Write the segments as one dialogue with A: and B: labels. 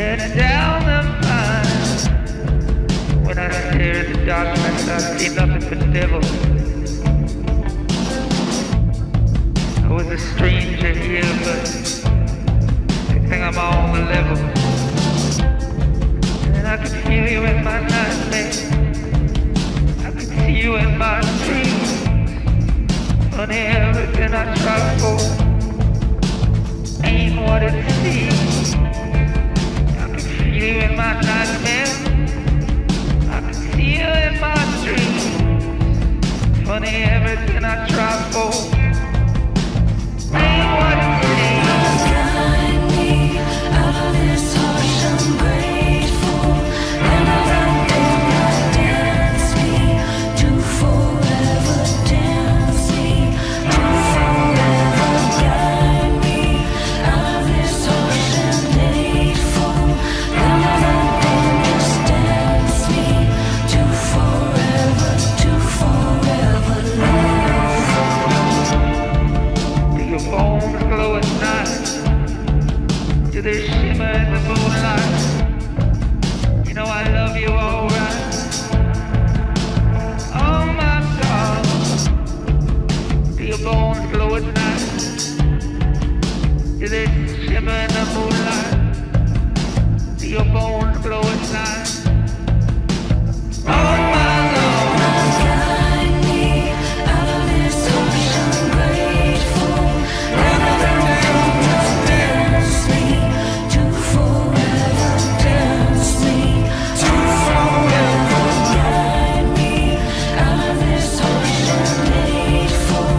A: heading down the mine. When I stare at the darkness, I see nothing but devil. I was a stranger here, but I think I'm on the level. And I could feel you in my nightmare. I could see you in my dreams. Funny, everything I try for ain't what it seems. I could feel you in my nightmare. I could see you in my dreams. Funny, everything I try for ain't what it seems.
B: Guide me out of this harsh ungrateful land of abandonment. Dance me to forever. Dance me to forever. Guide me out of this harsh and hateful land of abandonment. Dance me to forever love.
A: Do your bones glow at night? Do they shimmer in the moonlight? You know I love you alright. Oh my God. Do your bones glow at night? Do they shimmer in the moonlight? Do your bones glow at night? Oh my Lord.
B: Guide me out of this harsh ungrateful land of abandonment. Dance me to forever. Dance me to forever. Guide me out of this harsh and hateful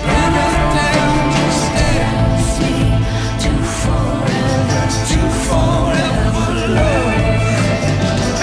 B: land of abandonment. Dance me to forever love.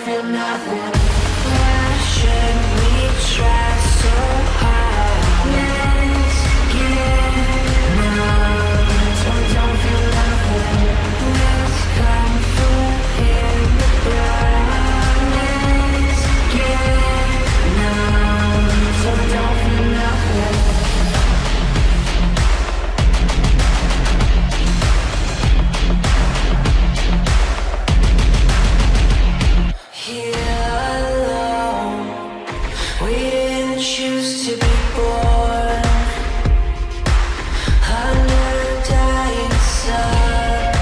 B: feel nothing. Why should we try so hard? Let's get numb. So we don't feel nothing. Let's comfort in the blood. Let's get numb. So we don't feel nothing. Here alone, we didn't choose to be born under a dying sun.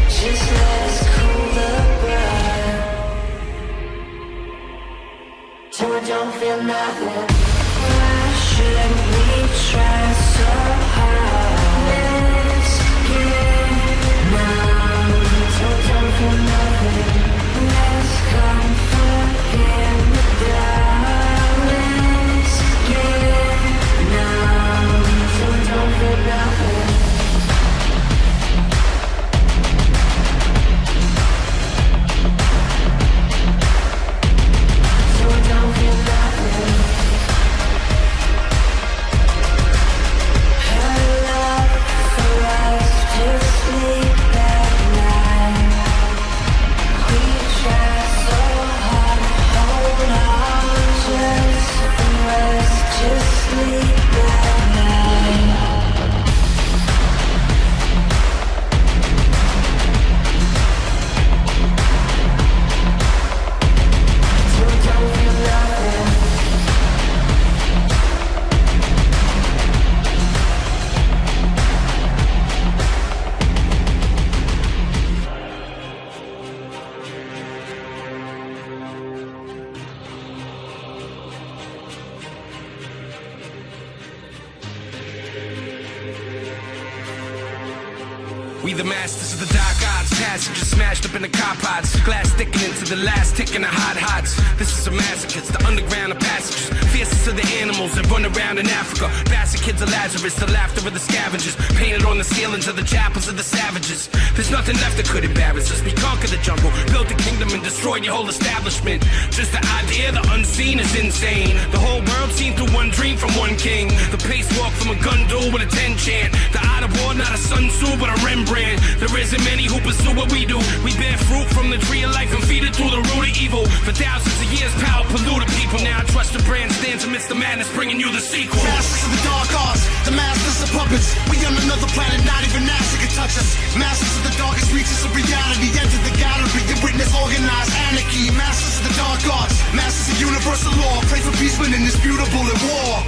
B: Just let us cool the blood till we don't feel nothing. Why should we try so hard? Let's get numb till we don't feel nothing. Let's comfort in the dark. Let's get numb till we don't feel nothing. Till we don't feel nothing. Her love for us to sleep at night. We try so hard to hold on just for us to sleep at night. Till we don't feel nothing.
C: We the masters of the dark arts, passengers smashed up in the car pods, glass sticking into the last tick in the hot hots. This is a massacre, it's the underground of passages, fiercest of the animals that run around in Africa. Bastard kids of Lazarus, the laughter of the scavengers, painted on the ceilings of the chapels of the savages. There's nothing left that could embarrass us. We conquered the jungle, built a kingdom and destroyed your whole establishment. Just the idea, the unseen is insane. The whole world seen through one dream from one king. The pace walk from a gun duel with a 10 chant. The art of war, not a Sun Tzu, but a Rembrandt. There isn't many who pursue what we do. We bear fruit from the tree of life and feed it through the root of evil. For thousands of years, power polluted people. Now I trust the brand stands amidst the madness, bringing you the sequel.
D: Masters of the dark arts, the masters of puppets. We on another planet, not even NASA can touch us. Masters of the darkest reaches of reality. Enter the gallery and witness organized anarchy. Masters of the dark arts, masters of universal law. Pray for peace when indisputable in war.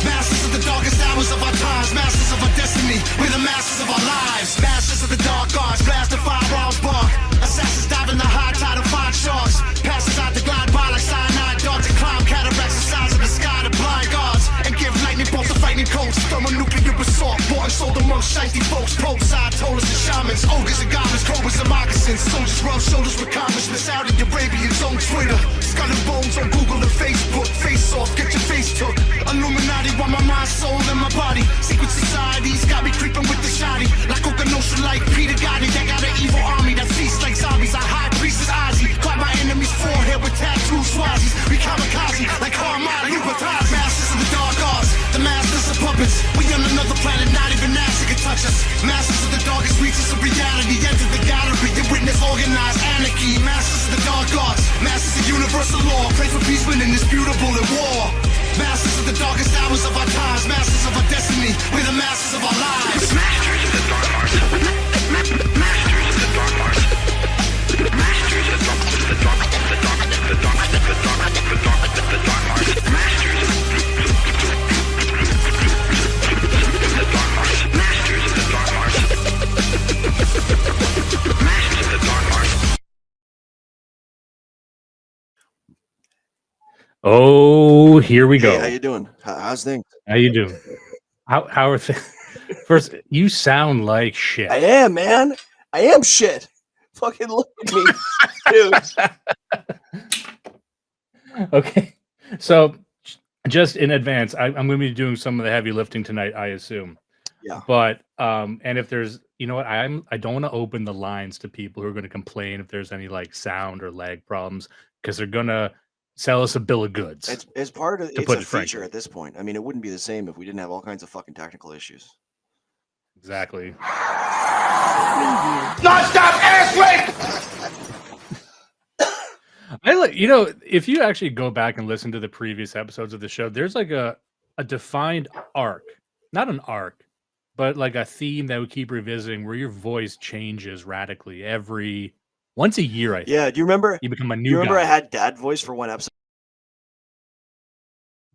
D: Masters of the darkest hours of our times, masters of our destiny, we're the masters of our lives. Masters of the dark arts, blast the firearms bark. Assassins dive in the high tide and find sharks. Passes out the glide by like cyanide darts and climb cataracts the size of the sky to blind guards. And give lightning bolts to frightening coats. Thermonuclear assault, bought and sold amongst shifty folks. Pope, side tollers and shamans, ogres and goblins, cobras and moccasins. Soldiers rub shoulders with congressmen, Saudi Arabians on Twitter. Skull and bones on Google and Facebook. Face off, get your face took. Illuminati want my mind, soul, and my body. Secret societies got me creeping with the shoddy. Like Okanosha, like Peter Gotti. They got an evil army that feasts like zombies. Our high priest is Ozzy. Caught my enemy's forehead with tattoo swazzies. We kamikaze like Harmon, Lupatas. Masters of the dark arts, the masters of puppets. We on another planet, not even NASA can touch us. Masters of the darkest reaches of reality. Enter the gallery and witness organized anarchy. Masters of the dark arts, masters of universal law. Pray for peace when indisputable in war. Masters of the darkest hours of our times, masters of our destiny, we're the masters of our lives.
A: Masters of the dark arts. Masters of the dark arts. Masters of the dark arts. Masters of the dark arts. Masters of the dark arts. Masters of the dark arts.
E: Oh, here we go.
F: Hey, how you doing? How's things?
E: How you doing? How are things? First, you sound like shit.
F: I am, man. I am shit. Fucking look at me, dude.
E: Okay, so just in advance, I'm going to be doing some of the heavy lifting tonight, I assume.
F: Yeah.
E: But and if there's, you know what, I don't want to open the lines to people who are going to complain if there's any like sound or lag problems because they're gonna sell us a bill of goods.
F: It's part of
E: To
F: it's
E: put
F: a
E: it
F: feature
E: frankly.
F: at this point. I mean, it wouldn't be the same if we didn't have all kinds of fucking technical issues.
E: Exactly.
D: Non-stop ass rape!
E: I like, you know, if you actually go back and listen to the previous episodes of the show, there's like a defined arc, not an arc, but like a theme that we keep revisiting where your voice changes radically once a year. I think
F: Yeah. Do you remember?
E: you become a
F: You
E: new
F: remember
E: guy.
F: I had dad voice for one episode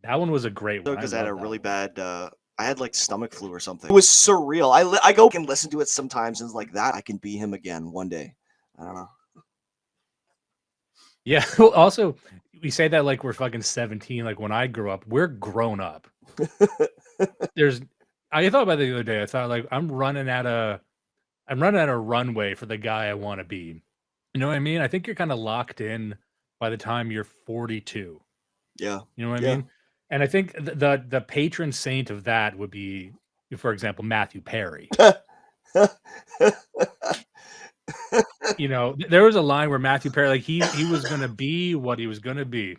E: That one was a great one.
F: because I had a
E: love that
F: really
E: one.
F: bad. I had like stomach flu or something. It was surreal. I go and listen to it sometimes and it's like that. I can be him again one day. I don't know.
E: Yeah. Well, also, we say that like we're fucking 17. Like when I grew up, we're grown up. I thought about it the other day. I thought like I'm running at a runway for the guy I want to be. You know what I mean? I think you're kind of locked in by the time you're 42.
F: Yeah.
E: You know what I
F: Yeah.
E: mean? And I think the patron saint of that would be, for example, Matthew Perry. You know, there was a line where Matthew Perry, like he was gonna be what he was gonna be.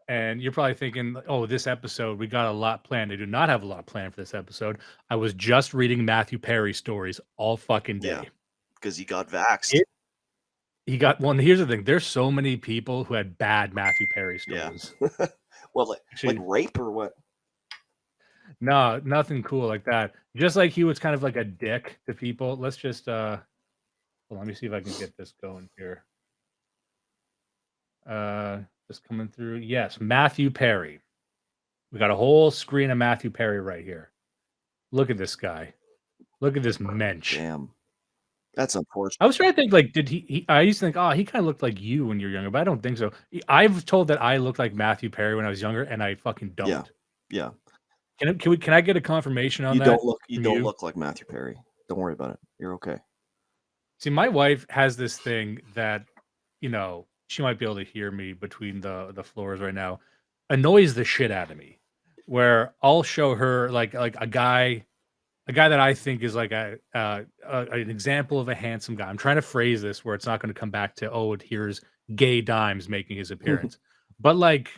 E: And you're probably thinking, oh, this episode, we got a lot planned. I do not have a lot planned for this episode. I was just reading Matthew Perry stories all fucking day.
F: Yeah. Because he got vaxxed.
E: He got one. Here's the thing: there's so many people who had bad Matthew Perry
F: Yeah.
E: stories.
F: Well, like
E: Actually,
F: rape or what?
E: no, nothing cool like that. Just like he was kind of like a dick to people. Let's just hold on, let me see if I can get this going here. Just coming through. Yes, Matthew Perry. We got a whole screen of Matthew Perry right here. Look at this guy. Look at this mensch.
F: Damn. That's unfortunate.
E: I was trying to think, like, did he I used to think, oh, he kind of looked like you when you were younger, but I don't think so. I've told that I looked like Matthew Perry when I was younger, and I fucking don't.
F: Yeah. Yeah.
E: Can I get a confirmation on
F: You
E: that?
F: don't look like Matthew Perry. Don't worry about it. You're okay.
E: See, my wife has this thing that, you know, she might be able to hear me between the floors right now. Annoys the shit out of me. Where I'll show her like a guy that I think is like an example of a handsome guy. I'm trying to phrase this where it's not going to come back to, oh, here's Gay Dimes making his appearance, but like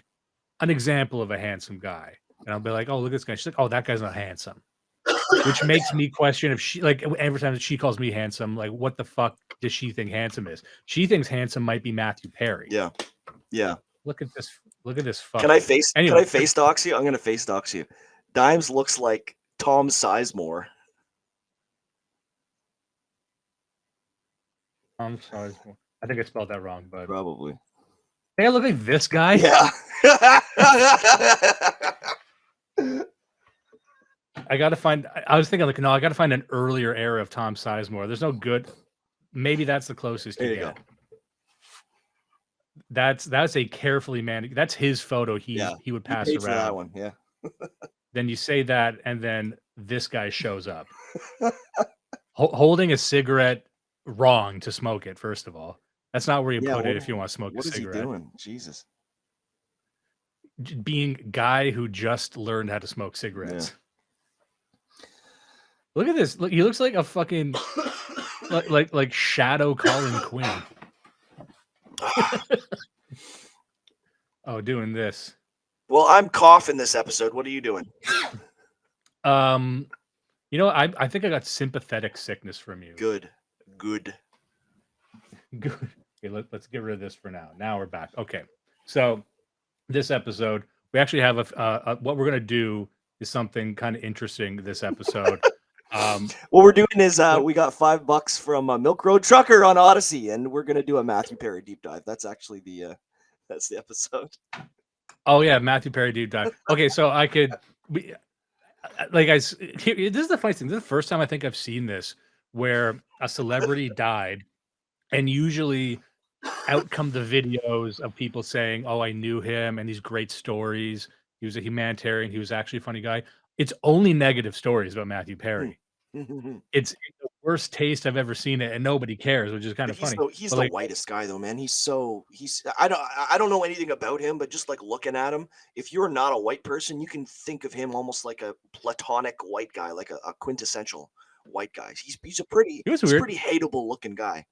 E: an example of a handsome guy. And I'll be like, oh, look at this guy. She's like, oh, that guy's not handsome. Which makes me question if she, like, every time that she calls me handsome, like, what the fuck does she think handsome is? She thinks handsome might be Matthew Perry.
F: Yeah. Yeah.
E: Look at this. Look at this.
F: Can I face dox you? I'm gonna face dox you. Dimes looks like Tom Sizemore.
E: I'm sorry. I think I spelled that wrong, but
F: Probably.
E: hey, I look like this guy.
F: Yeah.
E: I gotta find. I was thinking like, no, I gotta find an earlier era of Tom Sizemore. There's no good. Maybe that's the closest
F: There
E: you
F: you
E: get.
F: go.
E: That's a carefully managed. That's his photo. He would pass
F: paid
E: around.
F: for that one. Yeah.
E: Then you say that, and then this guy shows up holding a cigarette. Wrong to smoke it. First of all, that's not where you put it if you want to smoke a cigarette.
F: What is he doing? Jesus.
E: Being guy who just learned how to smoke cigarettes. Yeah. Look at this. Look, he looks like a fucking like Shadow Colin Quinn. Oh, doing this.
F: Well, I'm coughing this episode. What are you doing?
E: You know, I think I got sympathetic sickness from you.
F: Good.
E: Okay, let's get rid of this for now. Now we're back. Okay, so this episode, we actually have what we're gonna do is something kind of interesting this episode.
F: What we're doing is we got $5 from Milk Road Trucker on Odyssey, and we're gonna do a Matthew Perry deep dive. That's actually that's the episode.
E: Oh yeah, Matthew Perry deep dive. Okay, so this is the funny thing. This is the first time I think I've seen this where a celebrity died, and usually out come the videos of people saying, oh, I knew him and these great stories. He was a humanitarian. He was actually a funny guy. It's only negative stories about Matthew Perry. It's worst taste I've ever seen it, and nobody cares, which is kind of funny.
F: He's
E: But
F: the
E: like,
F: whitest guy though, man. I don't know anything about him, but just like looking at him, if you're not a white person, you can think of him almost like a platonic white guy, like a quintessential white guy. He's a pretty
E: it was
F: he's a
E: weird.
F: pretty hateable looking guy.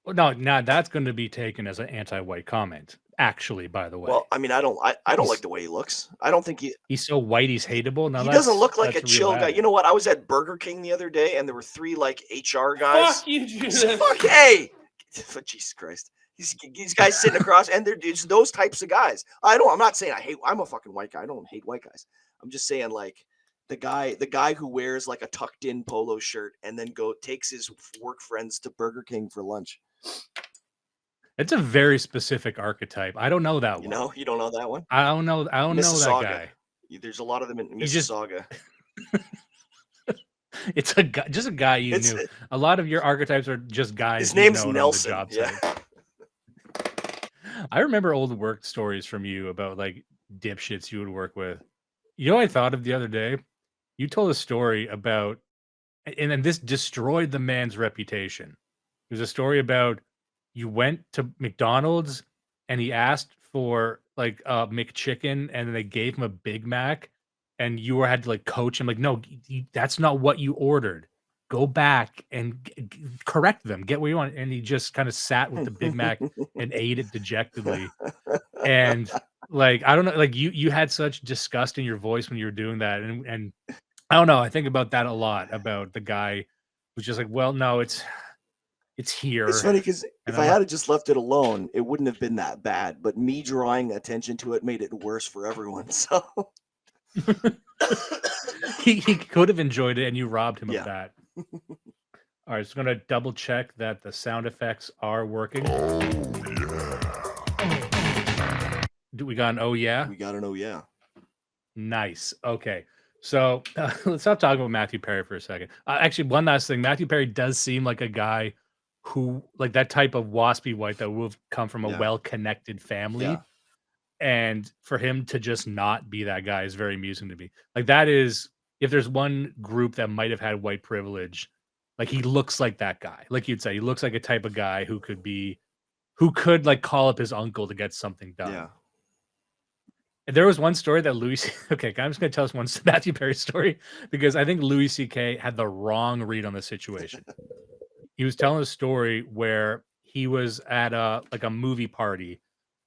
E: Well, no, now that's going to be taken as an anti-white comment. Actually, by the way,
F: Well, I mean, I don't
E: He's-
F: like the way he looks. I don't think
E: he's so white, he's hateable. Now
F: he doesn't look like a
E: that's real
F: chill guy.
E: bad.
F: You know what? I was at Burger King the other day, and there were 3 like HR guys.
E: Fuck you, Judas.
F: Fuck, hey, Jesus Christ. These guys sitting across, and it's those types of guys. I'm not saying I'm a fucking white guy. I don't hate white guys. I'm just saying like the guy who wears like a tucked in polo shirt and then takes his work friends to Burger King for lunch.
E: It's a very specific archetype. I don't know that one.
F: You know, you don't know that one?
E: I don't know that guy.
F: There's a lot of them in
E: just-
F: Mississauga.
E: It's just a guy you knew. A lot of your archetypes are just guys.
F: His name's
E: known
F: Nelson.
E: On the job
F: Yeah.
E: site. I remember old work stories from you about like dipshits you would work with. You know what I thought of the other day? You told a story about, and then this destroyed the man's reputation. It was a story about you went to McDonald's and he asked for like a McChicken and they gave him a Big Mac and you had to like coach him like, no, that's not what you ordered. Go back and correct them. Get what you want. And he just kind of sat with the Big Mac and ate it dejectedly. And like, I don't know, like you had such disgust in your voice when you were doing that. And I don't know. I think about that a lot, about the guy who's just like, well, no, it's here.
F: It's funny because if I had just left it alone, it wouldn't have been that bad. But me drawing attention to it made it worse for everyone. So
E: he could have enjoyed it and you robbed him
F: Yeah.
E: of that. All right, so I'm going to double check that the sound effects are working. Do we got an oh yeah?
F: we got to know, yeah.
E: Nice. Okay. So let's stop talking about Matthew Perry for a second. Actually, one last thing. Matthew Perry does seem like a guy who, like that type of waspy white that would have come from a
F: Yeah.
E: well-connected family.
F: Yeah.
E: And for him to just not be that guy is very amusing to me. Like that is, if there's one group that might have had white privilege, like he looks like that guy. Like you'd say, he looks like a type of guy who could like call up his uncle to get something done.
F: Yeah.
E: And there was one story that Louis. Okay, I'm just going to tell us one Matthew Perry story because I think Louis C.K. had the wrong read on the situation. He was telling a story where he was at a movie party,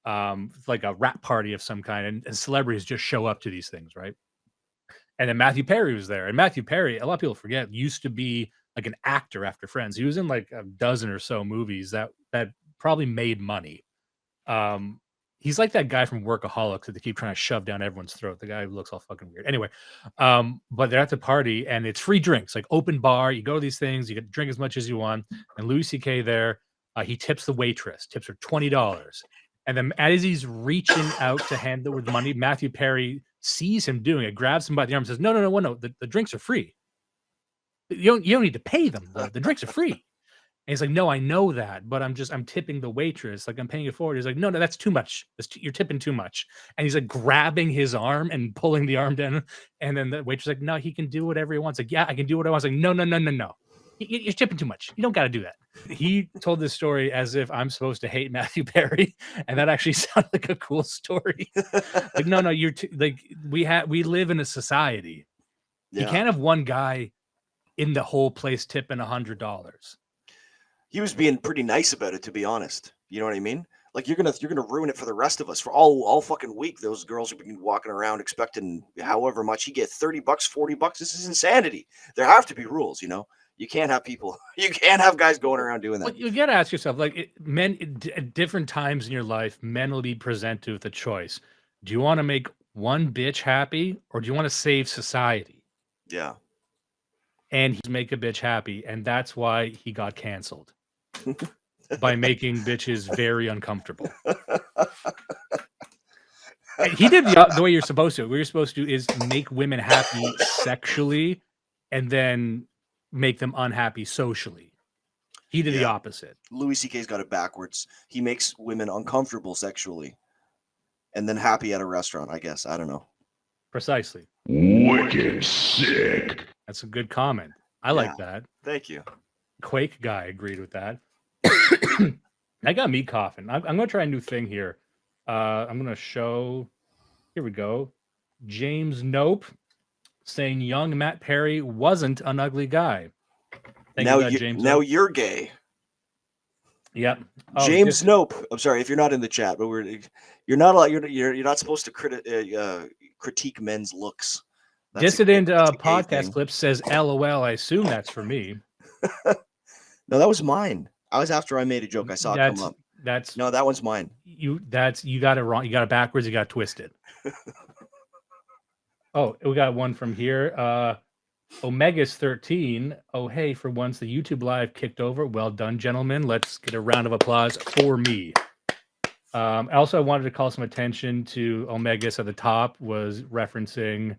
E: like a rap party of some kind, and celebrities just show up to these things, right? And then Matthew Perry was there, and Matthew Perry, a lot of people forget, used to be like an actor after Friends. He was in like a dozen or so movies that probably made money. He's like that guy from Workaholics that they keep trying to shove down everyone's throat. The guy who looks all fucking weird. Anyway, but they're at the party and it's free drinks, like open bar. You go to these things, you get to drink as much as you want. And Louis C.K. there, he tips the waitress, tips her $20. And then as he's reaching out to hand over the money, Matthew Perry sees him doing it, grabs him by the arm and says, no, the drinks are free. You don't need to pay them. The drinks are free. And he's like, no, I know that, but I'm tipping the waitress. Like I'm paying it forward. He's like, no, that's too much. You're tipping too much. And he's like grabbing his arm and pulling the arm down. And then the waitress is like, no, he can do whatever he wants. Like, yeah, I can do what I want. Like, no. You're tipping too much. You don't got to do that. He told this story as if I'm supposed to hate Matthew Perry. And that actually sounded like a cool story. Like, no, you're like, we live in a society.
F: Yeah.
E: You can't have one guy in the whole place tipping $100.
F: He was being pretty nice about it, to be honest. You know what I mean? Like you're gonna ruin it for the rest of us for all fucking week. Those girls have been walking around expecting however much. He get $30, $40. This is insanity. There have to be rules, you know. You can't have people. You can't have guys going around doing that.
E: Well, you got to ask yourself, like, men at different times in your life, men will be presented with a choice. Do you want to make one bitch happy, or do you want to save society?
F: Yeah.
E: And he's make a bitch happy, and that's why he got canceled. By making bitches very uncomfortable. He did the way you're supposed to. What you're supposed to do is make women happy sexually and then make them unhappy socially. He did the opposite.
F: Louis C.K.'s got it backwards. He makes women uncomfortable sexually and then happy at a restaurant, I guess. I don't know.
E: Precisely.
G: Wicked sick.
E: That's a good comment. I like that.
F: Thank you.
E: Quake guy agreed with that. That got me coughing. I'm going to try a new thing here. I'm going to show. Here we go. James Nope saying young Matt Perry wasn't an ugly guy. Thank you for that, James.
F: Now you're gay.
E: Yep. Oh,
F: James Nope. I'm sorry if you're not in the chat, but you're not allowed. You're not supposed to critique men's looks. That's
E: Dissident
F: a gay
E: podcast
F: thing.
E: clip says LOL. I assume that's for me.
F: No, that was mine. I was after I made a joke. I saw it come up.
E: No,
F: that one's mine.
E: You got it wrong. You got it backwards. You got it twisted. Oh, we got one from here. Omega's 13. Oh, hey, for once the YouTube live kicked over. Well done, gentlemen. Let's get a round of applause for me. Also, I wanted to call some attention to Omega's at the top was referencing.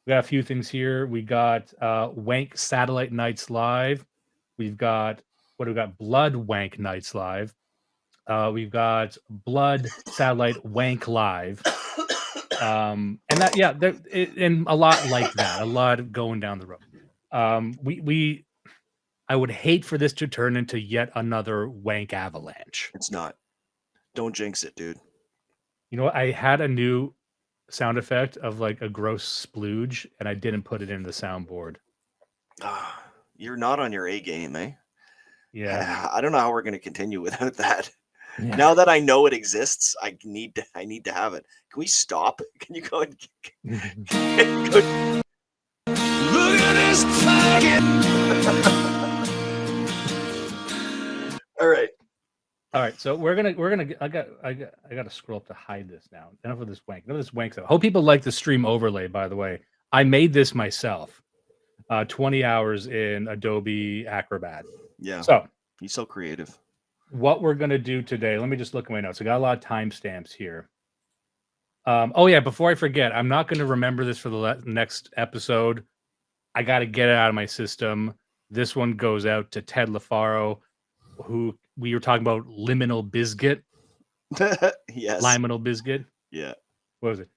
E: We got a few things here. We got Wank Satellite Nights Live. We've got Blood Wank Nights Live. We've got Blood Satellite Wank Live. And that, yeah, and a lot like that, a lot going down the road. I would hate for this to turn into yet another wank avalanche.
F: It's not. Don't jinx it, dude.
E: You know, I had a new sound effect of like a gross splooge, and I didn't put it in the soundboard.
F: You're not on your A game, eh?
E: Yeah.
F: I don't know how we're going to continue without that.
E: Yeah.
F: Now that I know it exists, I need to have it. Can we stop? Can you go and go?
C: Look at this faggot.
F: All right.
E: So we're gonna. I gotta scroll up to hide this now. Enough of this wank. Enough of this wank stuff. Hope people like the stream overlay. By the way, I made this myself. 20 hours in Adobe Acrobat.
F: Yeah.
E: So
F: he's so creative.
E: What we're gonna do today? Let me just look at my notes. I got a lot of timestamps here. Oh yeah, before I forget, I'm not going to remember this for the next episode. I got to get it out of my system. This one goes out to Ted LaFaro, who we were talking about liminal biscuit.
F: Yes.
E: Liminal biscuit.
F: Yeah.
E: What was it?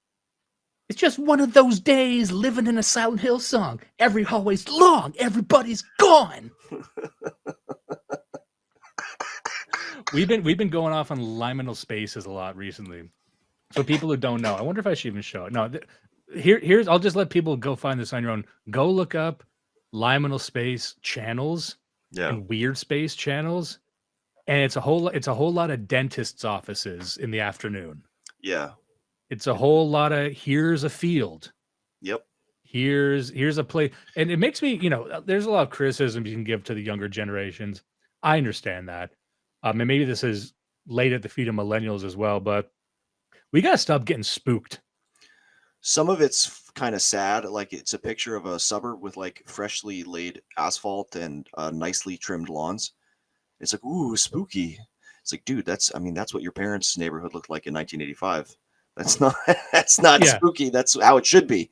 E: It's just one of those days living in a Silent Hill song. Every hallway's long. Everybody's gone. We've been going off on liminal spaces a lot recently. So people who don't know, I wonder if I should even show it. No, here's I'll just let people go find this on your own. Go look up liminal space channels and weird space channels, and it's a whole lot of dentists' offices in the afternoon.
F: Yeah,
E: it's a whole lot of here's a field.
F: Yep.
E: Here's a place, and it makes me, there's a lot of criticism you can give to the younger generations. I understand that, and maybe this is laid at the feet of millennials as well, but we gotta stop getting spooked.
F: Some of it's kind of sad. Like it's a picture of a suburb with like freshly laid asphalt and nicely trimmed lawns. It's like, ooh, spooky. It's like, dude, that's what your parents' neighborhood looked like in 1985. That's not spooky. That's how it should be.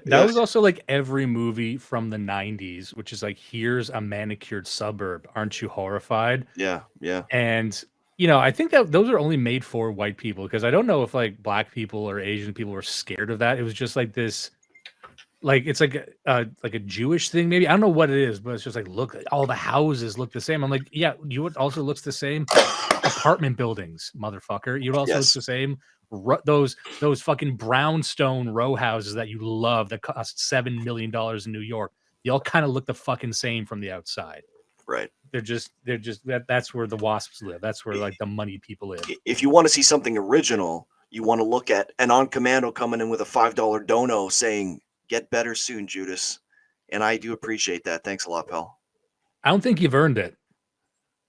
E: That was also like every movie from the 90s, which is like, here's a manicured suburb. Aren't you horrified?
F: Yeah. Yeah.
E: And I think that those are only made for white people, because I don't know if like black people or Asian people were scared of that. It was just like this, like it's like a Jewish thing, maybe. I don't know what it is, but it's just like, look, all the houses look the same. I'm like, yeah, you also looks the same. Apartment buildings, motherfucker. You also looks the same. Those fucking brownstone row houses that you love that cost $7 million in New York. They all kind of look the fucking same from the outside.
F: Right.
E: They're just that's where the wasps live. That's where like the money people live.
F: If you want to see something original, you want to look at an On Commando coming in with a $5 dono saying, "Get better soon, Judas." And I do appreciate that. Thanks a lot, pal.
E: I don't think you've earned it.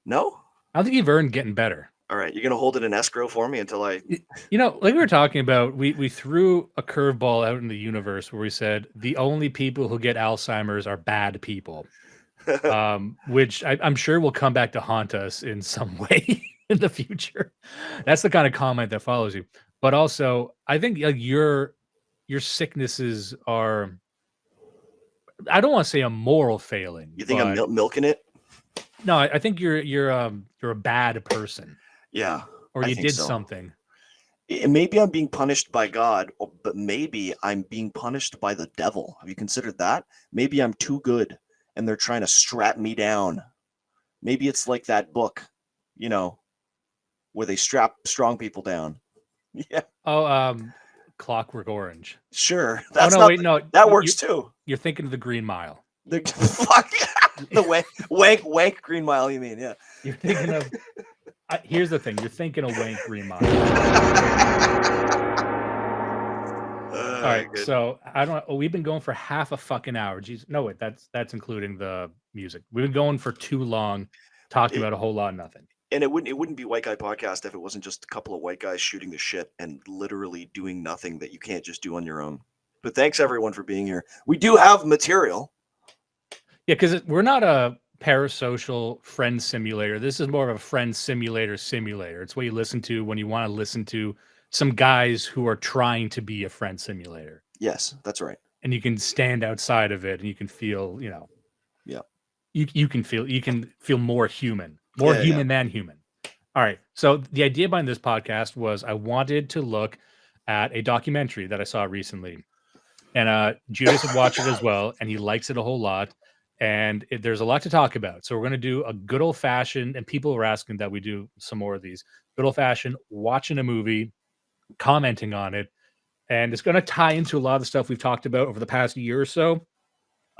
F: No?
E: I don't think you've earned getting better.
F: All right. You're going to hold it in escrow for me until I...
E: like we were talking about, we threw a curveball out in the universe where we said the only people who get Alzheimer's are bad people. Which I'm sure will come back to haunt us in some way in the future. That's the kind of comment that follows you. But also, I think like your sicknesses are, I don't want to say a moral failing.
F: You think I'm milking it?
E: No, I think you're a bad person.
F: Yeah.
E: Or you did something.
F: Maybe I'm being punished by God, but maybe I'm being punished by the devil. Have you considered that? Maybe I'm too good and they're trying to strap me down. Maybe it's like that book, you know, where they strap strong people down. Yeah,
E: Oh, Clockwork Orange.
F: sure.
E: Oh
F: That's
E: no,
F: not
E: wait, no,
F: that
E: you-
F: works too.
E: You're thinking of the Green Mile.
F: The fuck the wank Green Mile. You mean? Yeah.
E: You're thinking of. Here's the thing. You're thinking of Wank Green Mile. All right.
F: Good.
E: So I don't. We've been going for half a fucking hour. Jeez. No, wait. That's including the music. We've been going for too long, talking about a whole lot of nothing.
F: And it wouldn't be White Guy Podcast if it wasn't just a couple of white guys shooting the shit and literally doing nothing that you can't just do on your own. But thanks everyone for being here. We do have material.
E: Yeah, because we're not a parasocial friend simulator. This is more of a friend simulator. It's what you listen to when you want to listen to some guys who are trying to be a friend simulator.
F: Yes, that's right.
E: And you can stand outside of it and you can feel,
F: Yeah.
E: You can feel more human. More human than human. All right. So the idea behind this podcast was I wanted to look at a documentary that I saw recently. And Judas had watched it as well, and he likes it a whole lot. And there's a lot to talk about. So we're going to do a good old fashioned, and people were asking that we do some more of these, good old fashioned watching a movie, commenting on it. And it's going to tie into a lot of the stuff we've talked about over the past year or so.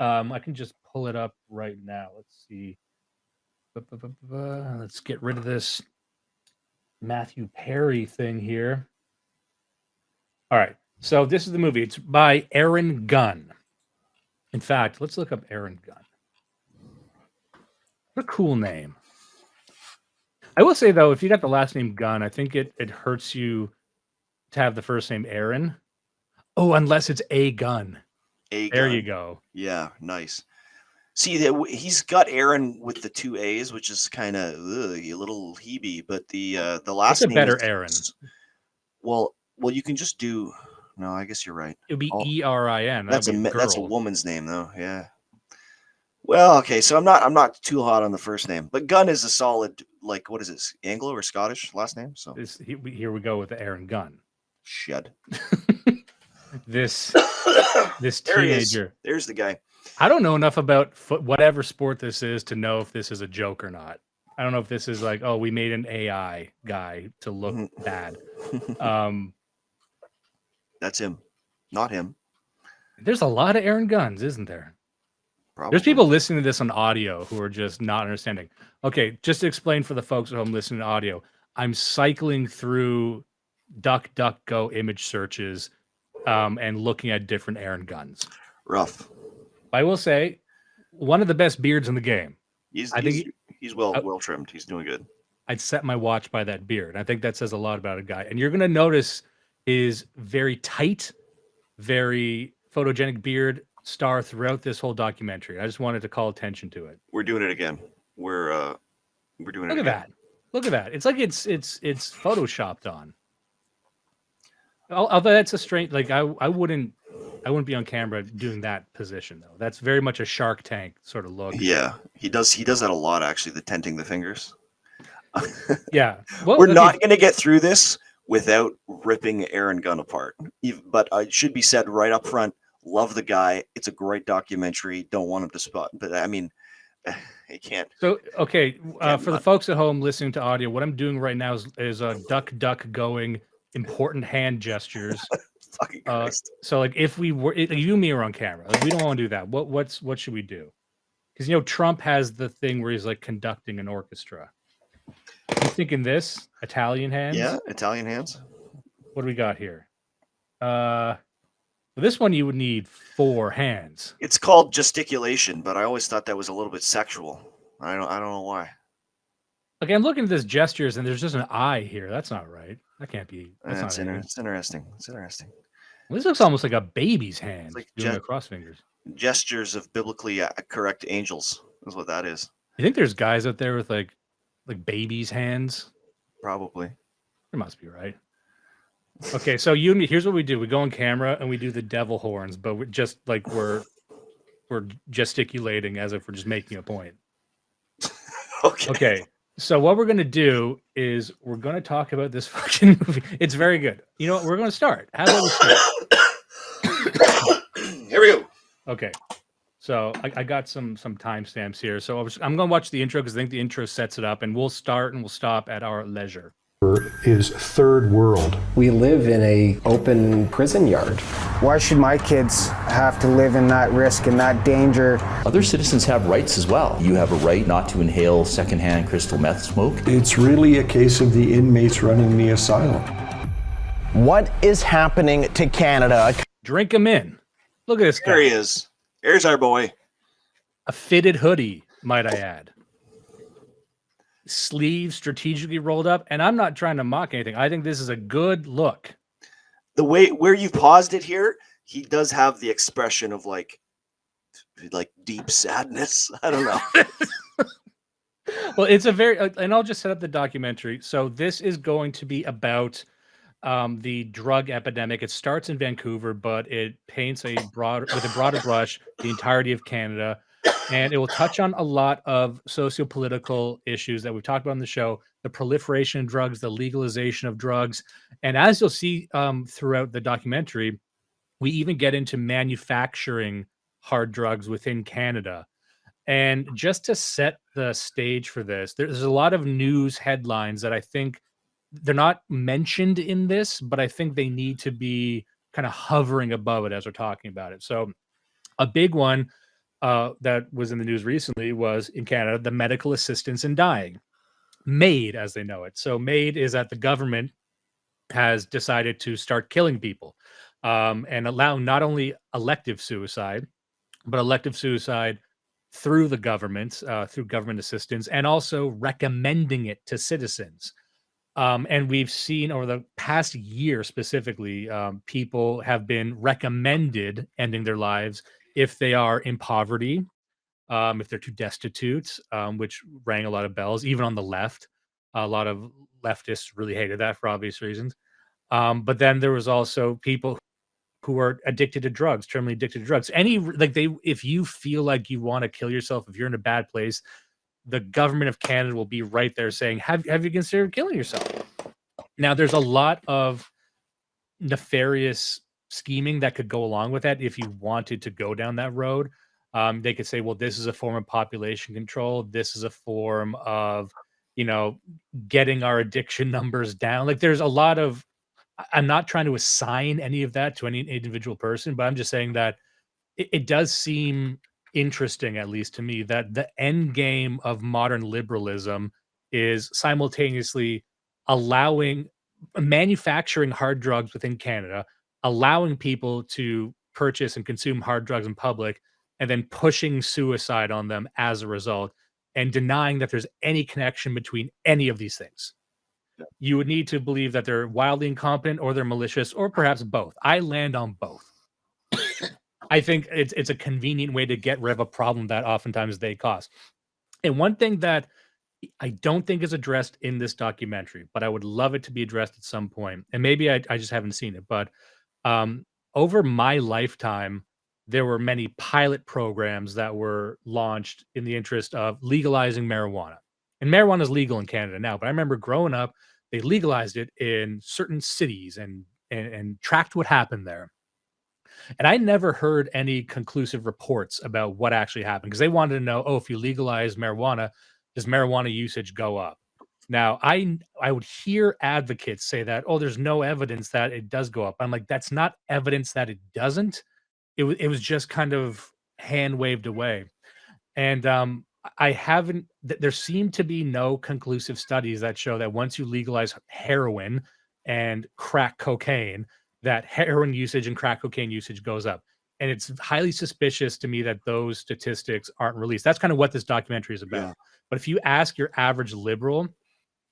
E: I can just pull it up right now. Let's see. Let's get rid of this Matthew Perry thing here. All right. So this is the movie. It's by Aaron Gunn. In fact, let's look up Aaron Gunn. What a cool name. I will say, though, if you got the last name Gunn, I think it hurts you to have the first name Aaron. Oh, unless it's A Gunn. There you go.
F: Yeah, nice. See, he's got Aaron with the 2 A's, which is kind of a little heebie, but the last
E: It's a
F: name
E: better
F: is,
E: Aaron.
F: Well, you can just do. No, I guess you're right.
E: It would be Erin.
F: That's a woman's name, though. Yeah. Well, okay, so I'm not too hot on the first name, but Gunn is a solid, like, what is this, Anglo or Scottish last name? So
E: here we go with Aaron Gunn.
F: Shed.
E: This
F: There he is.
E: teenager.
F: There's the guy.
E: I don't know enough about whatever sport this is to know if this is a joke or not. I don't know if this is like, oh, we made an AI guy to look bad.
F: That's him, not him.
E: There's a lot of Aaron Gunns, isn't there?
F: Probably.
E: There's people listening to this on audio who are just not understanding. Okay, just to explain for the folks at home listening to audio, I'm cycling through DuckDuckGo image searches and looking at different Aaron Gunns.
F: Rough.
E: I will say, one of the best beards in the game.
F: He's well trimmed. He's doing good.
E: I'd set my watch by that beard. I think that says a lot about a guy. And you're going to notice his very tight, very photogenic beard star throughout this whole documentary. I just wanted to call attention to it.
F: We're doing it again. We're doing it.
E: Look at that. Look at that. It's like it's photoshopped on. Although that's a strange, like I wouldn't be on camera doing that position though. That's very much a Shark Tank sort of look.
F: Yeah, he does that a lot actually. The tenting the fingers.
E: Yeah, well,
F: we're not going to get through this without ripping Aaron Gunn apart. But it should be said right up front. Love the guy. It's a great documentary. Don't want him to spot. But I mean, he can't.
E: So okay, for the folks at home listening to audio, what I'm doing right now is a duck going important hand gestures.
F: Fucking Christ.
E: So like if we were you and me are on camera, like, we don't want to do that. What should we do? Because Trump has the thing where he's like conducting an orchestra. You thinking this Italian hands?
F: Yeah, Italian hands.
E: What do we got here? This one you would need 4 hands.
F: It's called gesticulation, but I always thought that was a little bit sexual. I don't know why.
E: Okay, I'm looking at this gestures and there's just an eye here. That's not right. That can't be.
F: It's interesting. It's interesting.
E: Well, this looks almost like a baby's hand
F: like
E: doing the cross fingers.
F: Gestures of biblically correct angels is what that is.
E: You think there's guys out there with like babies' hands?
F: Probably.
E: There must be, right? Okay, so you and me, here's what we do. We go on camera and we do the devil horns, but we're just like we're gesticulating as if we're just making a point. Okay. So what we're going to do is we're going to talk about this fucking movie. It's very good. You know what? We're going to start. How about we start?
F: Here we go.
E: Okay. So I got some timestamps here. So I'm going to watch the intro because I think the intro sets it up, and we'll start and we'll stop at our leisure.
G: Is third world.
H: We live in a open prison yard.
I: Why should my kids have to live in that risk and that danger?
J: Other citizens have rights as well. You have a right not to inhale secondhand crystal meth smoke.
G: It's really a case of the inmates running the asylum.
K: What is happening to Canada?
E: Drink him in. Look at this guy.
F: There he is. There's our boy.
E: A fitted hoodie, might I add. Sleeves strategically rolled up, and I'm not trying to mock anything. I think this is a good look.
F: The way where you paused it here, he does have the expression of like deep sadness. I don't know.
E: Well, it's a very, and I'll just set up the documentary. So this is going to be about the drug epidemic. It starts in Vancouver, but it paints with a broader brush the entirety of Canada. And it will touch on a lot of socio-political issues that we've talked about on the show, the proliferation of drugs, the legalization of drugs. And as you'll see throughout the documentary, we even get into manufacturing hard drugs within Canada. And just to set the stage for this, there's a lot of news headlines that I think they're not mentioned in this, but I think they need to be kind of hovering above it as we're talking about it. So a big one that was in the news recently was in Canada, the medical assistance in dying, MAID as they know it. So MAID is that the government has decided to start killing people and allow not only elective suicide, but elective suicide through the government, through government assistance, and also recommending it to citizens. And we've seen over the past year specifically, people have been recommended ending their lives if they are in poverty, if they're too destitute, which rang a lot of bells, even on the left. A lot of leftists really hated that for obvious reasons. But then there was also people who are addicted to drugs, terminally addicted to drugs. If you feel like you want to kill yourself, if you're in a bad place, the government of Canada will be right there saying, have you considered killing yourself? Now, there's a lot of nefarious scheming that could go along with that if you wanted to go down that road. They could say, well, this is a form of population control. This is a form of, getting our addiction numbers down. Like there's a lot of, I'm not trying to assign any of that to any individual person, but I'm just saying that it does seem interesting, at least to me, that the end game of modern liberalism is simultaneously manufacturing hard drugs within Canada, allowing people to purchase and consume hard drugs in public, and then pushing suicide on them as a result, and denying that there's any connection between any of these things. You would need to believe that they're wildly incompetent or they're malicious or perhaps both. I land on both. I think it's a convenient way to get rid of a problem that oftentimes they cause. And one thing that I don't think is addressed in this documentary, but I would love it to be addressed at some point, and maybe I just haven't seen it, but over my lifetime, there were many pilot programs that were launched in the interest of legalizing marijuana. And marijuana is legal in Canada now, but I remember growing up, they legalized it in certain cities and tracked what happened there. And I never heard any conclusive reports about what actually happened because they wanted to know, if you legalize marijuana, does marijuana usage go up? Now, I would hear advocates say that, there's no evidence that it does go up. I'm like, that's not evidence that it doesn't. It was just kind of hand waved away. And there seem to be no conclusive studies that show that once you legalize heroin and crack cocaine, that heroin usage and crack cocaine usage goes up. And it's highly suspicious to me that those statistics aren't released. That's kind of what this documentary is about. Yeah. But if you ask your average liberal,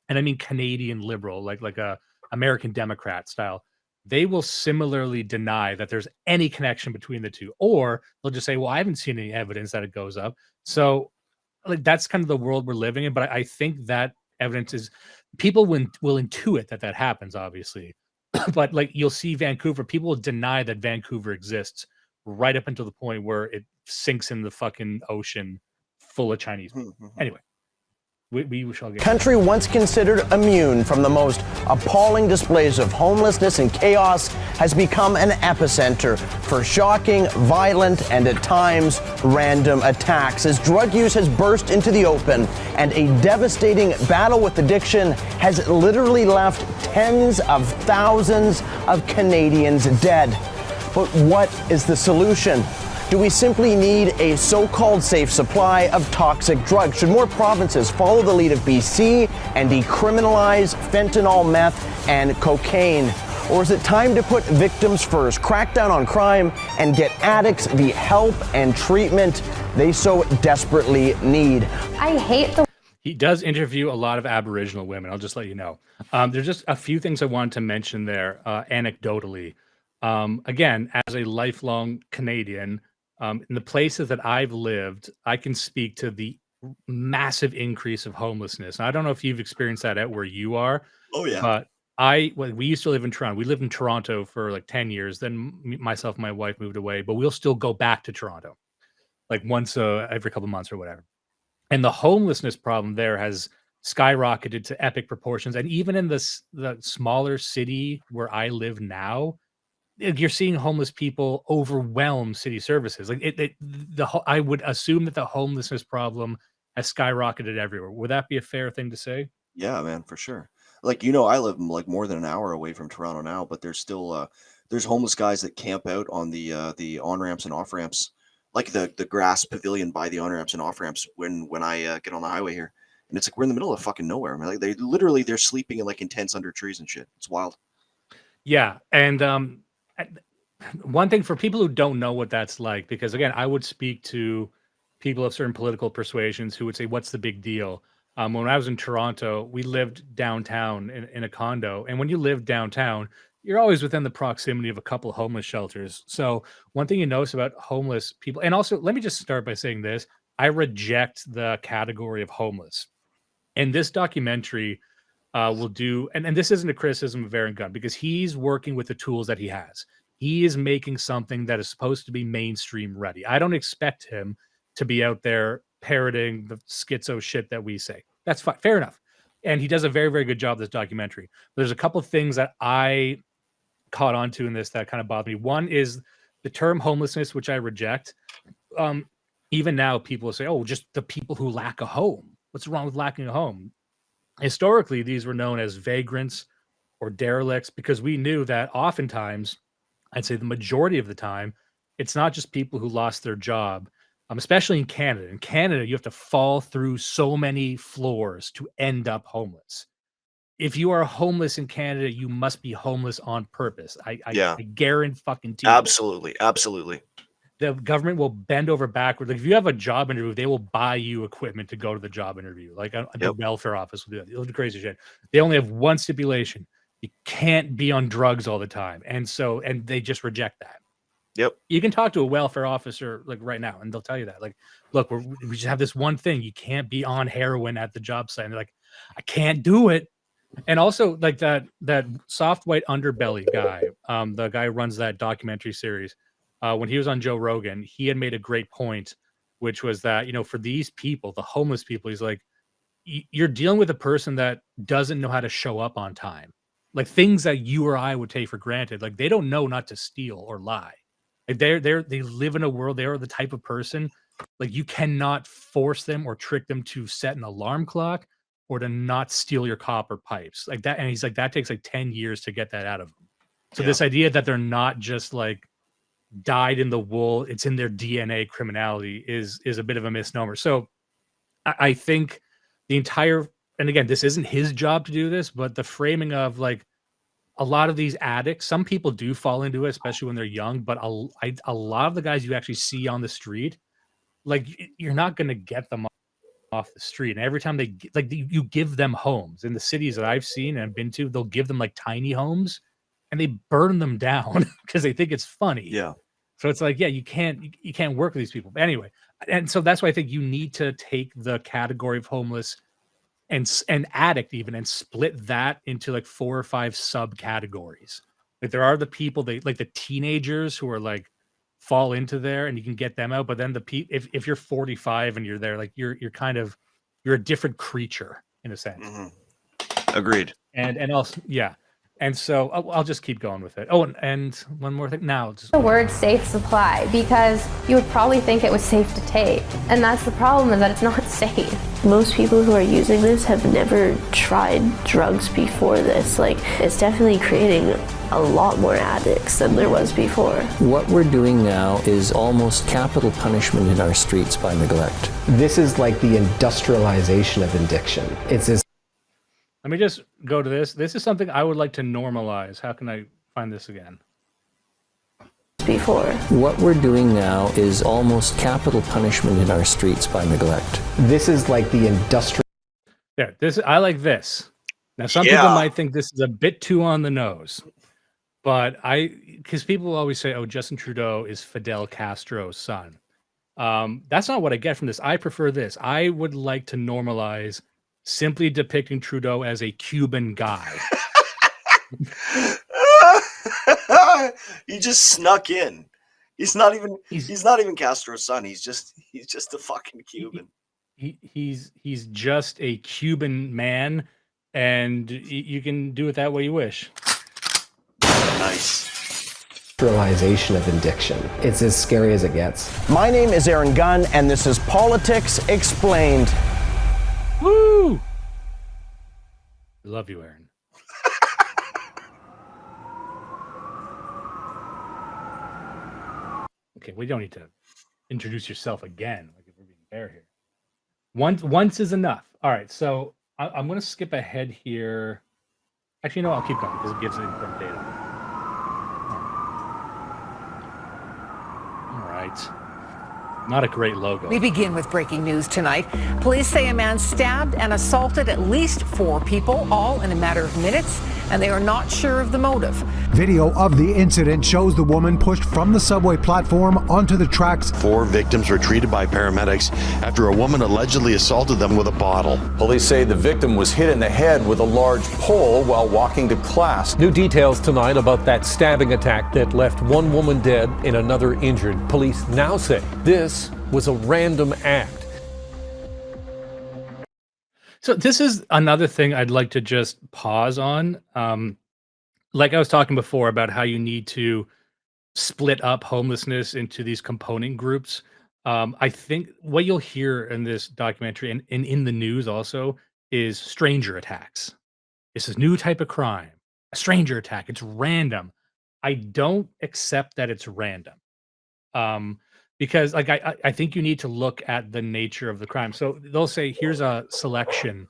E: and I mean Canadian liberal, like a American Democrat style, they will similarly deny that there's any connection between the two. Or they'll just say, well, I haven't seen any evidence that it goes up. So that's kind of the world we're living in. But I think that evidence is, people will intuit that happens, obviously. But you'll see Vancouver, people will deny that Vancouver exists right up until the point where it sinks in the fucking ocean full of Chinese people. Anyway, We shall get
K: country once considered immune from the most appalling displays of homelessness and chaos has become an epicenter for shocking, violent, and at times random attacks as drug use has burst into the open and a devastating battle with addiction has literally left tens of thousands of Canadians dead. But what is the solution? Do we simply need a so-called safe supply of toxic drugs? Should more provinces follow the lead of BC and decriminalize fentanyl, meth, and cocaine? Or is it time to put victims first, crack down on crime, and get addicts the help and treatment they so desperately need?
L: I hate the...
E: He does interview a lot of Aboriginal women. I'll just let you know. There's just a few things I wanted to mention there, anecdotally. Again, as a lifelong Canadian, in the places that I've lived, I can speak to the massive increase of homelessness. And I don't know if you've experienced that at where you are.
F: Oh, yeah.
E: But we used to live in Toronto. We lived in Toronto for like 10 years. Then myself and my wife moved away, but we'll still go back to Toronto like once every couple months or whatever. And the homelessness problem there has skyrocketed to epic proportions. And even in the smaller city where I live now, you're seeing homeless people overwhelm city services. Like I would assume that the homelessness problem has skyrocketed everywhere. Would that be a fair thing to say?
F: Yeah, man, for sure. Like, I live like more than an hour away from Toronto now, but there's still there's homeless guys that camp out on the on-ramps and off-ramps, like the grass pavilion by the on-ramps and off-ramps when I get on the highway here. And it's like we're in the middle of fucking nowhere, man. Like they're sleeping in like in tents under trees and shit. It's wild.
E: Yeah, and one thing for people who don't know what that's like, because again, I would speak to people of certain political persuasions who would say, what's the big deal? When I was in Toronto, we lived downtown in a condo. And when you live downtown, you're always within the proximity of a couple of homeless shelters. So one thing you notice about homeless people, and also let me just start by saying this, I reject the category of homeless. And this documentary will do, and this isn't a criticism of Aaron Gunn, because he's working with the tools that he has. He is making something that is supposed to be mainstream ready. I don't expect him to be out there parroting the schizo shit that we say. That's fine, fair enough. And he does a very, very good job with this documentary. There's a couple of things that I caught on to in this that kind of bothered me. One is the term homelessness, which I reject. Even now, people say, oh, just the people who lack a home. What's wrong with lacking a home? Historically, these were known as vagrants or derelicts because we knew that oftentimes, I'd say the majority of the time, it's not just people who lost their job, especially in Canada. In Canada, you have to fall through so many floors to end up homeless. If you are homeless in Canada, you must be homeless on purpose. I guarantee fucking to you.
F: Absolutely.
E: The government will bend over backward. Like if you have a job interview, they will buy you equipment to go to the job interview. Like the welfare office will do that. They'll do crazy shit. They only have one stipulation: you can't be on drugs all the time, and they just reject that.
F: Yep.
E: You can talk to a welfare officer like right now, and they'll tell you that. Like, look, we just have this one thing: you can't be on heroin at the job site. And they're like, I can't do it. And also, like that soft white underbelly guy, the guy who runs that documentary series. When he was on Joe Rogan, he had made a great point, which was that, for these people, the homeless people, he's like, you're dealing with a person that doesn't know how to show up on time. Like things that you or I would take for granted. Like they don't know not to steal or lie. Like they live in a world, they are the type of person, like you cannot force them or trick them to set an alarm clock or to not steal your copper pipes like that. And he's like, that takes like 10 years to get that out of them. So this idea that they're not just like dyed in the wool, it's in their DNA criminality is a bit of a misnomer. So I think the entire, and again, this isn't his job to do this, but the framing of like a lot of these addicts, some people do fall into it, especially when they're young, but a lot of the guys you actually see on the street, like you're not going to get them off the street. And every time you give them homes in the cities that I've seen and been to, they'll give them like tiny homes and they burn them down because they think it's funny.
F: Yeah.
E: So it's like, you can't work with these people. But anyway, and so that's why I think you need to take the category of homeless and addict even and split that into like 4 or 5 subcategories. Like there are the people like the teenagers who are like fall into there and you can get them out. But then if you're 45 and you're there, like you're kind of you're a different creature in a sense.
F: Agreed.
E: And also, yeah. And so I'll just keep going with it. Oh, and one more thing. Now,
L: the word safe supply, because you would probably think it was safe to take. And that's the problem, is that it's not safe.
M: Most people who are using this have never tried drugs before this. Like, it's definitely creating a lot more addicts than there was before.
H: What we're doing now is almost capital punishment in our streets by neglect.
I: This is like the industrialization of addiction. It's this.
E: let me just go to this. This is something I would like to normalize. How can I find this again?
M: Before.
H: What we're doing now is almost capital punishment in our streets by neglect.
I: This is like the industrial.
E: Yeah, this I like this. Now, some people might think this is a bit too on the nose, but because people always say, "Oh, Justin Trudeau is Fidel Castro's son." That's not what I get from this. I prefer this. I would like to normalize simply depicting Trudeau as a Cuban guy.
F: He just snuck in. He's not even Castro's son. He's just a fucking Cuban.
E: He's just a Cuban man, and you can do it that way you wish.
F: Nice.
I: Industrialization of addiction. It's as scary as it gets.
K: My name is Aaron Gunn, and this is Politics Explained.
E: Woo! I love you, Aaron. Okay, we don't need to introduce yourself again, like if we're being fair here. Once is enough. All right, so I'm going to skip ahead here. Actually, no, I'll keep going because it gives important data. All right. Not a great logo.
N: We begin with breaking news tonight. Police say a man stabbed and assaulted at least 4 people, all in a matter of minutes, and they are not sure of the motive.
O: Video of the incident shows the woman pushed from the subway platform onto the tracks.
P: 4 victims were treated by paramedics after a woman allegedly assaulted them with a bottle.
Q: Police say the victim was hit in the head with a large pole while walking to class.
R: New details tonight about that stabbing attack that left one woman dead and another injured. Police now say this was a random act.
E: So this is another thing I'd like to just pause on. Like I was talking before about how you need to split up homelessness into these component groups. I think what you'll hear in this documentary and in the news also is stranger attacks. It's a new type of crime, a stranger attack. It's random. I don't accept that it's random. Because like I think you need to look at the nature of the crime. So they'll say, here's a selection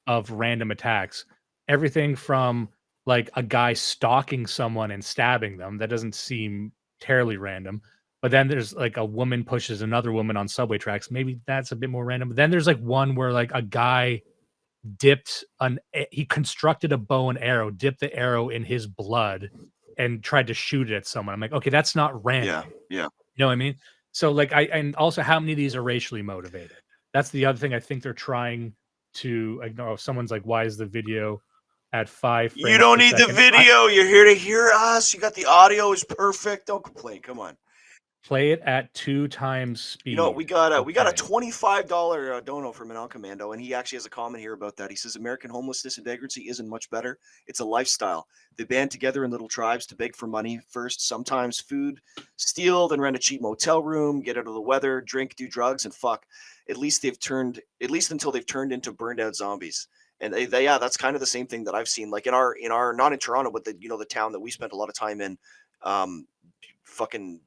E: of random attacks. Everything from like a guy stalking someone and stabbing them. That doesn't seem terribly random. But then there's like a woman pushes another woman on subway tracks. Maybe that's a bit more random. But then there's like one where like a guy he constructed a bow and arrow, dipped the arrow in his blood and tried to shoot it at someone. I'm like, okay, that's not random.
F: Yeah.
E: You know what I mean? So like and also how many of these are racially motivated? That's the other thing I think they're trying to ignore. If someone's like, why is the video at 5 frames
F: You don't
E: per
F: need
E: second?
F: the video. You're here to hear us. You got the audio is perfect. Don't complain. Come on.
E: Play it at 2 times speed.
F: You know, we got a $25 dono from an Commando, and he actually has a comment here about that. He says American homelessness and vagrancy isn't much better. It's a lifestyle. They band together in little tribes to beg for money first, sometimes food, steal, then rent a cheap motel room, get out of the weather, drink, do drugs, and fuck. At least until they've turned into burned out zombies. And they that's kind of the same thing that I've seen. Like in our not in Toronto, but the town that we spent a lot of time in, fucking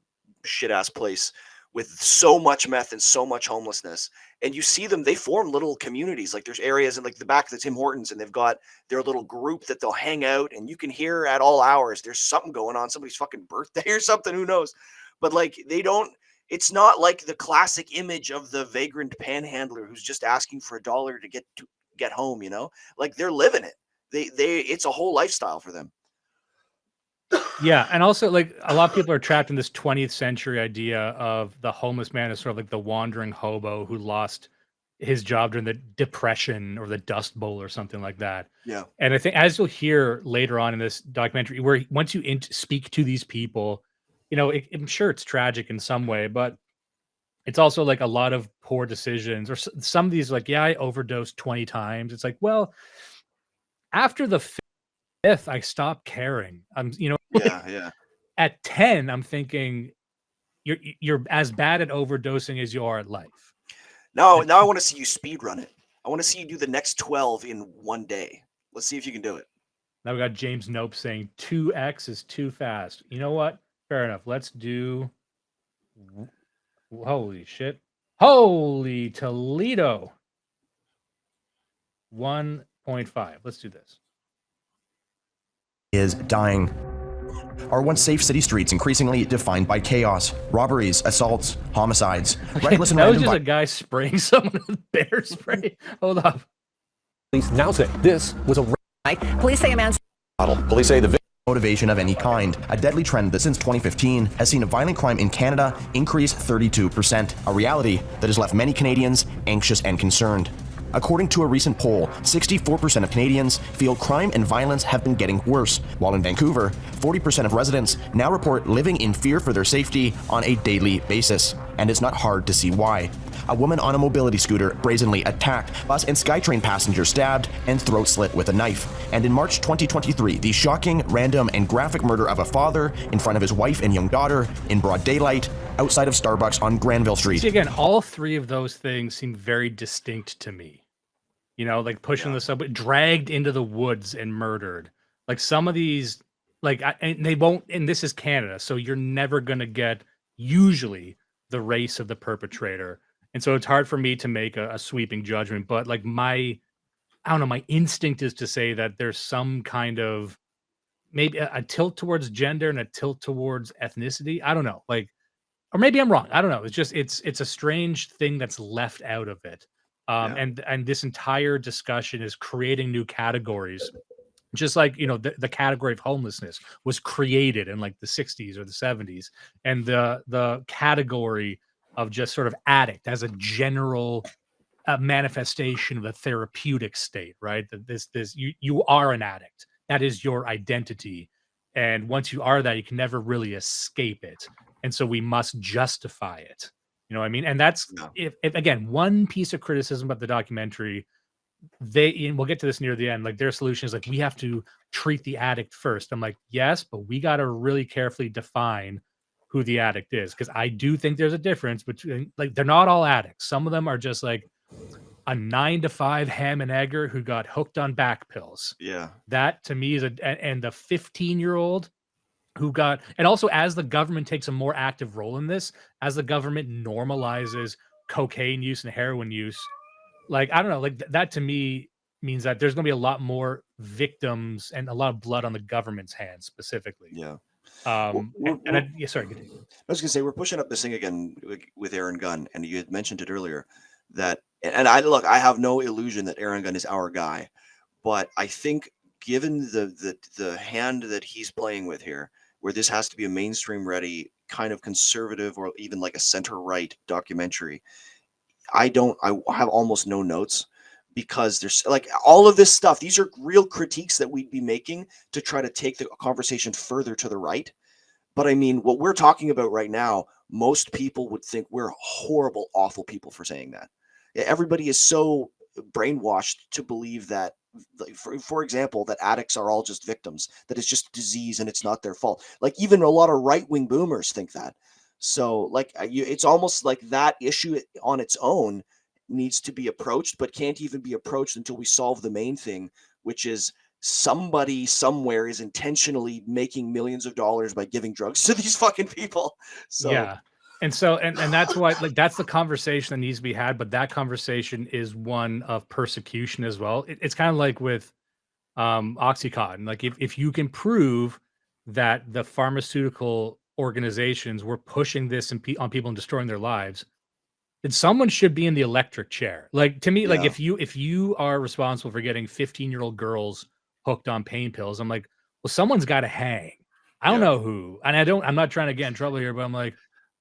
F: shit ass place with so much meth and so much homelessness. And you see them, they form little communities. Like there's areas in like the back of the Tim Hortons, and they've got their little group that they'll hang out, and you can hear at all hours there's something going on, somebody's fucking birthday or something, who knows. But like it's not like the classic image of the vagrant panhandler who's just asking for $1 to get home, like they're living it. It's a whole lifestyle for them.
E: Yeah, and also like a lot of people are trapped in this 20th century idea of the homeless man as sort of like the wandering hobo who lost his job during the Depression or the Dust Bowl or something like that.
F: Yeah.
E: And I think as you'll hear later on in this documentary, where once you speak to these people, I'm sure it's tragic in some way, but it's also like a lot of poor decisions, or some of these, like, yeah, I overdosed 20 times. It's like, well, after the fifth, I stopped caring.
F: Yeah.
E: At 10, I'm thinking you're as bad at overdosing as you are at life.
F: Now I want to see you speed run it. I want to see you do the next 12 in one day. Let's see if you can do it.
E: Now we got James Nope saying 2x is too fast. You know what? Fair enough. Let's do. Holy shit. Holy Toledo. 1.5. Let's do this.
S: Is dying. Our once safe city streets increasingly defined by chaos, robberies, assaults, homicides, reckless and
E: that was
S: random
E: just a guy spraying someone with bear spray. Hold up.
R: Police now say this was a.
N: Police say a man's.
S: Police say the motivation of any kind, a deadly trend that since 2015 has seen violent crime in Canada increase 32%, a reality that has left many Canadians anxious and concerned. According to a recent poll, 64% of Canadians feel crime and violence have been getting worse, while in Vancouver, 40% of residents now report living in fear for their safety on a daily basis. And it's not hard to see why. A woman on a mobility scooter brazenly attacked, bus and SkyTrain passengers stabbed and throat slit with a knife. And in March 2023, the shocking, random, and graphic murder of a father in front of his wife and young daughter in broad daylight outside of Starbucks on Granville Street.
E: See, again, all three of those things seem very distinct to me. Like pushing the subway, dragged into the woods and murdered. Like some of these, and they won't, and this is Canada, so you're never going to get usually the race of the perpetrator. And so it's hard for me to make a sweeping judgment, but like my instinct is to say that there's some kind of maybe a tilt towards gender and a tilt towards ethnicity. I don't know, or maybe I'm wrong. I don't know. It's just, it's a strange thing that's left out of it. And this entire discussion is creating new categories, just like, the category of homelessness was created in like the 60s or the 70s. And the category of just sort of addict as a general manifestation of a therapeutic state, right? That you are an addict. That is your identity. And once you are that, you can never really escape it. And so we must justify it. You know what I mean? And that's, if again, one piece of criticism about the documentary, and we'll get to this near the end, like their solution is like, we have to treat the addict first. I'm like, yes, but we got to really carefully define who the addict is. Because I do think there's a difference between, like, they're not all addicts. Some of them are just like a 9-to-5 ham and egger who got hooked on back pills.
F: Yeah.
E: That to me is and the 15-year-old who got, and also as the government takes a more active role in this, as the government normalizes cocaine use and heroin use, like, I don't know, like that to me means that there's going to be a lot more victims and a lot of blood on the government's hands specifically.
F: Yeah.
E: Sorry, continue.
F: I was going to say, we're pushing up this thing again with Aaron Gunn, and you had mentioned it earlier that, and I have no illusion that Aaron Gunn is our guy, but I think given the hand that he's playing with here, where this has to be a mainstream ready kind of conservative or even like a center right documentary, I have almost no notes, because there's like all of this stuff. These are real critiques that we'd be making to try to take the conversation further to the right. But I mean, what we're talking about right now, most people would think we're horrible, awful people for saying that. Everybody is so brainwashed to believe that, for example, that addicts are all just victims, that it's just disease and it's not their fault. Like even a lot of right-wing boomers think that. So like it's almost like that issue on its own needs to be approached, but can't even be approached until we solve the main thing, which is somebody somewhere is intentionally making millions of dollars by giving drugs to these fucking people. So
E: yeah. And so, and that's why, like, that's the conversation that needs to be had. But that conversation is one of persecution as well. It's kind of like with Oxycontin. Like, if you can prove that the pharmaceutical organizations were pushing this on people and destroying their lives, then someone should be in the electric chair. Like, to me, like if you are responsible for getting 15-year-old girls hooked on pain pills, I'm like, well, someone's got to hang. I don't know who, and I'm not trying to get in trouble here, but I'm like,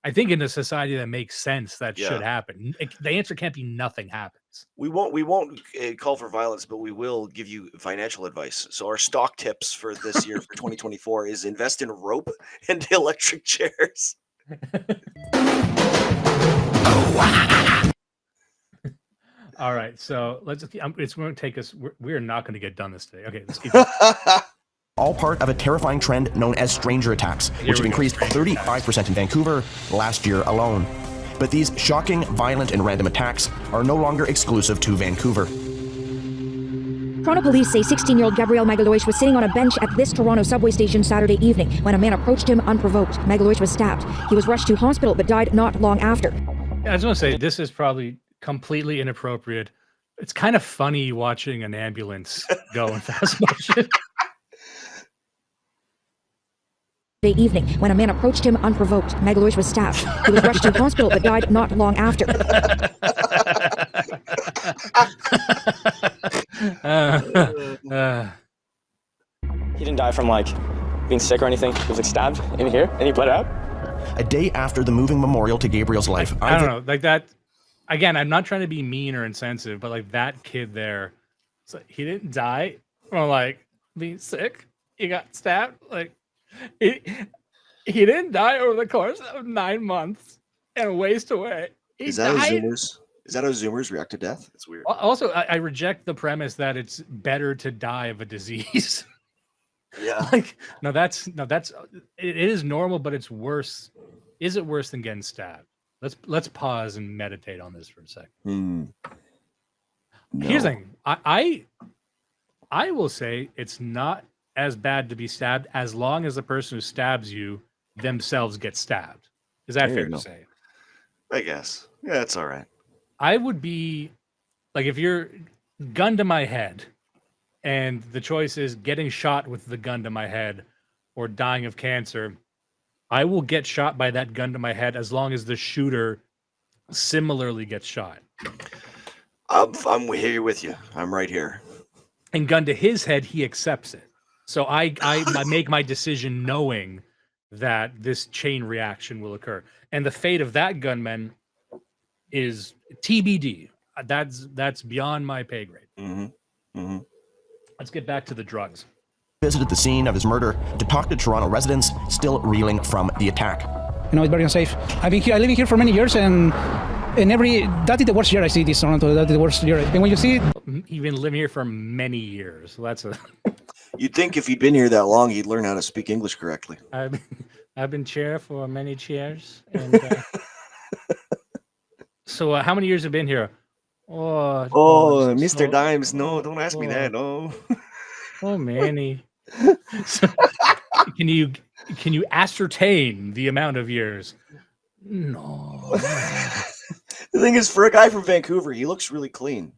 E: I think in a society that makes sense, that should happen. The answer can't be nothing happens.
F: We won't call for violence, but we will give you financial advice. So our stock tips for this year, for 2024, is invest in rope and electric chairs.
E: All right, so it's going to take us. We're not going to get done this today. Okay, let's keep going.
S: All part of a terrifying trend known as stranger attacks, which have increased 35% in Vancouver last year alone. But these shocking, violent, and random attacks are no longer exclusive to Vancouver.
T: Toronto police say 16-year-old Gabriel Magaloish was sitting on a bench at this Toronto subway station Saturday evening when a man approached him unprovoked. Magaloish was stabbed. He was rushed to hospital but died not long after.
E: I just want to say, this is probably completely inappropriate. It's kind of funny watching an ambulance go in fast motion.
T: Evening when a man approached him unprovoked. Magaloish was stabbed. He was rushed to hospital but died not long after.
U: He didn't die from like being sick or anything. He was like stabbed in here and he bled out.
S: A day after the moving memorial to Gabriel's life.
E: I don't know, like that. Again, I'm not trying to be mean or insensitive, but like that kid there, it's like, he didn't die from like being sick. He got stabbed. Like he didn't die over the course of 9 months and waste away.
F: Is that how Zoomers react to death? It's weird.
E: Also, I reject the premise that it's better to die of a disease.
F: Yeah.
E: Like, it is normal, but it's worse. Is it worse than getting stabbed? Let's pause and meditate on this for a second.
F: No.
E: Here's the thing. I will say it's not as bad to be stabbed as long as the person who stabs you themselves gets stabbed. Is that fair to say?
F: I guess. Yeah, that's all right.
E: I would be like, if you're gun to my head and the choice is getting shot with the gun to my head or dying of cancer, I will get shot by that gun to my head as long as the shooter similarly gets shot.
F: I'm here with you. I'm right here.
E: And gun to his head, he accepts it. So I make my decision knowing that this chain reaction will occur. And the fate of that gunman is TBD. That's beyond my pay grade. Let's get back to the drugs.
S: Visited the scene of his murder to talk to Toronto residents still reeling from the attack.
V: You know, it's very unsafe. I've been here. I live here for many years, and that is the worst year I see this Toronto. That is the worst year. And when you see it,
E: you've been living here for many years. So that's a.
F: You'd think if he'd been here that long, he'd learn how to speak English correctly.
E: I've been chair for many chairs. And, so how many years have been here?
F: Mr. Dimes, no, don't ask me that. No.
E: Oh, Manny. So, can you ascertain the amount of years? No.
F: The thing is, for a guy from Vancouver, he looks really clean.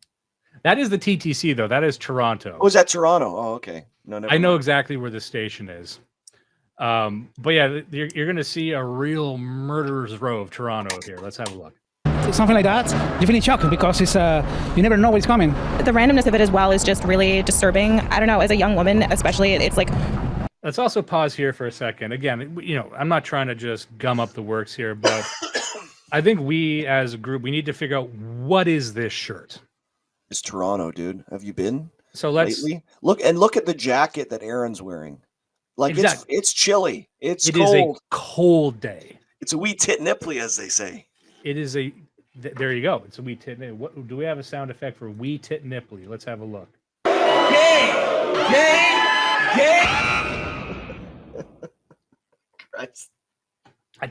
E: That is the TTC, though. That is Toronto.
F: Oh, is that Toronto? Oh, okay. No,
E: I know exactly where the station is. But yeah, you're going to see a real murderer's row of Toronto here. Let's have a look.
V: something like that, you feel in shock because it's you never know what's coming.
W: The randomness of it as well is just really disturbing. I don't know, as a young woman especially, it's like...
E: Let's also pause here for a second. Again, you know, I'm not trying to just gum up the works here, but I think we as a group, we need to figure out, what is this shirt?
F: It's Toronto, dude. Have you been?
E: So let's
F: lately? Look at the jacket that Aaron's wearing. Like
E: exactly.
F: It's chilly. It
E: is a cold day.
F: It's a wee tit nipply, as they say.
E: It is a. There you go. It's a wee tit nipply. What do we have a sound effect for wee tit nipply? Let's have a look.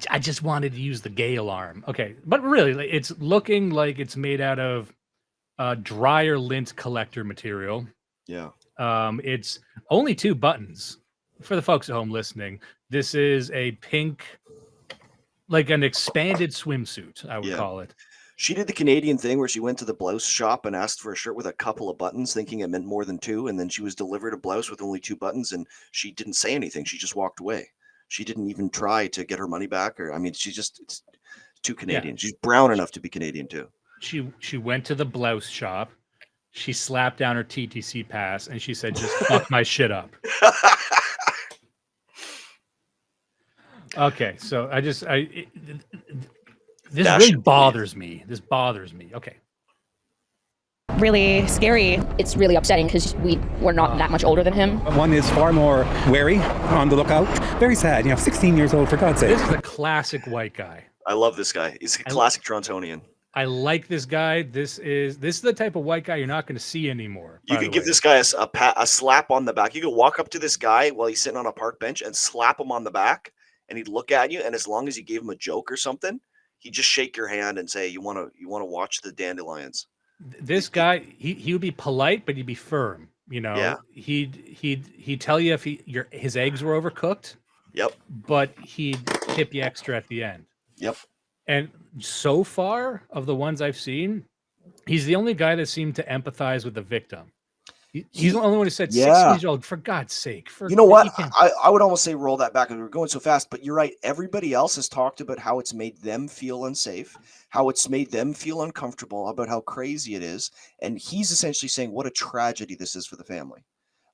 E: I just wanted to use the gay alarm. Okay, but really, it's looking like it's made out of dryer lint collector material.
F: Yeah.
E: It's only 2 buttons. For the folks at home listening, this is a pink, like an expanded swimsuit, I would call it.
F: She did the Canadian thing where she went to the blouse shop and asked for a shirt with a couple of buttons, thinking it meant more than 2, and then she was delivered a blouse with only 2 buttons, and she didn't say anything. She just walked away. She didn't even try to get her money back, or I mean, it's too Canadian. Yeah. She's brown enough to be Canadian too.
E: She went to the blouse shop. She slapped down her TTC pass, and she said, "Just fuck my shit up." Okay, so this really bothers me. This bothers me. Okay.
W: Really scary.
X: It's really upsetting because we're not that much older than him.
Y: One is far more wary, on the lookout. Very sad, 16 years old, for God's sake.
E: This is a classic white guy.
F: I love this guy. He's a classic Torontonian.
E: I like this guy. This is the type of white guy you're not going to see anymore.
F: You could give this guy a slap on the back. You could walk up to this guy while he's sitting on a park bench and slap him on the back, and he'd look at you. And as long as you gave him a joke or something, he'd just shake your hand and say, "You want to watch the dandelions."
E: This guy, he would be polite, but he'd be firm. You know,
F: Yeah.
E: he'd tell you if his eggs were overcooked.
F: Yep.
E: But he'd tip you extra at the end.
F: Yep.
E: And so far of the ones I've seen, he's the only guy that seemed to empathize with the victim. He's the only one who said, 16-year-old, for God's sake.
F: You know what? I would almost say roll that back because we're going so fast, but you're right. Everybody else has talked about how it's made them feel unsafe, how it's made them feel uncomfortable, about how crazy it is. And he's essentially saying what a tragedy this is for the family.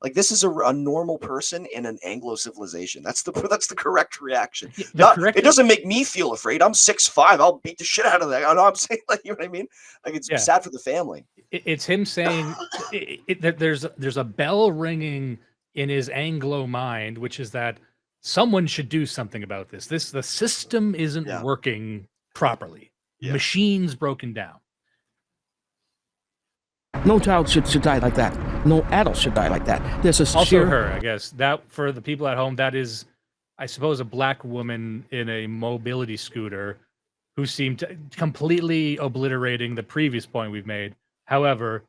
F: Like, this is a normal person in an Anglo civilization. That's the correct reaction. It doesn't make me feel afraid. I'm 6'5". I'll beat the shit out of that. I know I'm saying, like, you know what I mean? Like, it's sad for the family.
E: It's him saying that there's a bell ringing in his Anglo mind, which is that someone should do something about this. The system isn't working properly. Machines broken down.
A: No child should die like that. No adult should die like that. There's a
E: Also her, I guess. That, for the people at home, that is, I suppose, a black woman in a mobility scooter who seemed to completely obliterating the previous point we've made. However,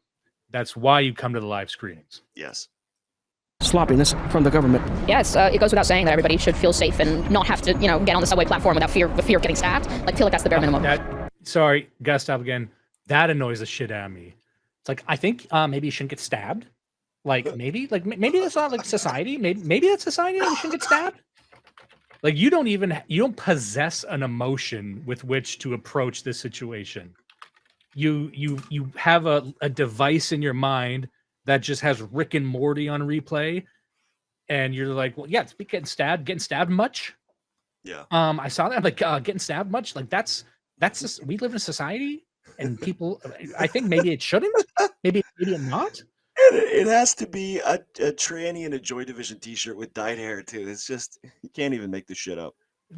E: that's why you come to the live screenings.
F: Yes.
A: sloppiness from the government.
X: Yes, it goes without saying that everybody should feel safe and not have to, get on the subway platform without fear of getting stabbed. I feel like that's the bare minimum.
E: Sorry, gotta stop again. That annoys the shit out of me. It's like, I think maybe you shouldn't get stabbed. Maybe that's not society. Maybe that's society that you shouldn't get stabbed. You don't possess an emotion with which to approach this situation. You have a device in your mind that just has Rick and Morty on replay, and you're like, well, yeah, it's getting stabbed. Getting stabbed much?
F: Yeah.
E: I saw that. I'm like, getting stabbed much? That's just, we live in a society, and people. I think maybe it shouldn't. Maybe not.
F: It has to be a tranny and a Joy Division t-shirt with dyed hair too. It's just, you can't even make this shit up.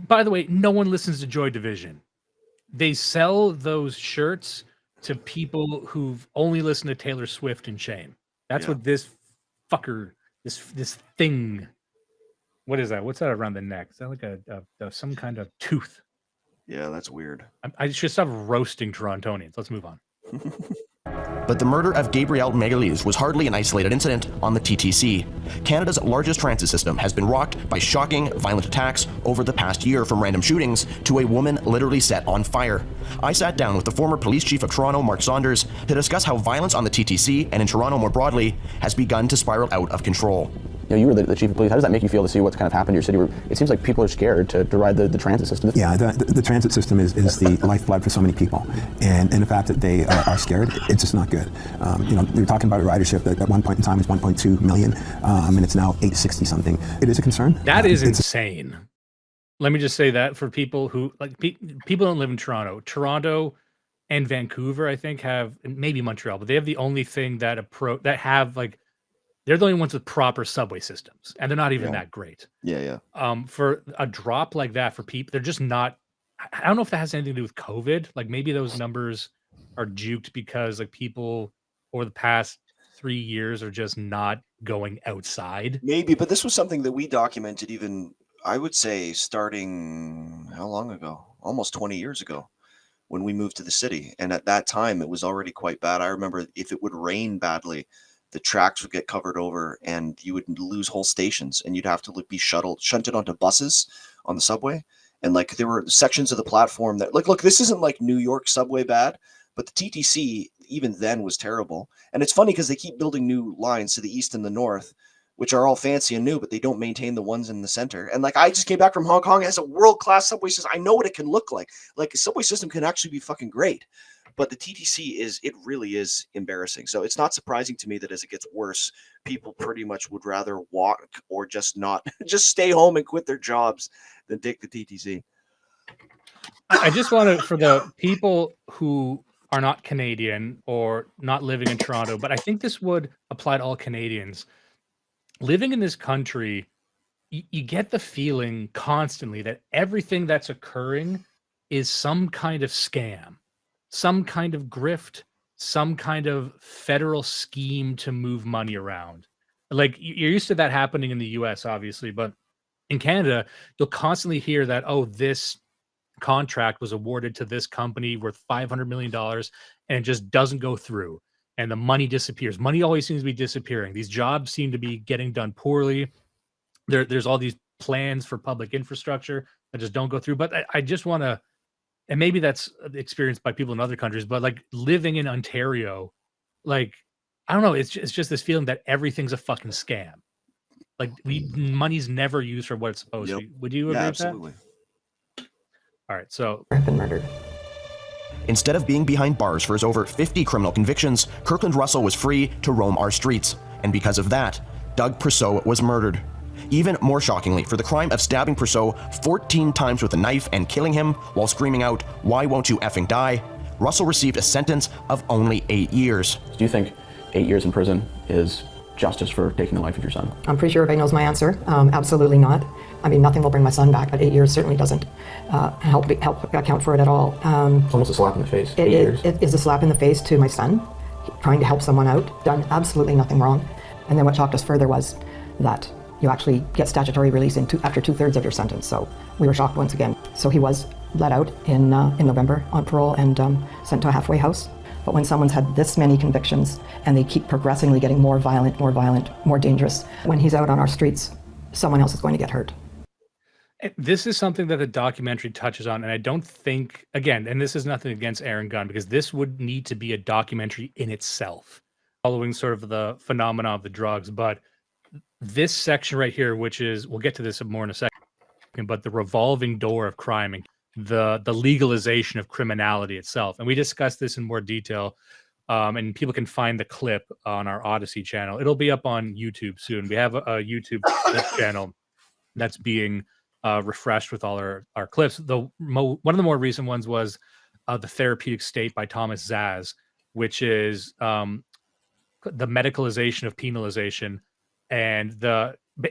E: By the way, no one listens to Joy Division. They sell those shirts to people who've only listened to Taylor Swift and Shame. That's what this fucker, this thing. What is that? What's that around the neck? Is that like a some kind of tooth?
F: Yeah, that's weird.
E: I should stop roasting Torontonians. Let's move on.
S: But the murder of Gabrielle Magalhaes was hardly an isolated incident on the TTC. Canada's largest transit system has been rocked by shocking, violent attacks over the past year, from random shootings to a woman literally set on fire. I sat down with the former police chief of Toronto, Mark Saunders, to discuss how violence on the TTC and in Toronto more broadly has begun to spiral out of control.
B: You were the chief of police. How does that make you feel to see what's kind of happened in your city? Where it seems like people are scared to ride the transit system.
C: Yeah, the transit system is the lifeblood for so many people, and the fact that they are scared, it's just not good. They were talking about a ridership that at one point in time was 1.2 million, and it's now 860 something. It is a concern.
E: That is insane. Let me just say that for people who people don't live in Toronto. Toronto and Vancouver, I think, have, maybe Montreal, but they have the only thing that have they're the only ones with proper subway systems, and they're not even that great.
F: Yeah.
E: For a drop like that, for people, they're just not. I don't know if that has anything to do with COVID. Maybe those numbers are juked because people over the past 3 years are just not going outside.
F: Maybe, but this was something that we documented even, I would say, starting how long ago? Almost 20 years ago, when we moved to the city. And at that time, it was already quite bad. I remember if it would rain badly, the tracks would get covered over and you would lose whole stations, and you'd have to be shunted onto buses on the subway. And there were sections of the platform that look, this isn't like New York subway bad, but the TTC even then was terrible. And it's funny because they keep building new lines to the east and the north, which are all fancy and new, but they don't maintain the ones in the center. And I just came back from Hong Kong. It has a world-class subway system. I know what it can look like. A subway system can actually be fucking great. But the TTC it really is embarrassing. So it's not surprising to me that as it gets worse, people pretty much would rather walk or just stay home and quit their jobs than take the TTC.
E: I just want to, for the people who are not Canadian or not living in Toronto, but I think this would apply to all Canadians. Living in this country, you get the feeling constantly that everything that's occurring is some kind of scam. some kind of grift, some kind of federal scheme to move money around. Like you're used to that happening in the US, obviously, but in Canada, you'll constantly hear that, oh, this contract was awarded to this company worth $500 million and it just doesn't go through. And the money disappears. Money always seems to be disappearing. These jobs seem to be getting done poorly. There's all these plans for public infrastructure that just don't go through. But I just want to, and maybe that's experienced by people in other countries, but like living in Ontario, like, I don't know, it's just this feeling that everything's a fucking scam. Like money's never used for what it's supposed to be. Would you agree with
F: absolutely.
E: that? All right, so
S: been murdered. Instead of being behind bars for his over 50 criminal convictions, Kirkland Russell was free to roam our streets. And because of that, Doug Perceau was murdered. Even more shockingly, for the crime of stabbing Perceau 14 times with a knife and killing him while screaming out, "Why won't you effing die?" Russell received a sentence of only 8 years.
B: Do you think 8 years in prison is justice for taking the life of your son?
D: I'm pretty sure everybody knows my answer. Absolutely not. I mean, nothing will bring my son back, but 8 years certainly doesn't help account for it at all.
B: It's almost a slap in the face. 8 years.
D: It is a slap in the face to my son, trying to help someone out, done absolutely nothing wrong. And then what shocked us further was that you actually get statutory release after 2/3 of your sentence. So we were shocked once again. So he was let out in November on parole and sent to a halfway house. But when someone's had this many convictions and they keep progressively getting more violent, more dangerous, when he's out on our streets, someone else is going to get hurt.
E: this is something that the documentary touches on, and I don't think, again, and this is nothing against Aaron Gunn, because this would need to be a documentary in itself, following sort of the phenomena of the drugs. But this section right here, which is, we'll get to this more in a second, but the revolving door of crime and the legalization of criminality itself. And we discussed this in more detail, and people can find the clip on our Odyssey channel. It'll be up on YouTube soon. We have a YouTube channel that's being refreshed with all our clips. One of the more recent ones was The Therapeutic State by Thomas Zaz, which is the medicalization of penalization, and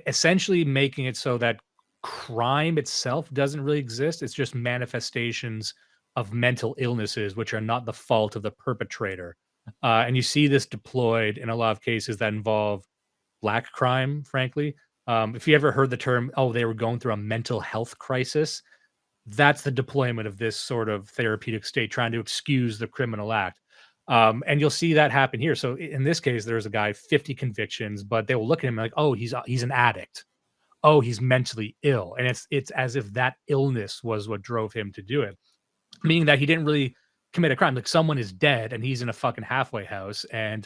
E: essentially making it so that crime itself doesn't really exist. It's just manifestations of mental illnesses, which are not the fault of the perpetrator. And you see this deployed in a lot of cases that involve black crime, frankly. If you ever heard the term, oh, they were going through a mental health crisis, that's the deployment of this sort of therapeutic state, trying to excuse the criminal act. And you'll see that happen here. So in this case, there's a guy, 50 convictions, but they will look at him like, oh, he's an addict. Oh, he's mentally ill. And it's as if that illness was what drove him to do it, meaning that he didn't really commit a crime. Like, someone is dead and he's in a fucking halfway house, and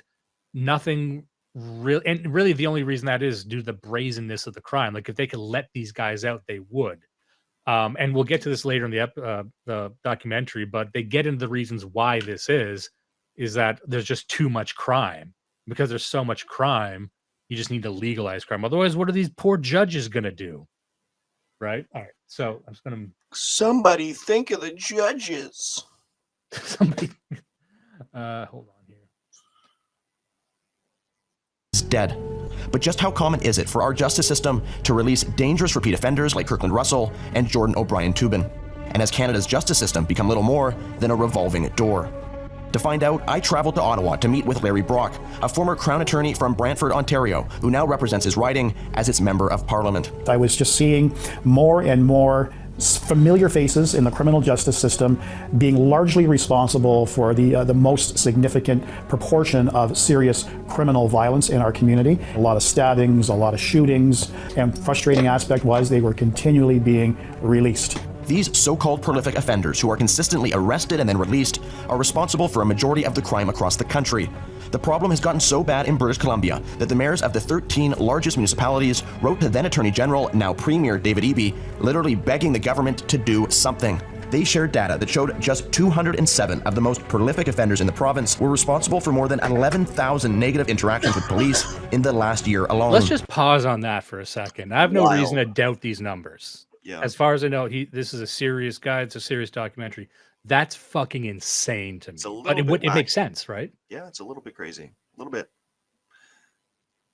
E: nothing really, and really the only reason that is due to the brazenness of the crime. Like, if they could let these guys out, they would. And we'll get to this later in the documentary, but they get into the reasons why this is that there's just too much crime. Because there's so much crime, you just need to legalize crime. Otherwise, what are these poor judges going to do? Right? All right. So I'm just going to...
F: Somebody think of the judges.
E: Somebody... hold on here.
S: Is dead. But just how common is it for our justice system to release dangerous repeat offenders like Kirkland Russell and Jordan O'Brien Tubin? And has Canada's justice system become little more than a revolving door? To find out, I traveled to Ottawa to meet with Larry Brock, a former Crown attorney from Brantford, Ontario, who now represents his riding as its Member of Parliament.
G: I was just seeing more and more familiar faces in the criminal justice system being largely responsible for the most significant proportion of serious criminal violence in our community. A lot of stabbings, a lot of shootings, and frustrating aspect was they were continually being released.
S: These so-called prolific offenders who are consistently arrested and then released are responsible for a majority of the crime across the country. The problem has gotten so bad in British Columbia that the mayors of the 13 largest municipalities wrote to then Attorney General, now Premier David Eby, literally begging the government to do something. They shared data that showed just 207 of the most prolific offenders in the province were responsible for more than 11,000 negative interactions with police in the last year alone.
E: Let's just pause on that for a second. I have no reason to doubt these numbers.
F: Yeah.
E: As far as I know, this is a serious guy. It's a serious documentary. That's fucking insane to me. But it makes sense, right?
F: Yeah, it's a little bit crazy. A little bit.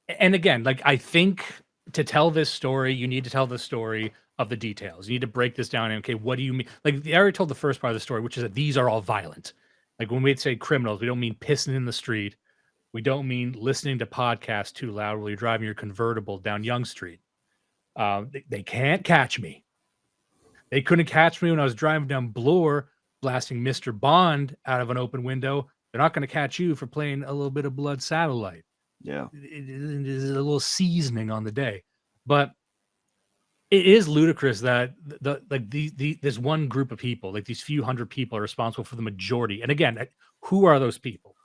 E: And again, like, I think to tell this story, you need to tell the story of the details. You need to break this down. And, okay, what do you mean? Like, I already told the first part of the story, which is that these are all violent. Like when we say criminals, we don't mean pissing in the street. We don't mean listening to podcasts too loud while you're driving your convertible down Yonge Street. They can't catch me. They couldn't catch me when I was driving down Bloor blasting Mr. Bond out of an open window. They're not going to catch you for playing a little bit of Blood Satellite.
F: Yeah.
E: It is a little seasoning on the day. But it is ludicrous that this one group of people, like these few hundred people, are responsible for the majority. And again, who are those people?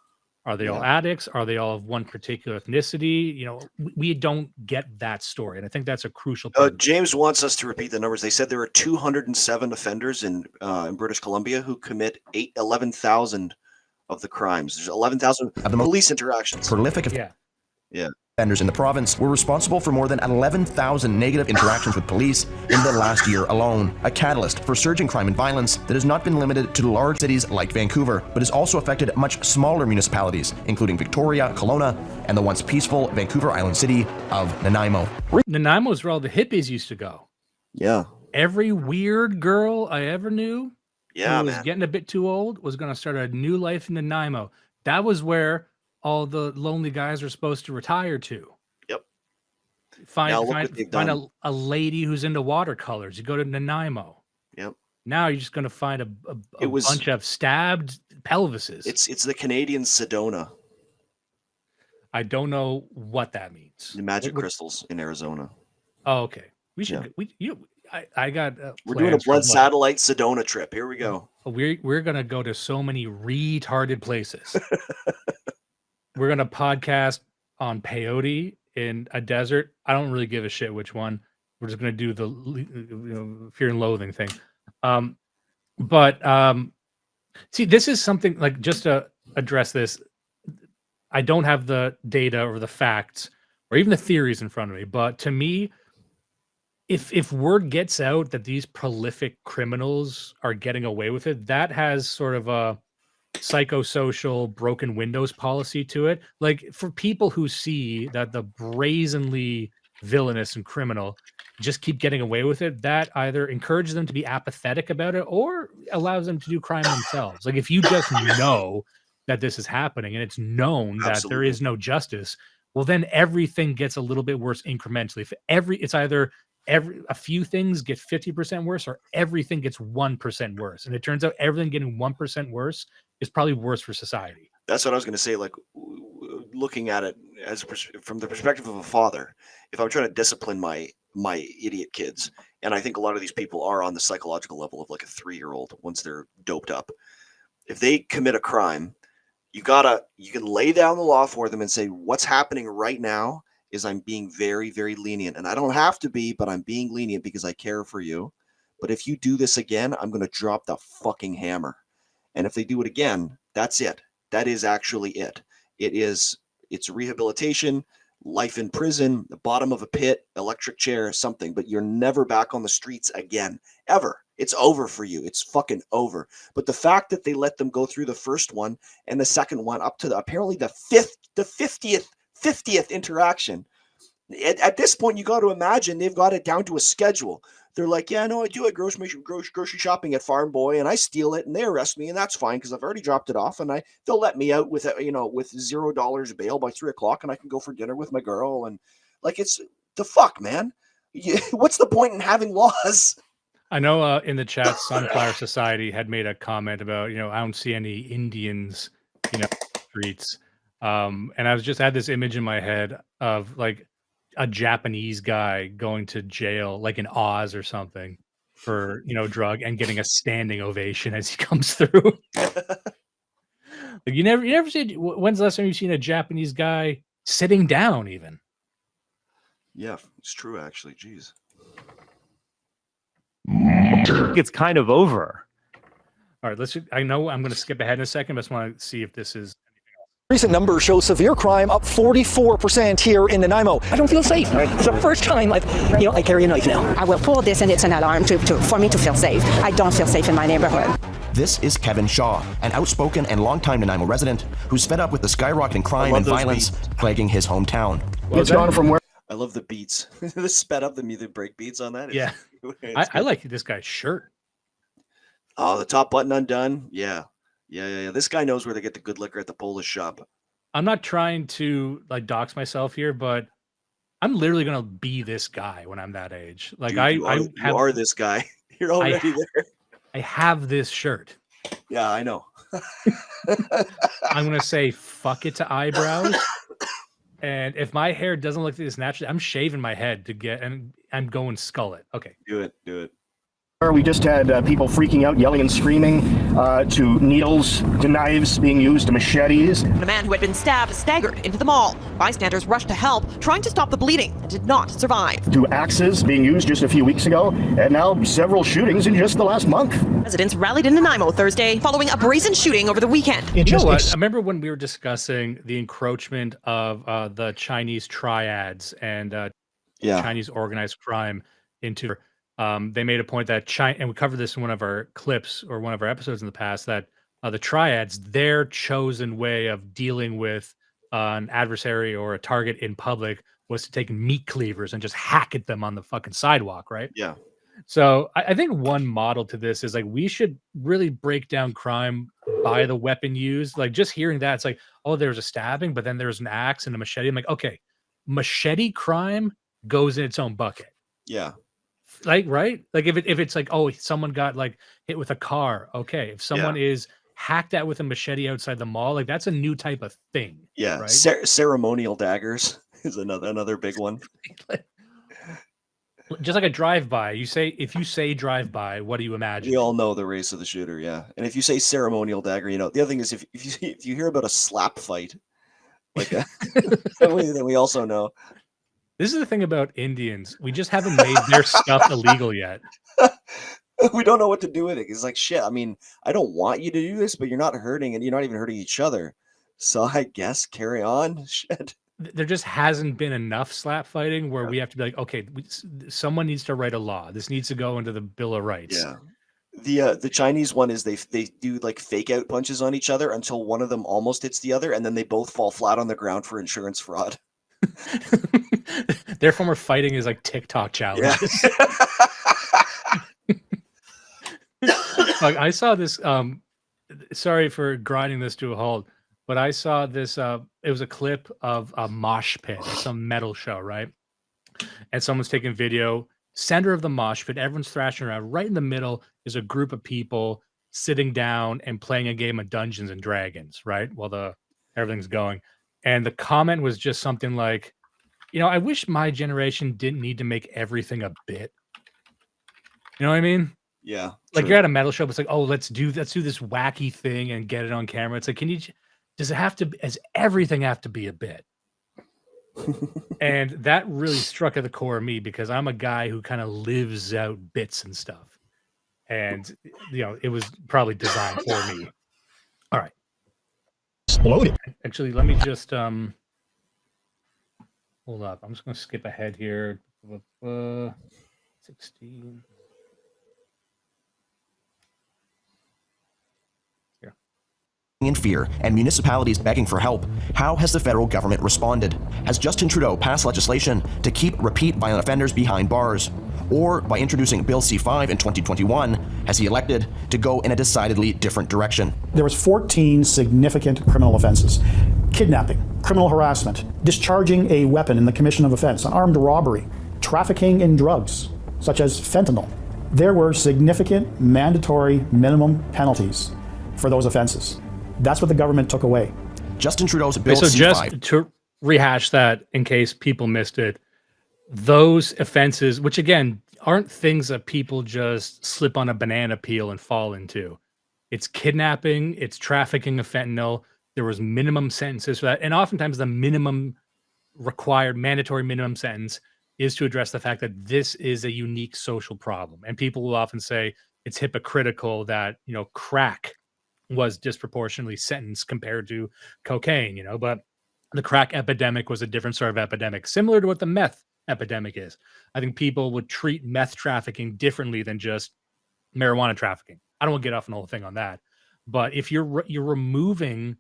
E: Are they all addicts? Are they all of one particular ethnicity? You know, we don't get that story, and I think that's a crucial part.
F: James wants us to repeat the numbers. They said there are 207 offenders in British Columbia who commit 11,000 of the crimes. There's 11,000 police interactions.
S: Prolific offenders in the province were responsible for more than 11,000 negative interactions with police in the last year alone. A catalyst for surging crime and violence that has not been limited to large cities like Vancouver, but has also affected much smaller municipalities, including Victoria, Kelowna, and the once peaceful Vancouver Island city of Nanaimo.
E: Nanaimo is where all the hippies used to go.
F: Yeah.
E: Every weird girl I ever knew who was
F: man.
E: getting a bit too old was going to start a new life in Nanaimo. That was where all the lonely guys are supposed to retire to.
F: Yep.
E: Find a lady who's into watercolors. You go to Nanaimo.
F: Yep.
E: Now you're just going to find a bunch of stabbed pelvises.
F: It's the Canadian Sedona.
E: I don't know what that means.
F: The magic crystals in Arizona.
E: Oh, okay. We should. I got.
F: We're doing a Blood Satellite Sedona trip. Here we go.
E: We're gonna go to so many retarded places. We're gonna podcast on peyote in a desert. I don't really give a shit which one. We're just gonna do the Fear and Loathing thing. See, this is something like, just to address this. I don't have the data or the facts or even the theories in front of me, but to me, if word gets out that these prolific criminals are getting away with it, that has sort of a psychosocial broken windows policy to it. Like, for people who see that the brazenly villainous and criminal just keep getting away with it, that either encourages them to be apathetic about it or allows them to do crime themselves. Like, if you just know that this is happening and it's known that there is no justice, well, then everything gets a little bit worse incrementally. It's either a few things get 50% worse or everything gets 1% worse. And it turns out everything getting 1% worse is probably worse for society.
F: That's what I was going to say. Like, looking at it from the perspective of a father, if I'm trying to discipline my idiot kids, and I think a lot of these people are on the psychological level of like a 3-year-old once they're doped up. If they commit a crime, you can lay down the law for them and say, what's happening right now is I'm being very, very lenient. And I don't have to be, but I'm being lenient because I care for you. But if you do this again, I'm going to drop the fucking hammer. And if they do it again, that's it. That is actually it. It's rehabilitation, life in prison, the bottom of a pit, electric chair, something, but you're never back on the streets again, ever. It's over for you. It's fucking over. But the fact that they let them go through the first one and the second one up to apparently the 50th interaction, at this point, you got to imagine they've got it down to a schedule. They're like, yeah, no, I do it grocery shopping at Farm Boy, and I steal it, and they arrest me, and that's fine because I've already dropped it off, and they'll let me out with $0 bail by 3:00, and I can go for dinner with my girl, and like, it's the fuck, man. What's the point in having laws?
E: I know in the chat, Sunflower Society had made a comment about, I don't see any Indians, streets. And I had this image in my head of like a Japanese guy going to jail, like in Oz or something, for, drug, and getting a standing ovation as he comes through. Like, you never see, when's the last time you've seen a Japanese guy sitting down even?
F: Yeah, it's true, actually. Jeez.
H: It's kind of over.
E: All right, I know I'm going to skip ahead in a second, but I just want to see if this is.
I: Recent numbers show severe crime up 44% here in Nanaimo.
J: I don't feel safe. It's the first time I carry a knife now. I will pull this and it's an alarm for me to feel safe. I don't feel safe in my neighborhood.
S: This is Kevin Shaw, an outspoken and longtime Nanaimo resident who's fed up with the skyrocketing crime and violence plaguing his hometown.
F: It's gone from where? I love the beats. The sped up, the music break beats on that.
E: Yeah. I like this guy's shirt.
F: Oh, the top button undone. Yeah. Yeah. This guy knows where to get the good liquor at the Polish shop.
E: I'm not trying to like dox myself here, but I'm literally gonna be this guy when I'm that age. Like
F: Dude, you are this guy. You're already there.
E: I have this shirt.
F: Yeah, I know.
E: I'm gonna say fuck it to eyebrows. And if my hair doesn't look this naturally, I'm shaving my head to get, and I'm going skull it. Okay.
F: Do it.
K: We just had people freaking out, yelling and screaming, to needles, to knives being used, to machetes.
L: A man who had been stabbed staggered into the mall. Bystanders rushed to help, trying to stop the bleeding, and did not survive.
K: To axes being used just a few weeks ago, and now several shootings in just the last month.
L: Residents rallied in Nanaimo Thursday following a brazen shooting over the weekend.
E: You know what? I remember when we were discussing the encroachment of the Chinese triads and Chinese organized crime into. They made a point that China, and we covered this in one of our clips or one of our episodes in the past, that the triads, their chosen way of dealing with an adversary or a target in public was to take meat cleavers and just hack at them on the fucking sidewalk, right?
F: Yeah.
E: So I think one model to this is like we should really break down crime by the weapon used. Like just hearing that, it's like, oh, there's a stabbing, but then there's an axe and a machete. I'm like, okay, machete crime goes in its own bucket.
F: Yeah.
E: Like, right? Like if it's like, oh, someone got like hit with a car. Okay. If someone is hacked at with a machete outside the mall, like that's a new type of thing.
F: Yeah.
E: Right?
F: Ceremonial daggers is another big one.
E: Just like a drive-by. If you say drive-by, what do you imagine?
F: We all know the race of the shooter, yeah. And if you say ceremonial dagger, the other thing is if you hear about a slap fight, like then we also know.
E: This is the thing about Indians. We just haven't made their stuff illegal yet.
F: We don't know what to do with it. It's like, shit, I mean, I don't want you to do this, but you're not hurting, and you're not even hurting each other. So I guess carry on. Shit.
E: There just hasn't been enough slap fighting where we have to be like, okay, someone needs to write a law. This needs to go into the Bill of Rights.
F: Yeah. The Chinese one is they do like fake out punches on each other until one of them almost hits the other, and then they both fall flat on the ground for insurance fraud.
E: Their form of fighting is like TikTok challenges. Like I saw this. Sorry for grinding this to a halt, but I saw this. It was a clip of a mosh pit, some metal show, right? And someone's taking video. Center of the mosh pit, everyone's thrashing around. Right in the middle is a group of people sitting down and playing a game of Dungeons and Dragons, right? While everything's going. And the comment was just something like, I wish my generation didn't need to make everything a bit. You know what I mean?
F: Yeah.
E: Like you're at a metal show, but it's like, oh, let's do this wacky thing and get it on camera. It's like, does everything have to be a bit? And that really struck at the core of me because I'm a guy who kind of lives out bits and stuff. And, it was probably designed for me. All right.
K: Exploded.
E: Actually, let me just hold up. I'm just going to skip ahead here. 16.
S: In fear and municipalities begging for help, how has the federal government responded? Has Justin Trudeau passed legislation to keep repeat violent offenders behind bars? Or by introducing Bill C-5 in 2021, has he elected to go in a decidedly different direction?
G: There was 14 significant criminal offenses. Kidnapping, criminal harassment, discharging a weapon in the commission of offense, an armed robbery, trafficking in drugs, such as fentanyl. There were significant mandatory minimum penalties for those offenses. That's what the government took away.
S: Justin Trudeau's Bill
E: C-5. Just
S: C-5.
E: to rehash that in case people missed it, those offenses, which again, aren't things that people just slip on a banana peel and fall into. It's kidnapping, it's trafficking of fentanyl. There was minimum sentences for that. And oftentimes the minimum required mandatory minimum sentence is to address the fact that this is a unique social problem. And people will often say it's hypocritical that, crack was disproportionately sentenced compared to cocaine, but the crack epidemic was a different sort of epidemic, similar to what the meth epidemic is. I think people would treat meth trafficking differently than just marijuana trafficking. I don't want to get off on the whole thing on that. But if you're removing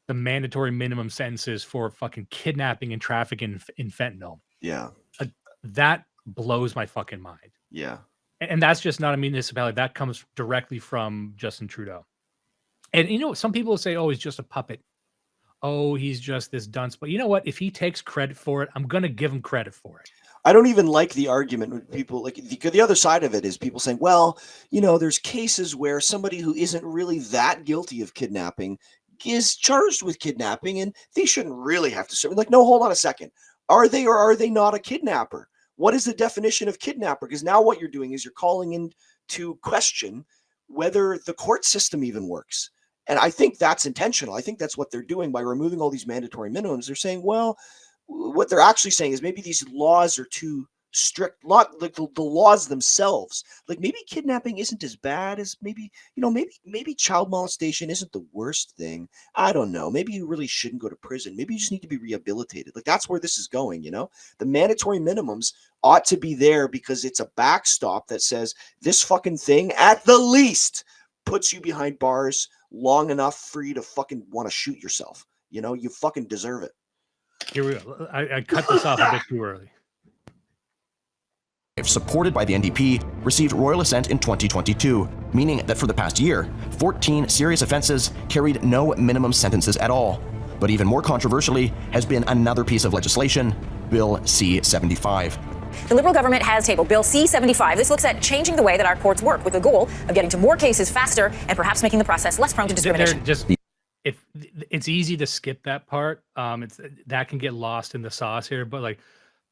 E: the mandatory minimum sentences for fucking kidnapping and trafficking in fentanyl, that blows my fucking mind.
F: Yeah.
E: And that's just not a municipality. That comes directly from Justin Trudeau. And you know, some people say, "Oh, he's just a puppet. Oh, he's just this dunce." But you know what? If he takes credit for it, I'm gonna give him credit for it.
F: I don't even like the argument with people like the other side of it is people saying, well, you know, there's cases where somebody who isn't really that guilty of kidnapping is charged with kidnapping and they shouldn't really have to serve. Like, no, hold on a second. Are they or are they not a kidnapper? What is the definition of kidnapper? Because now what you're doing is you're calling into question whether the court system even works. And I think that's intentional. I think that's what they're doing by removing all these mandatory minimums. They're saying, well, what they're actually saying is maybe these laws are too strict, not like the laws themselves. Like maybe kidnapping isn't as bad as maybe, you know, maybe child molestation isn't the worst thing. I don't know. Maybe you really shouldn't go to prison. Maybe you just need to be rehabilitated. Like that's where this is going, you know? The mandatory minimums ought to be there because it's a backstop that says this fucking thing at the least puts you behind bars long enough for you to fucking want to shoot yourself. You know, you fucking deserve it.
E: Here we go. I cut this off a bit too early.
S: Supported by the NDP, received royal assent in 2022, meaning that for the past year, 14 serious offenses carried no minimum sentences at all. But even more controversially has been another piece of legislation, Bill C-75.
M: The Liberal government has tabled Bill C-75. This looks at changing the way that our courts work with the goal of getting to more cases faster and perhaps making the process less prone to discrimination.
E: If it's easy to skip that part, that can get lost in the sauce here. But like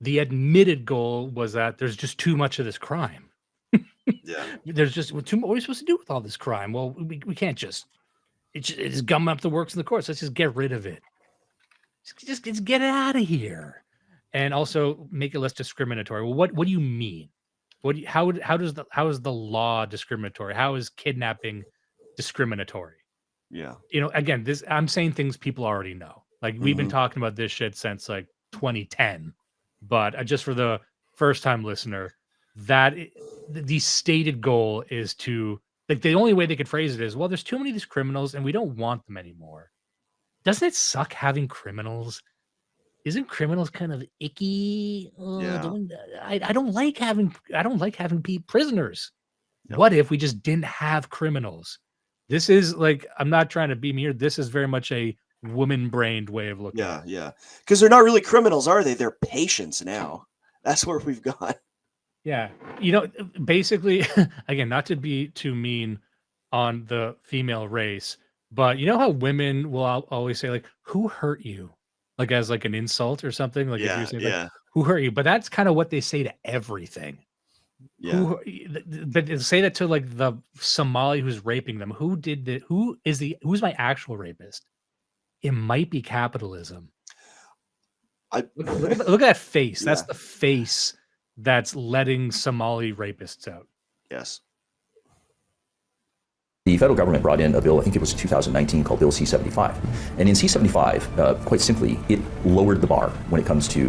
E: the admitted goal was that there's just too much of this crime.
F: Yeah,
E: there's just too much. What are we supposed to do with all this crime? Well, we can't just it's gum up the works in the courts. Let's just get rid of it. Just get it out of here, and also make it less discriminatory. Well, what do you mean? How is the law discriminatory? How is kidnapping discriminatory?
F: Yeah.
E: You know, again, I'm saying things people already know. Like we've been talking about this shit since like 2010. But just for the first time listener, that the stated goal is to like the only way they could phrase it is, well, there's too many of these criminals and we don't want them anymore. Doesn't it suck having criminals? Isn't criminals kind of icky? I don't like having prisoners. Yep. What if we just didn't have criminals? This is like, I'm not trying to be here. This is very much a woman-brained way of looking.
F: Yeah. Because they're not really criminals, are they? They're patients now. That's where we've gone.
E: Yeah. You know, basically, again, not to be too mean on the female race, but you know how women will always say, like, who hurt you? Like as like an insult or something. Like if you're saying, like, who hurt you? But that's kind of what they say to everything.
F: Yeah.
E: But they say that to like the Somali who's raping them. Who's my actual rapist? It might be capitalism. Look at that face. Yeah. That's the face that's letting Somali rapists out.
F: Yes.
O: The federal government brought in a bill, I think it was 2019, called Bill C-75. And in C-75, quite simply, it lowered the bar when it comes to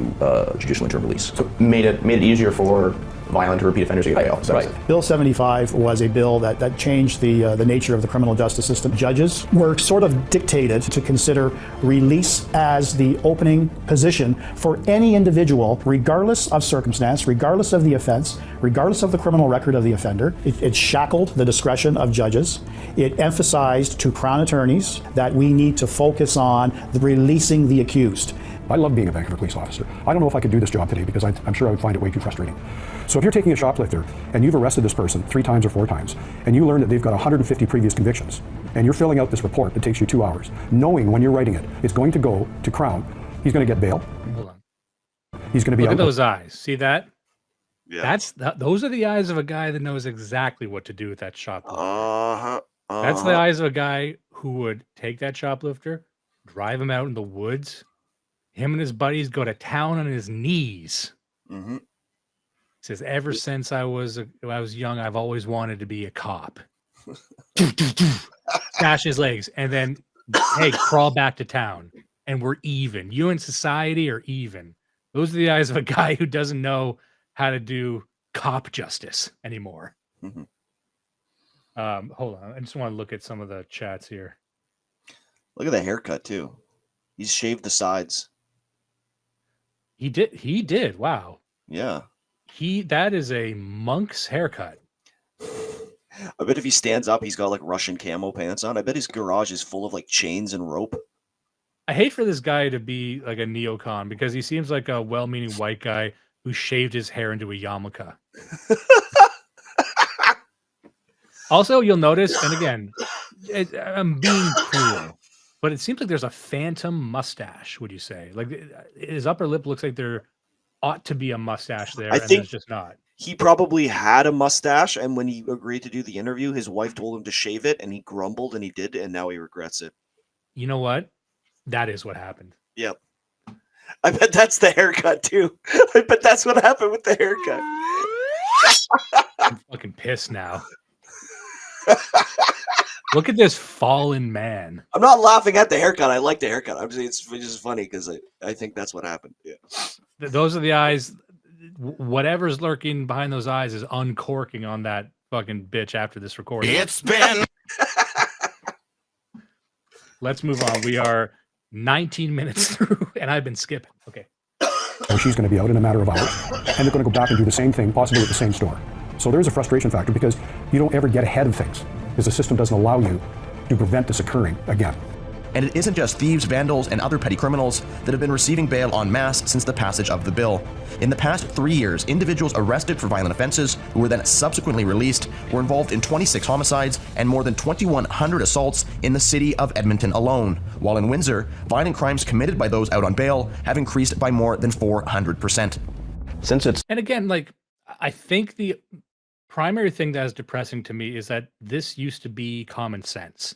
O: judicial interim release.
B: So made it easier for violent or repeat offenders to get bail.
O: Right.
G: Bill 75 was a bill that changed the nature of the criminal justice system. Judges were sort of dictated to consider release as the opening position for any individual, regardless of circumstance, regardless of the offense, regardless of the criminal record of the offender. It shackled the discretion of judges. It emphasized to Crown attorneys that we need to focus on releasing the accused.
P: I love being a Vancouver police officer. I don't know if I could do this job today because I'm sure I would find it way too frustrating. So if you're taking a shoplifter and you've arrested this person 3 times or 4 times, and you learn that they've got 150 previous convictions, and you're filling out this report that takes you 2 hours, knowing when you're writing it, it's going to go to Crown, he's going to get bail.
E: Hold on.
P: He's going to be
E: Look
P: out.
E: at those eyes. See that?
F: Yeah.
E: Those are the eyes of a guy that knows exactly what to do with that shoplifter. That's the eyes of a guy who would take that shoplifter, drive him out in the woods. Him and his buddies go to town on his knees.
F: Mm-hmm.
E: Says, ever since I was young, I've always wanted to be a cop. Smash his legs, and then, hey, crawl back to town, and we're even. You and society are even. Those are the eyes of a guy who doesn't know how to do cop justice anymore.
F: Mm-hmm.
E: Hold on, I just want to look at some of the chats here.
F: Look at the haircut too. He's shaved the sides.
E: He did. Wow.
F: Yeah.
E: That is a monk's haircut.
F: I bet if he stands up, he's got like Russian camo pants on. I bet his garage is full of like chains and rope.
E: I hate for this guy to be like a neocon because he seems like a well-meaning white guy who shaved his hair into a yarmulke. Also, you'll notice, and again, I'm being cruel, but it seems like there's a phantom mustache. Would you say? Like his upper lip looks like there ought to be a mustache there,
F: I
E: and
F: think
E: there's just not.
F: he probably had a mustache, and when he agreed to do the interview, his wife told him to shave it, and he grumbled, and he did, and now he regrets it.
E: You know what? That is what happened.
F: Yep. I bet that's the haircut too. I bet that's what happened with the haircut.
E: I'm fucking pissed now. Look at this fallen man.
F: I'm not laughing at the haircut. I like the haircut. I'm saying it's just funny because I think that's what happened. Yeah.
E: Those are the eyes. Whatever's lurking behind those eyes is uncorking on that fucking bitch after this recording.
S: It's been.
E: Let's move on. We are 19 minutes through, and I've been skipping. Okay.
P: Or she's going to be out in a matter of hours, and they're going to go back and do the same thing, possibly at the same store. So there's a frustration factor because you don't ever get ahead of things because the system doesn't allow you to prevent this occurring again.
S: And it isn't just thieves, vandals, and other petty criminals that have been receiving bail en masse since the passage of the bill. In the past 3 years, individuals arrested for violent offenses who were then subsequently released were involved in 26 homicides and more than 2,100 assaults in the city of Edmonton alone, while in Windsor, violent crimes committed by those out on bail have increased by more than 400%.
B: Since it's...
E: And again, like, I think the primary thing that is depressing to me is that this used to be common sense.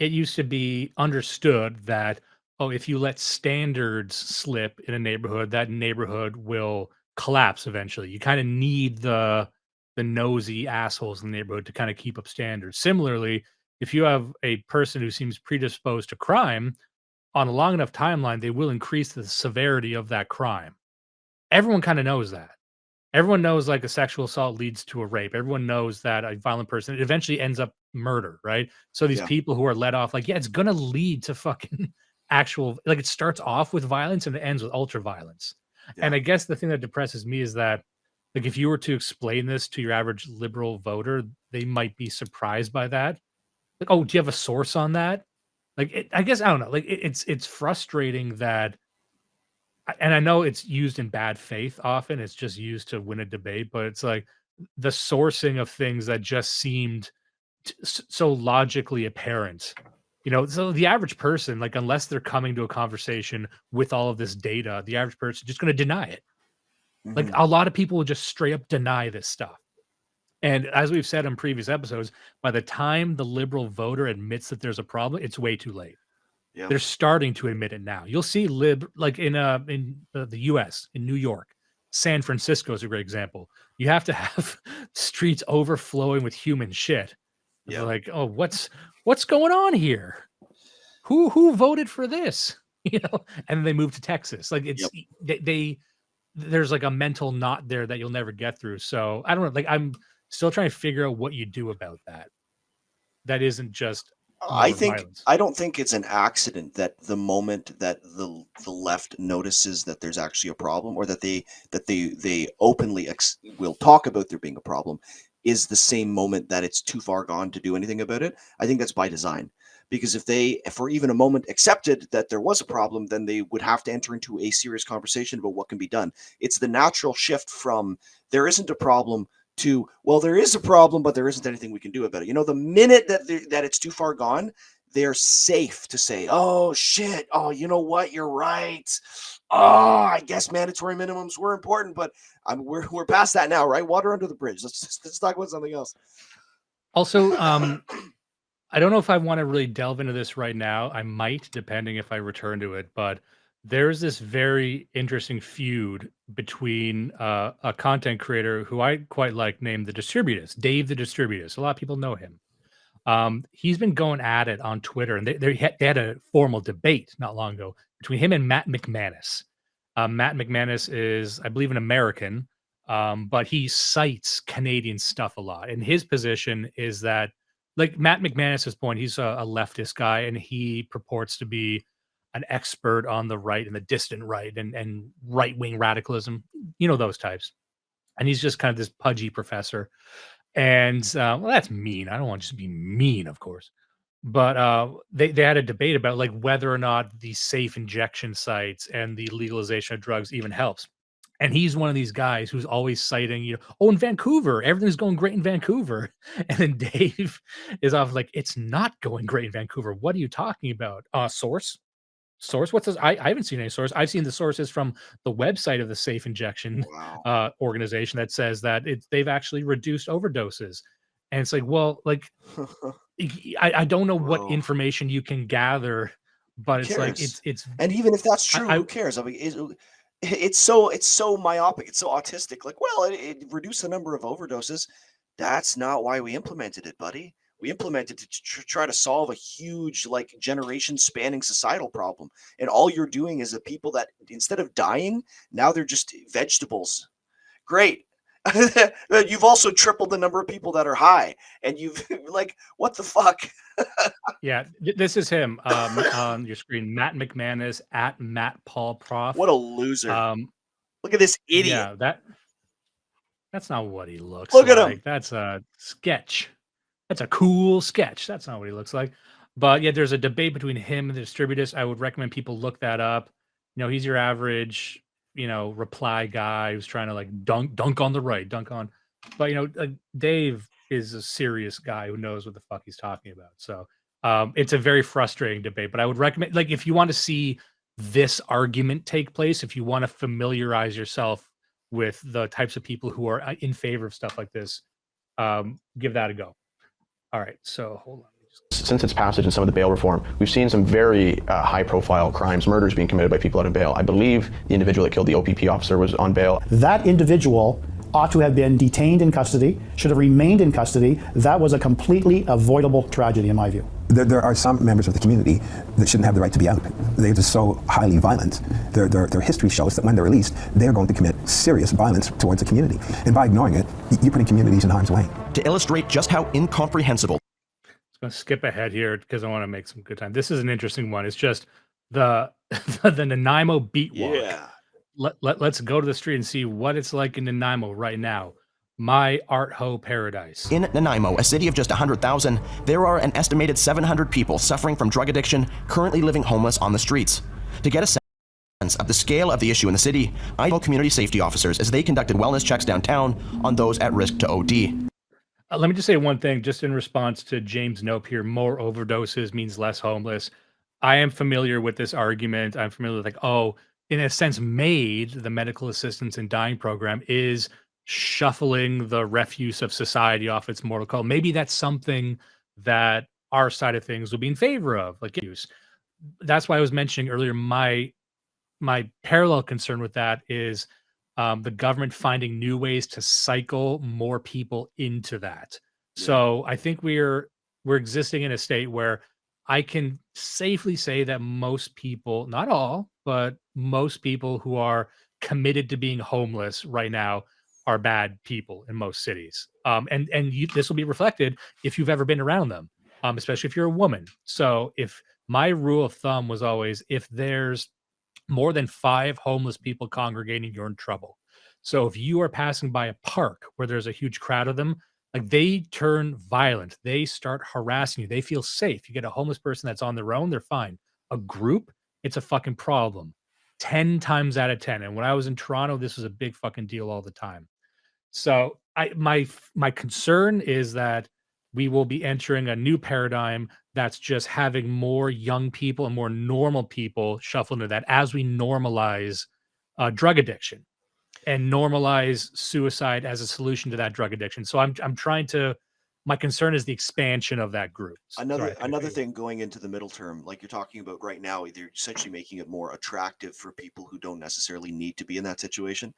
E: It used to be understood that, oh, if you let standards slip in a neighborhood, that neighborhood will collapse eventually. You kind of need the nosy assholes in the neighborhood to kind of keep up standards. Similarly, if you have a person who seems predisposed to crime, on a long enough timeline, they will increase the severity of that crime. Everyone kind of knows that. Everyone knows like a sexual assault leads to a rape. Everyone knows that a violent person, it eventually ends up murder, right? So these people who are let off, like, yeah, it's going to lead to fucking actual, like it starts off with violence and it ends with ultra violence. And I guess the thing that depresses me is that, like, if you were to explain this to your average liberal voter, they might be surprised by that. Like, oh, do you have a source on that? Like, I guess, I don't know. Like, it's frustrating that, and I know it's used in bad faith often. It's just used to win a debate, but it's like the sourcing of things that just seemed so logically apparent. You know, so the average person, like, unless they're coming to a conversation with all of this data, the average person is just going to deny it. Like, a lot of people will just straight up deny this stuff. And as we've said in previous episodes, by the time the liberal voter admits that there's a problem, it's way too late.
F: Yeah.
E: They're starting to admit it now. You'll see like in the US, in New York, San Francisco is a great example. You have to have streets overflowing with human shit. Yeah. They're like, oh, what's going on here? Who voted for this? You know, and they move to Texas. Like it's there's like a mental knot there that you'll never get through. So I don't know. Like I'm still trying to figure out what you do about that. That isn't just.
F: I don't think it's an accident that the moment that the left notices that there's actually a problem, or that they openly will talk about there being a problem, is the same moment that it's too far gone to do anything about it. I think that's by design, because if they, for even a moment, accepted that there was a problem, then they would have to enter into a serious conversation about what can be done. It's the natural shift from there isn't a problem to, well, there is a problem, but there isn't anything we can do about it. You know, the minute that it's too far gone, they're safe to say, oh, shit. Oh, you know what? You're right. Oh, I guess mandatory minimums were important, but we're past that now, right? Water under the bridge. Let's talk about something else.
E: Also, I don't know if I want to really delve into this right now. I might, depending if I return to it, but there's this very interesting feud between a content creator who I quite like named The Distributist, Dave the Distributist. A lot of people know him. He's been going at it on Twitter, and they had a formal debate not long ago between him and Matt McManus. Matt McManus is, I believe, an American, but he cites Canadian stuff a lot. And his position is that, like Matt McManus's point, he's a leftist guy, and he purports to be an expert on the right and the distant right and right-wing radicalism, you know, those types. And he's just kind of this pudgy professor. And well, that's mean. I don't want to just be mean, of course. But they had a debate about like whether or not the safe injection sites and the legalization of drugs even helps. And he's one of these guys who's always citing, oh, in Vancouver, everything's going great in Vancouver. And then Dave is off like, it's not going great in Vancouver. What are you talking about? Source? What's this? I haven't seen any source. I've seen the sources from the website of the Safe Injection organization that says that they've actually reduced overdoses. And it's like, well, like I don't know what information you can gather, but it's like it's
F: and even if that's true,
E: I
F: who cares? I mean, it's so myopic, it's so autistic. Like, well, it reduced the number of overdoses. That's not why we implemented it, buddy. We implemented it to try to solve a huge, like, generation spanning societal problem. And all you're doing is the people that instead of dying, now they're just vegetables. Great. You've also tripled the number of people that are high, and you've like, what the fuck?
E: Yeah, this is him on your screen, Matt McManus at Matt Paul Prof.
F: What a loser! Look at this idiot.
E: Yeah, that's not what he looks
F: Look
E: like.
F: at him.
E: That's a sketch. That's a cool sketch. That's not what he looks like. But yeah, there's a debate between him and the distributors. I would recommend people look that up. He's your average, reply guy who's trying to like dunk on the right, dunk on. But Dave is a serious guy who knows what the fuck he's talking about. So it's a very frustrating debate. But I would recommend, like, if you want to see this argument take place, if you want to familiarize yourself with the types of people who are in favor of stuff like this, give that a go. All right, so hold on.
B: Since its passage and some of the bail reform, we've seen some very high-profile crimes, murders being committed by people out of bail. I believe the individual that killed the OPP officer was on bail.
G: That individual ought to have been detained in custody, should have remained in custody. That was a completely avoidable tragedy, in my view.
C: There are some members of the community that shouldn't have the right to be out. They're just so highly violent. Their history shows that when they're released, they're going to commit serious violence towards the community. And by ignoring it, you're putting communities in harm's way.
S: To illustrate just how incomprehensible.
E: I'm going to skip ahead here because I want to make some good time. This is an interesting one. It's just the Nanaimo beat walk.
F: Yeah.
E: Let's go to the street and see what it's like in Nanaimo right now. My art ho paradise.
S: In Nanaimo, a city of just 100,000, there are an estimated 700 people suffering from drug addiction, currently living homeless on the streets. To get a sense of the scale of the issue in the city, I told community safety officers as they conducted wellness checks downtown on those at risk to OD.
E: Let me just say one thing, just in response to James' note here, more overdoses means less homeless. I am familiar with this argument. I'm familiar with, like, oh, in a sense, MAID, the Medical Assistance in Dying program, is shuffling the refuse of society off its mortal coil. Maybe that's something that our side of things will be in favor of, like use. That's why I was mentioning earlier, my parallel concern with that is the government finding new ways to cycle more people into that. Yeah. So I think we're existing in a state where I can safely say that most people, not all, but most people who are committed to being homeless right now are bad people in most cities. This will be reflected if you've ever been around them, especially if you're a woman. So if my rule of thumb was always, if there's more than 5 homeless people congregating, you're in trouble. So if you are passing by a park where there's a huge crowd of them, like, they turn violent, they start harassing you, they feel safe. You get a homeless person that's on their own, they're fine. A group, it's a fucking problem. 10 times out of 10. And when I was in Toronto, this was a big fucking deal all the time. So my concern is that we will be entering a new paradigm that's just having more young people and more normal people shuffle into that as we normalize drug addiction and normalize suicide as a solution to that drug addiction. So I'm trying to, my concern is the expansion of that group.
F: Another thing going into the middle term, like you're talking about right now, they're essentially making it more attractive for people who don't necessarily need to be in that situation.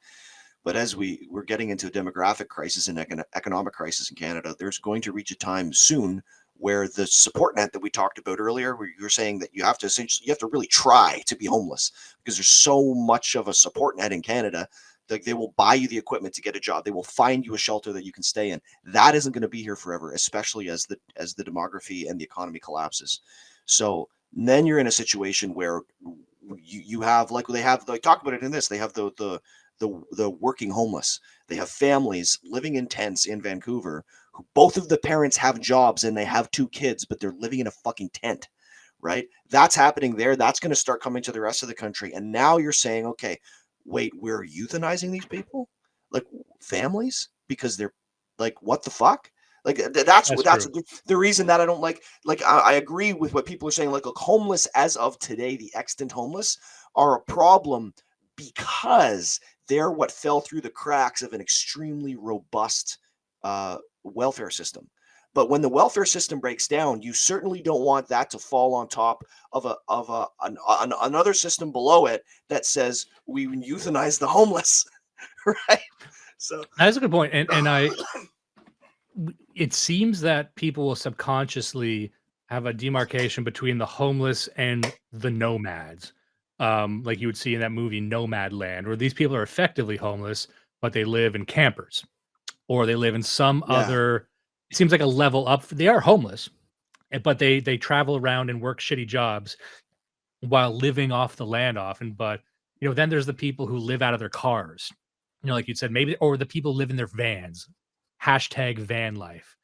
F: But as we're getting into a demographic crisis and economic crisis in Canada, there's going to reach a time soon where the support net that we talked about earlier, where you're saying that you have to really try to be homeless because there's so much of a support net in Canada. Like, they will buy you the equipment to get a job. They will find you a shelter that you can stay in. That isn't going to be here forever, especially as the demography and the economy collapses. So then you're in a situation where you have, like they talk about it in this, they have the working homeless. They have families living in tents in Vancouver both of the parents have jobs and they have 2 kids, but they're living in a fucking tent, right? That's happening there. That's going to start coming to the rest of the country. And now you're saying, okay, wait, we're euthanizing these people, like families, because they're like, what the fuck? Like that's the reason that I don't like I agree with what people are saying. Like homeless as of today, the extant homeless are a problem because they're what fell through the cracks of an extremely robust welfare system. But when the welfare system breaks down, you certainly don't want that to fall on top of another system below it that says we euthanize the homeless, right? So
E: that's a good point, and it seems that people will subconsciously have a demarcation between the homeless and the nomads, like you would see in that movie Nomadland, where these people are effectively homeless, but they live in campers, or they live in some other. It seems like a level up. They are homeless, but they travel around and work shitty jobs while living off the land often. But then there's the people who live out of their cars, like you said, maybe, or the people live in their vans. Hashtag van life,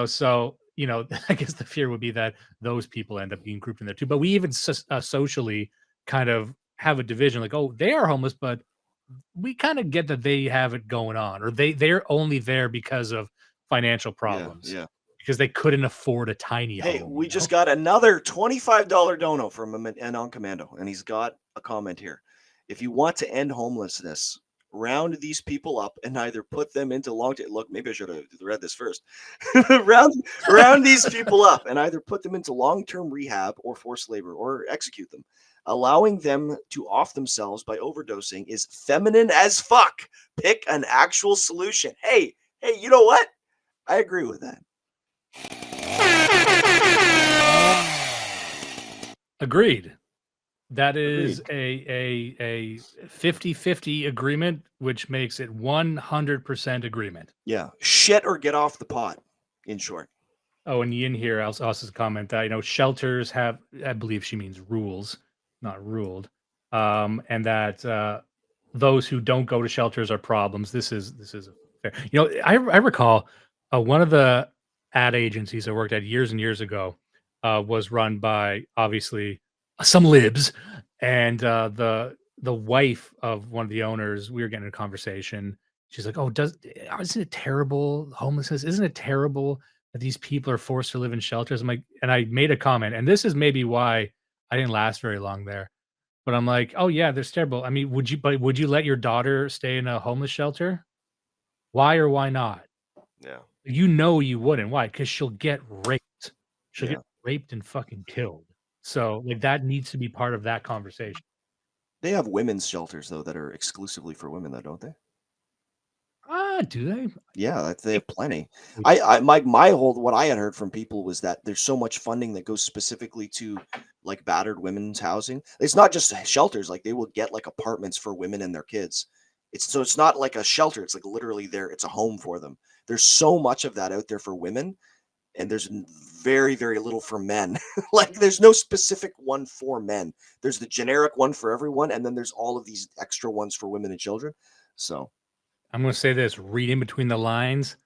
E: so I guess the fear would be that those people end up being grouped in there too. But we even socially kind of have a division, like, oh, they are homeless, but we kind of get that they have it going on, or they're only there because of financial problems, because they couldn't afford a tiny home.
F: We just got another $25 dono from Anon Commando, and he's got a comment here. If you want to end homelessness, round these people up and either put them into look, maybe I should have read this first. round these people up and either put them into long-term rehab or forced labor or execute them. Allowing them to off themselves by overdosing is feminine as fuck. Pick an actual solution. Hey, you know what? I agree with that.
E: Agreed. That is a 50-50 agreement, which makes it 100% agreement.
F: Yeah. Shit or get off the pot, in short.
E: Oh, and Yin here also has a comment that, shelters have, I believe she means rules, not ruled. And that those who don't go to shelters are problems. This is fair. I recall one of the ad agencies I worked at years and years ago was run by, obviously, some libs, and the wife of one of the owners, we were getting a conversation. She's like, "Oh, isn't it terrible, homelessness? Isn't it terrible that these people are forced to live in shelters?" I'm like, and I made a comment, and this is maybe why I didn't last very long there. But I'm like, "Oh yeah, that's terrible. I mean, would you let your daughter stay in a homeless shelter? Why or why not?"
F: Yeah,
E: you wouldn't. Why? Because she'll get raped. She'll get raped and fucking killed. So that needs to be part of that conversation.
F: They have women's shelters though that are exclusively for women, though, don't they?
E: Do they?
F: Yeah, they have plenty. My whole what I had heard from people was that there's so much funding that goes specifically to like battered women's housing. It's not just shelters; like they will get like apartments for women and their kids. It's not like a shelter; it's like literally it's a home for them. There's so much of that out there for women. And there's very, very little for men. Like there's no specific one for men. There's the generic one for everyone. And then there's all of these extra ones for women and children. So
E: I'm going to say this, read in between the lines.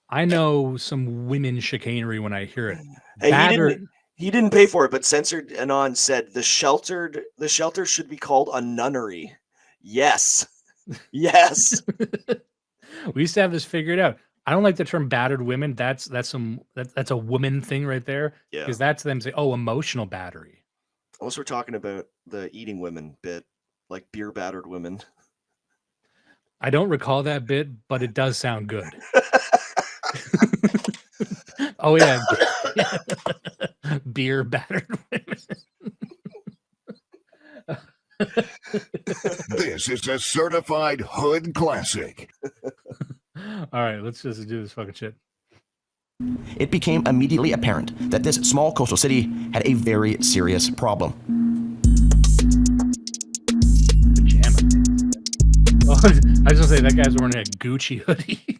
E: I know some women chicanery when I hear it.
F: Hey, he didn't pay for it, but Censored Anon said the shelter should be called a nunnery. Yes. Yes.
E: We used to have this figured out. I don't like the term battered women. That's a woman thing right there.
F: Yeah.
E: Because that's them say, oh, emotional battery.
F: Unless we're talking about the eating women bit, like beer battered women.
E: I don't recall that bit, but it does sound good. Oh yeah. Beer battered women.
N: This is a certified hood classic.
E: All right, let's just do this fucking shit.
S: It became immediately apparent that this small coastal city had a very serious problem.
E: Pajama. Oh, I was gonna say that guy's wearing a Gucci hoodie.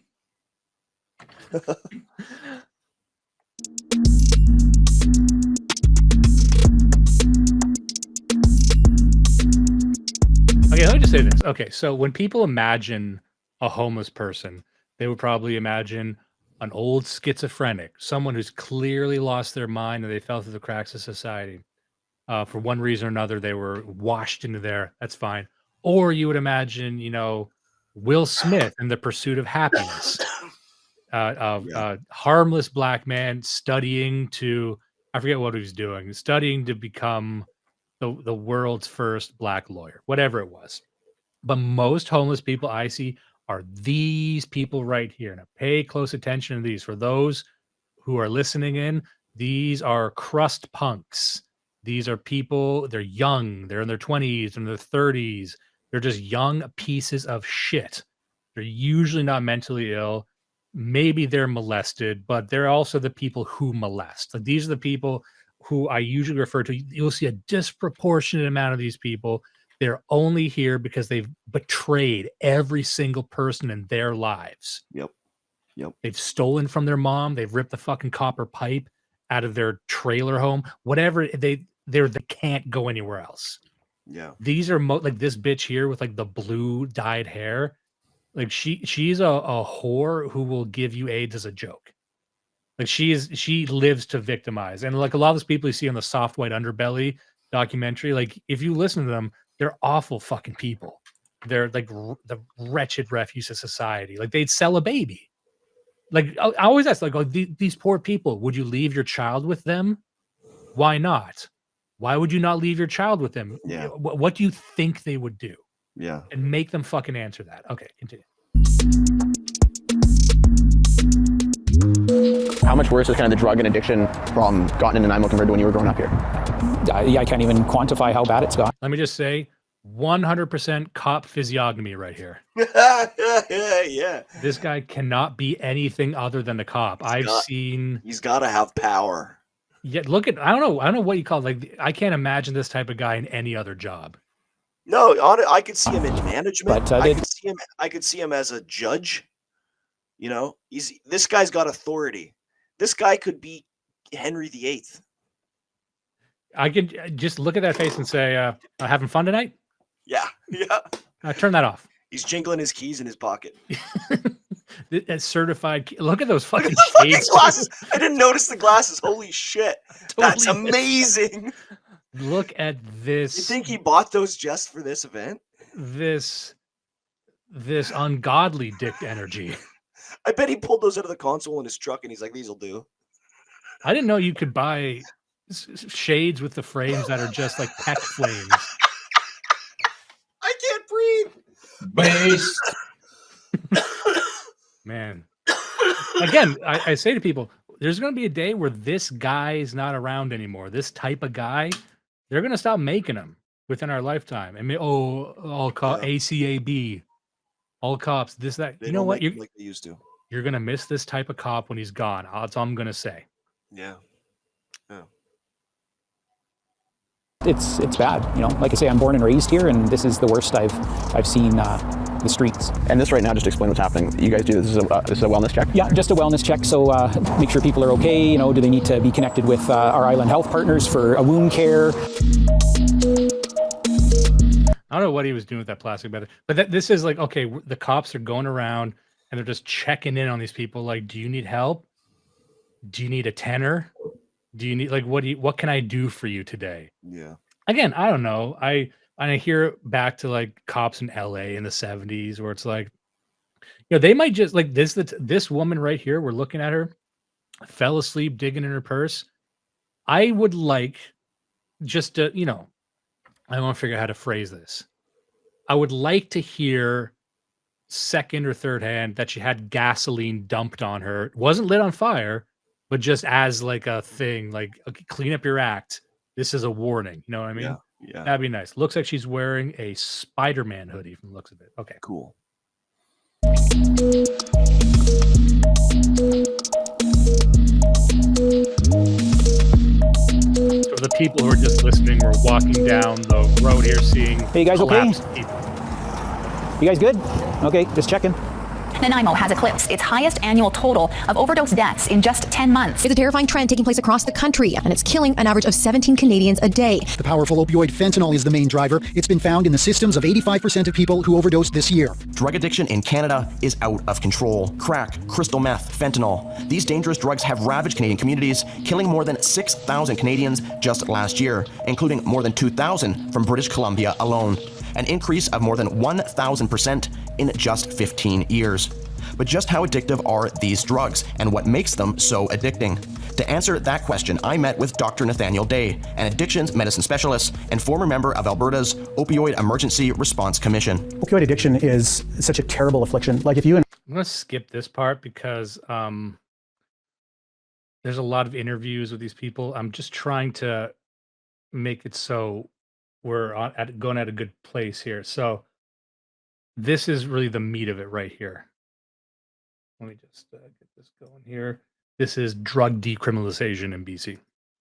E: Okay, let me just say this. Okay, so when people imagine a homeless person, they would probably imagine an old schizophrenic, someone who's clearly lost their mind and they fell through the cracks of society. For one reason or another, they were washed into there. That's fine. Or you would imagine, Will Smith in The Pursuit of Happiness, harmless black man studying to, I forget what he was doing, studying to become the world's first black lawyer, whatever it was. But most homeless people I see are these people right here. Now pay close attention to these. For those who are listening in, these are crust punks. These are people, they're young, they're in their 20s and their 30s. They're just young pieces of shit. They're usually not mentally ill. Maybe they're molested, but they're also the people who molest. Like these are the people who I usually refer to. You'll see a disproportionate amount of these people. They're only here because they've betrayed every single person in their lives.
F: Yep.
E: They've stolen from their mom. They've ripped the fucking copper pipe out of their trailer home. Whatever, they can't go anywhere else.
F: Yeah.
E: These are like this bitch here with like the blue dyed hair. Like she's a whore who will give you AIDS as a joke. Like she lives to victimize. And like a lot of those people you see on the Soft White Underbelly documentary, like if you listen to them, they're awful fucking people. They're like the wretched refuse of society. Like they'd sell a baby. Like I always ask, like, these poor people, would you leave your child with them? Why not? Why would you not leave your child with them?
F: Yeah.
E: What do you think they would do?
F: Yeah.
E: And make them fucking answer that. Okay, continue.
B: How much worse is kind of the drug and addiction problem gotten in Nanaimo compared to when you were growing up here?
Q: I can't even quantify how bad it's got.
E: Let me just say, 100% cop physiognomy right here.
F: Yeah.
E: This guy cannot be anything other than a cop.
F: He's got to have power.
E: Yeah, look at, I don't know what you call it. Like, I can't imagine this type of guy in any other job.
F: No, I could see him in management.
Q: But,
F: I could see him as a judge. This guy's got authority. This guy could be Henry VIII.
E: I can just look at that face and say, having fun tonight?
F: Yeah.
E: Turn that off.
F: He's jingling his keys in his pocket.
E: That certified. Look at those fucking
F: shades. Glasses. I didn't notice the glasses. Holy shit. That's amazing.
E: Look at this.
F: You think he bought those just for this event?
E: This ungodly dick energy.
F: I bet he pulled those out of the console in his truck and he's like, these will do.
E: I didn't know you could buy shades with the frames that are just like peck flames.
F: I can't breathe.
E: Base. Man. Again, I say to people, there's going to be a day where this guy is not around anymore. This type of guy, they're going to stop making them within our lifetime. I mean, all cops, ACAB, all cops, this, that. You know what?
F: Like they used to.
E: You're going to miss this type of cop when he's gone. That's all I'm going to say.
F: Yeah.
Q: It's bad. Like I say, I'm born and raised here, and this is the worst I've seen the streets.
B: And this right now, just explain what's happening. You guys do this is a wellness check?
Q: Yeah, just a wellness check. So make sure people are okay. Do they need to be connected with our island health partners for a wound care?
E: I don't know what he was doing with that plastic bag, but this is like, okay, the cops are going around and they're just checking in on these people. Like, do you need help? Do you need a tenner? Do you need, like, what can I do for you today?
F: Yeah.
E: Again, I don't know. I hear back to like cops in LA in the 70s where it's like, they might just like this woman right here. We're looking at her, fell asleep digging in her purse. I would like just to, I want to figure out how to phrase this. I would like to hear second or third hand that she had gasoline dumped on her. It wasn't lit on fire, but just as like a thing, like, okay, clean up your act. This is a warning. You know what I mean?
F: Yeah.
E: That'd be nice. Looks like she's wearing a Spider-Man hoodie from the looks of it. Okay.
F: Cool.
E: For the people who are just listening, we're walking down the road here seeing.
Q: Hey, you guys okay? You guys good? Okay, just checking.
R: Nanaimo has eclipsed its highest annual total of overdose deaths in just 10 months.
L: It's a terrifying trend taking place across the country, and it's killing an average of 17 Canadians a day.
T: The powerful opioid fentanyl is the main driver. It's been found in the systems of 85% of people who overdosed this year.
S: Drug addiction in Canada is out of control. Crack, crystal meth, fentanyl. These dangerous drugs have ravaged Canadian communities, killing more than 6,000 Canadians just last year, including more than 2,000 from British Columbia alone. An increase of more than 1,000% in just 15 years. But just how addictive are these drugs, and what makes them so addicting? To answer that question, I met with Dr. Nathaniel Day, an addictions medicine specialist and former member of Alberta's Opioid Emergency Response Commission.
G: Opioid addiction is such a terrible affliction. Like if you...
E: I'm going to skip this part because there's a lot of interviews with these people. I'm just trying to make it so we're going at a good place here. So this is really the meat of it right here. Let me just get this going here. This is drug decriminalization in BC.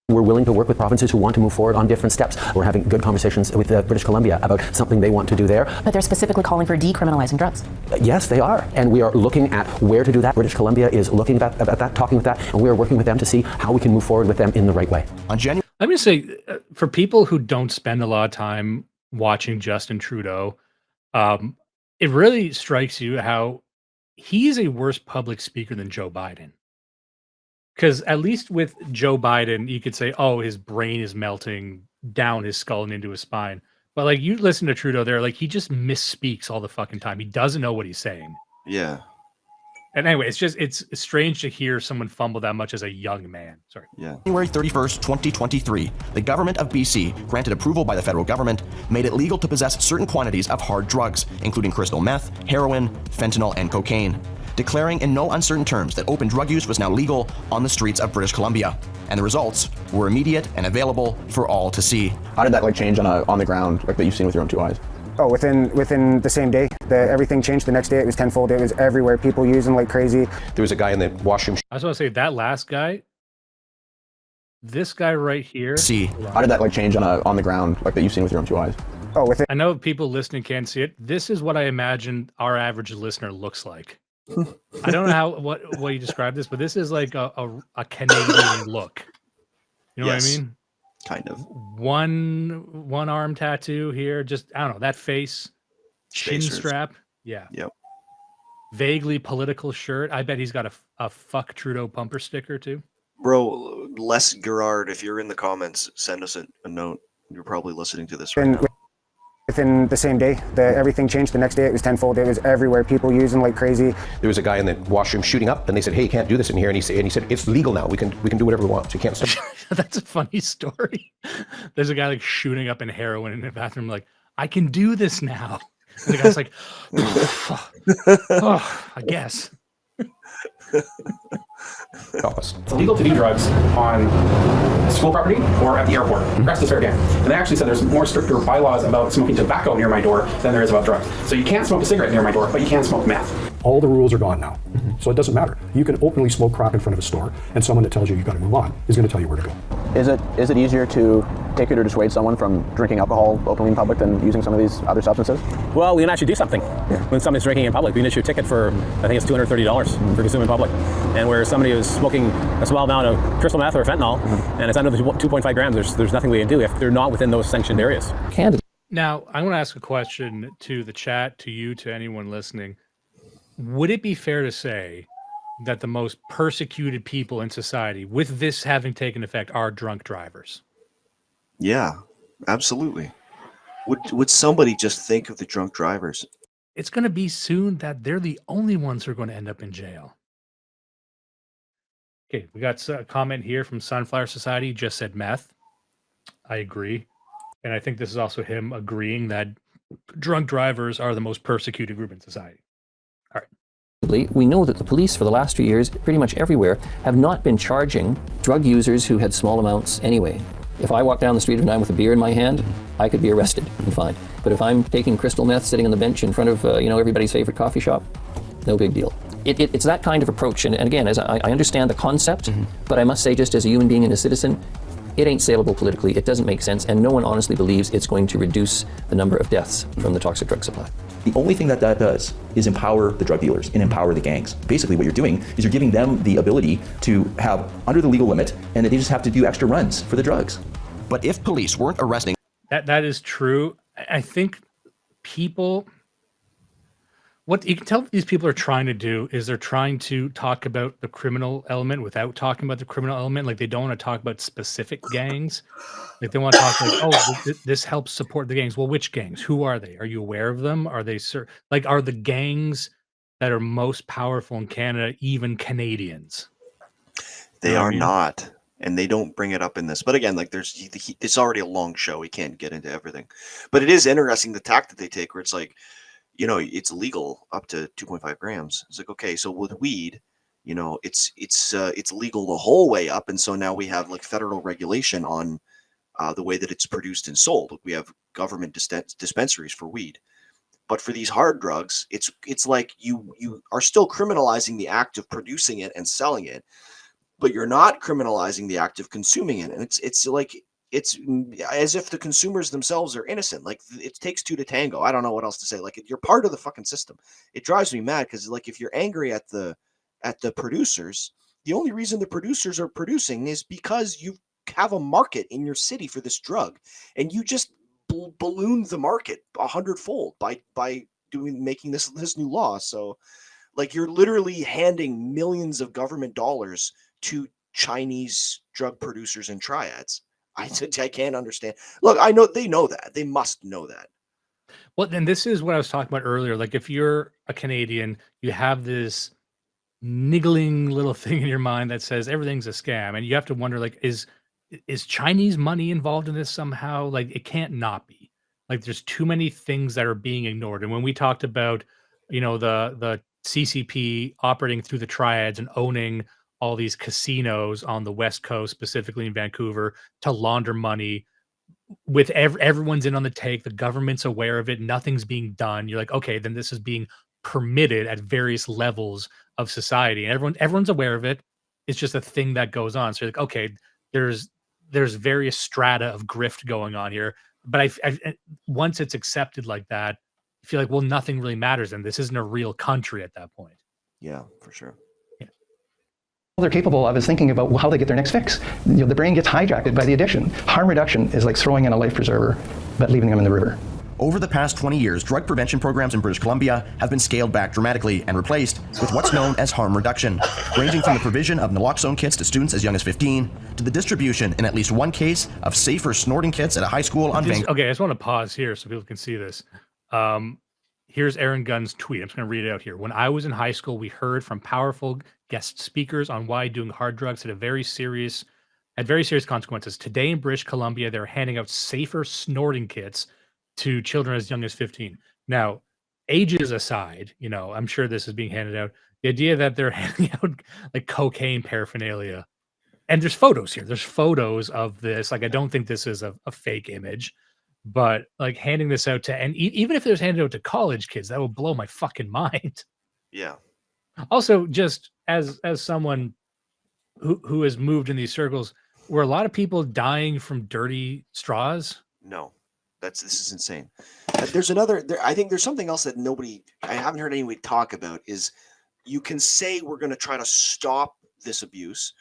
U: We're willing to work with provinces who want to move forward on different steps. We're having good conversations with British Columbia about something they want to do there.
X: But they're specifically calling for decriminalizing drugs.
U: Yes, they are. And we are looking at where to do that. British Columbia is looking at that, talking with that, and we are working with them to see how we can move forward with them in the right way.
S: On January...
E: Let me say, for people who don't spend a lot of time watching Justin Trudeau, it really strikes you how he's a worse public speaker than Joe Biden. Because at least with Joe Biden, you could say, oh, his brain is melting down his skull and into his spine. But like you listen to Trudeau there, like he just misspeaks all the fucking time. He doesn't know what he's saying.
F: Yeah.
E: And anyway, it's strange to hear someone fumble that much as a young man. Sorry.
F: Yeah.
S: January 31st, 2023, the government of BC, granted approval by the federal government, made it legal to possess certain quantities of hard drugs, including crystal meth, heroin, fentanyl, and cocaine, declaring in no uncertain terms that open drug use was now legal on the streets of British Columbia. And the results were immediate and available for all to see.
B: How did that change on the ground, that you've seen with your own two eyes?
V: Oh, within the same day, everything changed. The next day, it was tenfold. It was everywhere. People using like crazy.
W: There was a guy in the washroom.
E: I just want to say that last guy, this guy right here.
B: See, how did that change on the ground, that you've seen with your own two eyes?
V: Oh,
E: I know people listening can't see it. This is what I imagine our average listener looks like. I don't know what you describe this, but this is like a Canadian look. You know what I mean?
F: Kind of.
E: One arm tattoo here, just I don't know, that face, chin strap. Yeah.
F: Yep.
E: Vaguely political shirt. I bet he's got a fuck Trudeau bumper sticker too.
F: Bro, Les Gerard, if you're in the comments, send us a note. You're probably listening to this right now.
V: Within the same day, everything changed. The next day, it was tenfold. It was everywhere. People using like crazy.
W: There was a guy in the washroom shooting up, and they said, "Hey, you can't do this in here." And he said, "It's legal now. We can do whatever we want. So you can't stop."
E: That's a funny story. There's a guy like shooting up in heroin in the bathroom, like, I can do this now. And the guy's like, oh, I guess.
Q: It's illegal to do drugs on school property or at the airport. That's the fair game. And they actually said there's more stricter bylaws about smoking tobacco near my door than there is about drugs. So you can't smoke a cigarette near my door, but you can smoke meth.
P: All the rules are gone now. So it doesn't matter. You can openly smoke crack in front of a store, and someone that tells you you've got to move on is going to tell you where to go.
B: Is it easier to take it or dissuade someone from drinking alcohol openly in public than using some of these other substances?
Z: Well, we can actually do something. When somebody's drinking in public, we can issue a ticket for, I think it's $230 for consuming in public. And where somebody is smoking a small amount of crystal meth or fentanyl, and it's under the 2.5 grams, there's nothing we can do if they're not within those sanctioned areas.
E: Now, I want to ask a question to the chat, to you, to anyone listening. Would it be fair to say that the most persecuted people in society, with this having taken effect, are drunk drivers?
F: Yeah, absolutely. Would somebody just think of the drunk drivers?
E: It's going to be soon that they're the only ones who are going to end up in jail. Okay, we got a comment here from Sunflower Society, just said meth. I agree. And I think this is also him agreeing that drunk drivers are the most persecuted group in society. All right.
U: We know that the police for the last 2 years, pretty much everywhere, have not been charging drug users who had small amounts anyway. If I walk down the street tonight with a beer in my hand, I could be arrested and fined. But if I'm taking crystal meth sitting on the bench in front of everybody's favorite coffee shop, no big deal. It's that kind of approach. And again, as I understand the concept, but I must say, just as a human being and a citizen, it ain't saleable politically. It doesn't make sense. And no one honestly believes it's going to reduce the number of deaths from the toxic drug supply.
O: The only thing that does is empower the drug dealers and empower the gangs. Basically what you're doing is you're giving them the ability to have under the legal limit, and that they just have to do extra runs for the drugs.
S: But if police weren't arresting...
E: That is true. I think people... What you can tell these people are trying to do is they're trying to talk about the criminal element without talking about the criminal element. Like they don't want to talk about specific gangs. Like they want to talk like, oh, this helps support the gangs. Well, which gangs? Who are they? Are you aware of them? Are they are the gangs that are most powerful in Canada even Canadians?
F: They are not, and they don't bring it up in this. But again, like it's already a long show. We can't get into everything. But it is interesting the tack that they take, where it's like, you know, it's legal up to 2.5 grams. It's like, okay, so with weed, you know, it's legal the whole way up, and so now we have like federal regulation on the way that it's produced and sold. We have government dispensaries for weed, but for these hard drugs, it's like you are still criminalizing the act of producing it and selling it, but you're not criminalizing the act of consuming it, and it's like. It's as if the consumers themselves are innocent. Like it takes two to tango. I don't know what else to say. Like you're part of the fucking system. It drives me mad because like if you're angry at the producers, the only reason the producers are producing is because you have a market in your city for this drug, and you just ballooned the market 100-fold by making this new law. So like you're literally handing millions of government dollars to Chinese drug producers and triads. I can't understand. Look, I know they know that. They must know that.
E: Well, then this is what I was talking about earlier. Like if you're a Canadian, you have this niggling little thing in your mind that says everything's a scam, and you have to wonder, like, is Chinese money involved in this somehow? Like it can't not be. Like there's too many things that are being ignored. And when we talked about, you know, the CCP operating through the triads and owning all these casinos on the West Coast, specifically in Vancouver, to launder money with everyone's in on the take. The government's aware of it. Nothing's being done. You're like, okay, then this is being permitted at various levels of society. And everyone's aware of it. It's just a thing that goes on. So you're like, okay, there's various strata of grift going on here. But I once it's accepted like that, I feel like, well, nothing really matters. And this isn't a real country at that point.
F: Yeah, for sure.
A: All they're capable of is thinking about how they get their next fix. You know, the brain gets hijacked by the addiction. Harm reduction is like throwing in a life preserver, but leaving them in the river.
S: Over the past 20 years, drug prevention programs in British Columbia have been scaled back dramatically and replaced with what's known as harm reduction, ranging from the provision of naloxone kits to students as young as 15, to the distribution, in at least one case, of safer snorting kits at a high school on Vancouver.
E: Okay, I just want to pause here so people can see this. Here's Aaron Gunn's tweet. I'm just going to read it out here. When I was in high school, we heard from powerful guest speakers on why doing hard drugs had very serious consequences. Today in British Columbia, they're handing out safer snorting kits to children as young as 15. Now, ages aside, you know, I'm sure this is being handed out. The idea that they're handing out like cocaine paraphernalia, and there's photos here. There's photos of this. Like, I don't think this is a fake image. But like handing this out to, and even if it was handed out to college kids, that would blow my fucking mind.
F: Yeah.
E: Also, just as someone who has moved in these circles, were a lot of people dying from dirty straws?
F: No, this is insane. There's I think there's something else that I haven't heard anybody talk about, is you can say we're going to try to stop this abuse,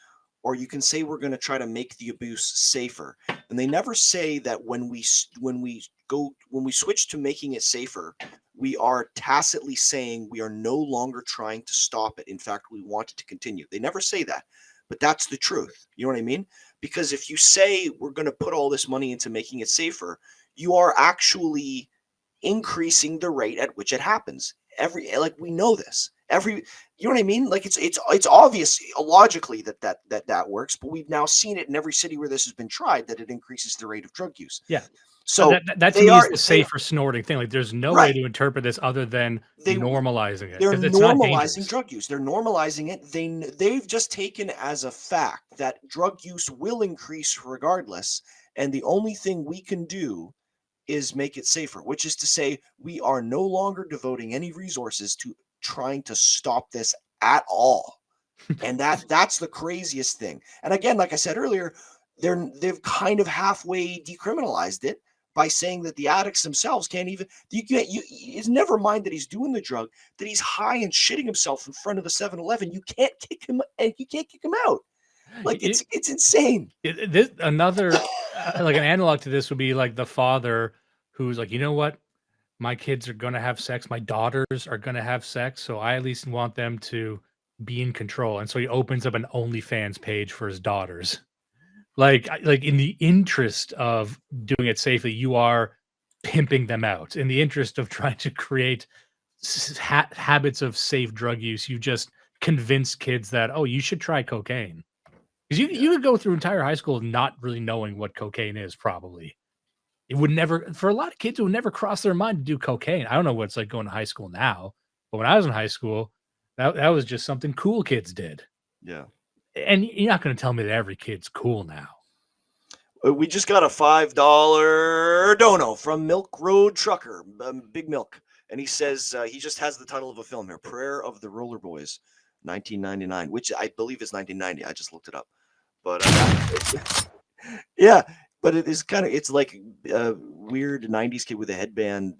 F: or you can say we're going to try to make the abuse safer. And they never say that when we switch to making it safer, we are tacitly saying we are no longer trying to stop it. In fact, we want it to continue. They never say that, but that's the truth. You know what I mean? Because if you say we're going to put all this money into making it safer, you are actually increasing the rate at which it happens. We know this. You know what I mean? Like it's obvious logically that works, but we've now seen it in every city where this has been tried, that it increases the rate of drug use.
E: Yeah.
F: So
E: that to me is the safer snorting thing. Like there's no way to interpret this other than normalizing it.
F: They're
E: It's not
F: normalizing
E: dangerous.
F: drug use. They're normalizing it. They've just taken as a fact that drug use will increase regardless, and the only thing we can do is make it safer, which is to say we are no longer devoting any resources to trying to stop this at all. And that's the craziest thing. And again, like I said earlier, they've kind of halfway decriminalized it by saying that the addicts themselves can't even, it's never mind that he's doing the drug, that he's high and shitting himself in front of the 7-Eleven. You can't kick him out. Like it's insane.
E: This another like an analog to this would be like the father who's like, you know what, my kids are gonna have sex, my daughters are gonna have sex, so I at least want them to be in control, and so he opens up an OnlyFans page for his daughters. Like in the interest of doing it safely, you are pimping them out. In the interest of trying to create habits of safe drug use, you just convince kids that, oh, you should try cocaine. Because you could go through entire high school not really knowing what cocaine is, probably. It would never, for a lot of kids, it would never cross their mind to do cocaine. I don't know what it's like going to high school now, but when I was in high school, that was just something cool kids did.
F: Yeah.
E: And you're not going to tell me that every kid's cool now.
F: We just got a $5 dono from Milk Road Trucker, Big Milk. And he says, he just has the title of a film here, Prayer of the Roller Boys, 1999, which I believe is 1990. I just looked it up. But yeah, but it is kind of, it's like a weird 90s kid with a headband,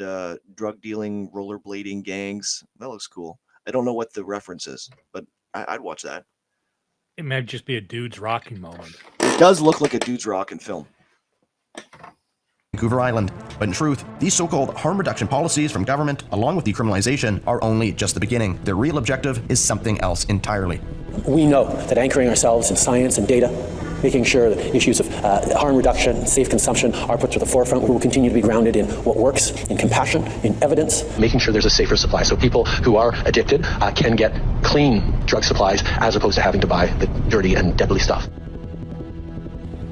F: drug dealing, rollerblading gangs. That looks cool. I don't know what the reference is, but I'd watch that.
E: It might just be a dude's rocking moment.
F: It does look like a dude's rocking film.
S: Vancouver Island. But in truth, these so-called harm reduction policies from government, along with decriminalization, are only just the beginning. Their real objective is something else entirely.
D: We know that anchoring ourselves in science and data, making sure that issues of harm reduction, safe consumption are put to the forefront. We will continue to be grounded in what works, in compassion, in evidence.
H: Making sure there's a safer supply so people who are addicted can get clean drug supplies as opposed to having to buy the dirty and deadly stuff.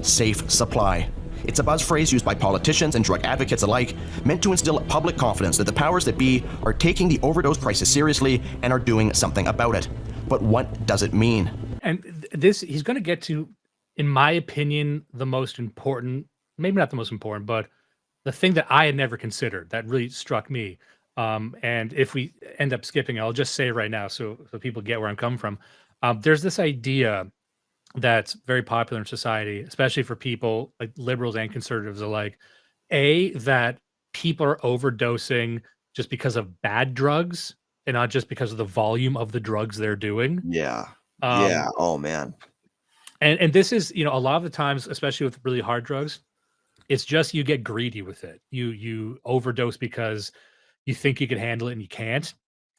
S: Safe supply. It's a buzz phrase used by politicians and drug advocates alike, meant to instill public confidence that the powers that be are taking the overdose crisis seriously and are doing something about it. But what does it mean?
E: And this, he's going to get to, in my opinion, the most important, maybe not the most important, but the thing that I had never considered that really struck me. And if we end up skipping, I'll just say right now so people get where I'm coming from. There's this idea that's very popular in society, especially for people like liberals and conservatives alike, that people are overdosing just because of bad drugs and not just because of the volume of the drugs they're doing.
F: Yeah. Yeah. Oh, man.
E: And this is, a lot of the times, especially with really hard drugs, it's just you get greedy with it. You overdose because you think you can handle it and you can't.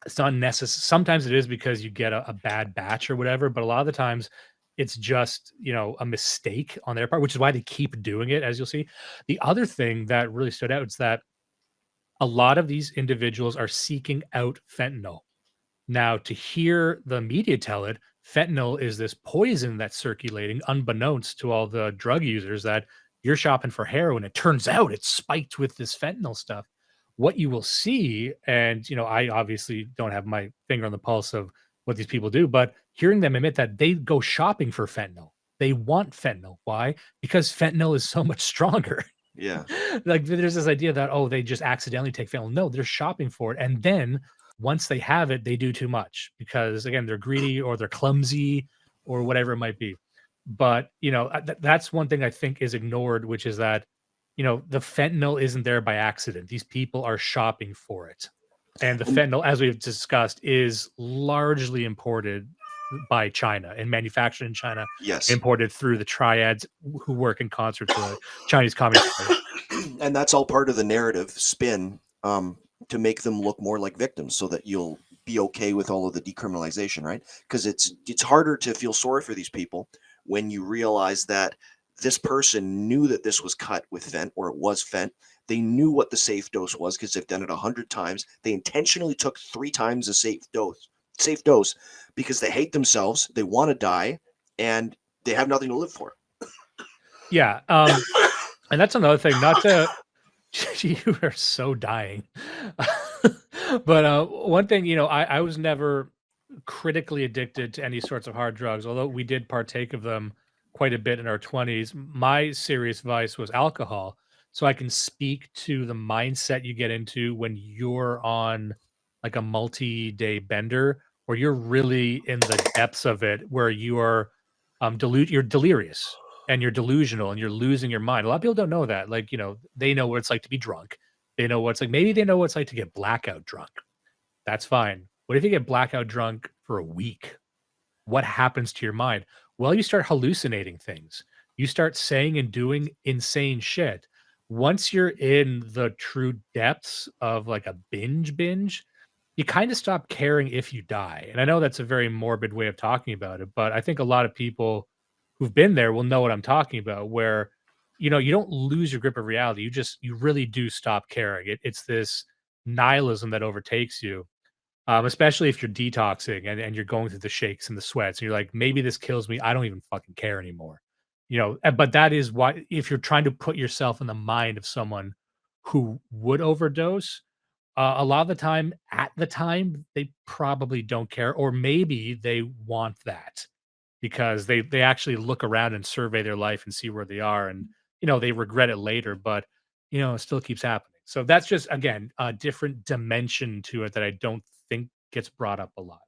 E: It's not necessary. Sometimes it is because you get a bad batch or whatever, but a lot of the times it's just, a mistake on their part, which is why they keep doing it, as you'll see. The other thing that really stood out is that a lot of these individuals are seeking out fentanyl. Now, to hear the media tell it, fentanyl is this poison that's circulating unbeknownst to all the drug users that you're shopping for heroin. It turns out it's spiked with this fentanyl stuff. What you will see, and, I obviously don't have my finger on the pulse of what these people do, but hearing them admit that they go shopping for fentanyl. They want fentanyl. Why? Because fentanyl is so much stronger.
F: Yeah.
E: Like there's this idea that, they just accidentally take fentanyl. No, they're shopping for it. And then once they have it, they do too much because, again, they're greedy or they're clumsy or whatever it might be. But, that's one thing I think is ignored, which is that, the fentanyl isn't there by accident. These people are shopping for it. And the fentanyl, as we've discussed, is largely imported by China and manufactured in China.
F: Yes.
E: Imported through the Triads who work in concert with the Chinese Communist Party.
F: And that's all part of the narrative spin to make them look more like victims so that you'll be okay with all of the decriminalization, right? Because it's harder to feel sorry for these people when you realize that this person knew that this was cut with fent or it was fent. They knew what the safe dose was because they've done it 100 times. They intentionally took 3 times the safe dose because they hate themselves, they want to die, and they have nothing to live for.
E: Yeah. And that's another thing, not to, you are so dying. But one thing, I was never critically addicted to any sorts of hard drugs, although we did partake of them quite a bit in our 20s. My serious vice was alcohol. So I can speak to the mindset you get into when you're on like a multi-day bender, where you're really in the depths of it, where you are you're delirious. and you're delusional and you're losing your mind. A lot of people don't know that. Like, they know what it's like to be drunk. They know what's like, maybe they know what it's like to get blackout drunk. That's fine. What if you get blackout drunk for a week? What happens to your mind? Well, you start hallucinating things. You start saying and doing insane shit. Once you're in the true depths of like a binge, you kind of stop caring if you die. And I know that's a very morbid way of talking about it, but I think a lot of people who've been there will know what I'm talking about, where, you don't lose your grip of reality. You really do stop caring. It's this nihilism that overtakes you. Especially if you're detoxing and you're going through the shakes and the sweats, and you're like, maybe this kills me. I don't even fucking care anymore. But that is why, if you're trying to put yourself in the mind of someone who would overdose, a lot of the time, at the time, they probably don't care, or maybe they want that because they actually look around and survey their life and see where they are, and they regret it later, but it still keeps happening. So that's just, again, a different dimension to it that I don't think gets brought up a lot.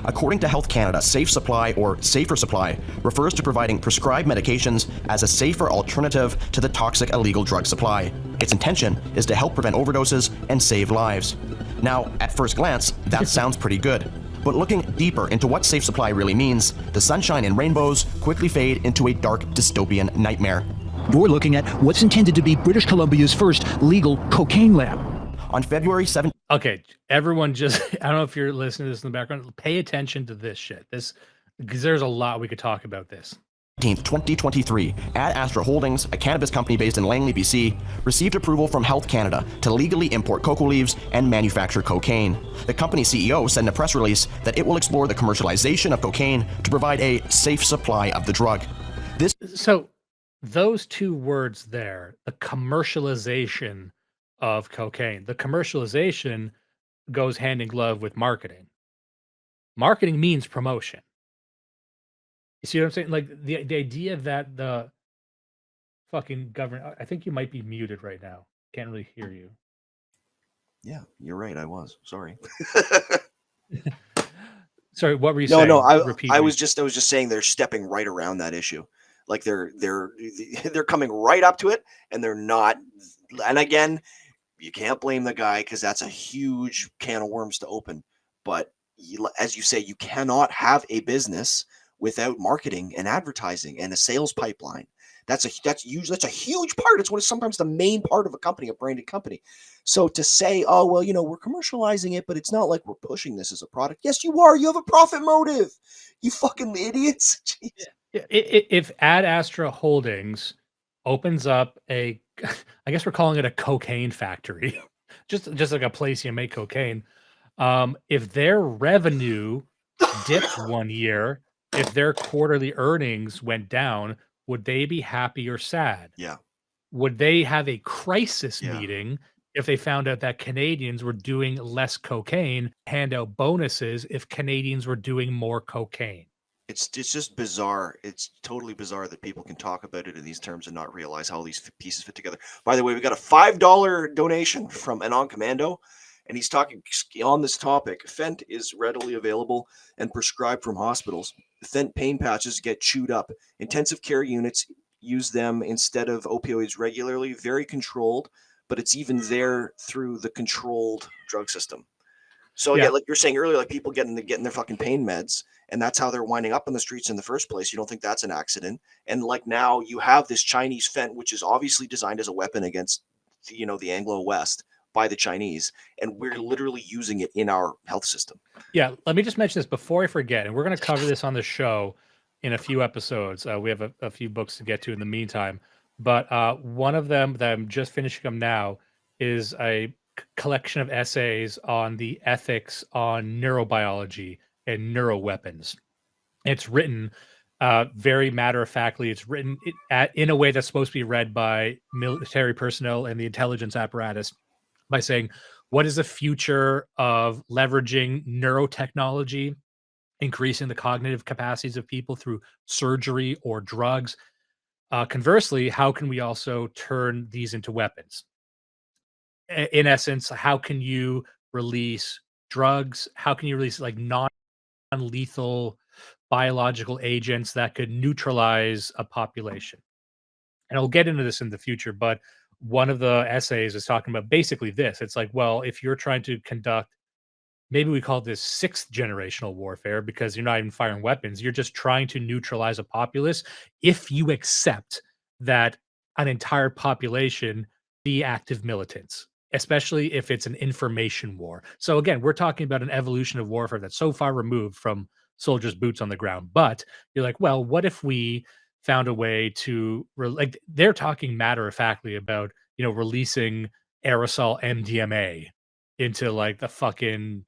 S: According to Health Canada, Safe Supply, or Safer Supply, refers to providing prescribed medications as a safer alternative to the toxic illegal drug supply. Its intention is to help prevent overdoses and save lives. Now, at first glance, that sounds pretty good. But looking deeper into what Safe Supply really means, the sunshine and rainbows quickly fade into a dark dystopian nightmare.
T: You're looking at what's intended to be British Columbia's first legal cocaine lab.
S: On February 7th.
E: Okay, everyone just, I don't know if you're listening to this in the background, pay attention to this shit. Because there's a lot we could talk about this.
S: 2023, Ad Astra Holdings, a cannabis company based in Langley, BC, received approval from Health Canada to legally import cocoa leaves and manufacture cocaine. The company's CEO said in a press release that it will explore the commercialization of cocaine to provide a safe supply of the drug.
E: So those two words there, the commercialization of cocaine, the commercialization goes hand in glove with marketing. Marketing means promotion. You see what I'm saying? Like the idea that the fucking government, I think you might be muted right now. Can't really hear you.
F: Yeah, you're right. I was. Sorry.
E: Sorry, what were you saying?
F: No, I was just saying they're stepping right around that issue. Like they're coming right up to it, and they're not. And again, you can't blame the guy because that's a huge can of worms to open. But as you say, you cannot have a business without marketing and advertising and a sales pipeline. That's a huge part. It's sometimes the main part of a company, a branded company. So to say, oh, well, we're commercializing it, but it's not like we're pushing this as a product. Yes, you are. You have a profit motive. You fucking idiots. Jeez.
E: Yeah. If Ad Astra Holdings opens up I guess we're calling it a cocaine factory, just like a place you make cocaine. If their revenue dipped one year, if their quarterly earnings went down, would they be happy or sad?
F: Yeah.
E: Would they have a crisis meeting if they found out that Canadians were doing less cocaine, hand out bonuses if Canadians were doing more cocaine?
F: It's just bizarre. It's totally bizarre that people can talk about it in these terms and not realize how these pieces fit together. By the way, we got a $5 donation from Anon Commando, and he's talking on this topic. Fent is readily available and prescribed from hospitals. Fent pain patches get chewed up. Intensive care units use them instead of opioids regularly. Very controlled, but it's even there through the controlled drug system. So yeah, like you're saying earlier, like people getting their fucking pain meds, and that's how they're winding up on the streets in the first place. You don't think that's an accident? And like now you have this Chinese fent, which is obviously designed as a weapon against, the Anglo-West by the Chinese, and we're literally using it in our health system.
E: Yeah, let me just mention this before I forget, and we're going to cover this on the show in a few episodes. We have a few books to get to in the meantime, but one of them that I'm just finishing up now is a collection of essays on the ethics on neurobiology and neuroweapons. It's written very matter-of-factly. It's written in a way that's supposed to be read by military personnel and the intelligence apparatus, by saying, what is the future of leveraging neurotechnology, increasing the cognitive capacities of people through surgery or drugs? Conversely, how can we also turn these into weapons? In essence, how can you release drugs? How can you release like non-lethal biological agents that could neutralize a population. And I'll get into this in the future, but one of the essays is talking about basically this. It's like, well, if you're trying to conduct, maybe we call this sixth generational warfare because you're not even firing weapons, you're just trying to neutralize a populace. If you accept that an entire population be active militants, especially if it's an information war. So again, we're talking about an evolution of warfare that's so far removed from soldiers' boots on the ground. But you're like, well, what if we found a way to like they're talking matter of factly about, you know, releasing aerosol MDMA into like the fucking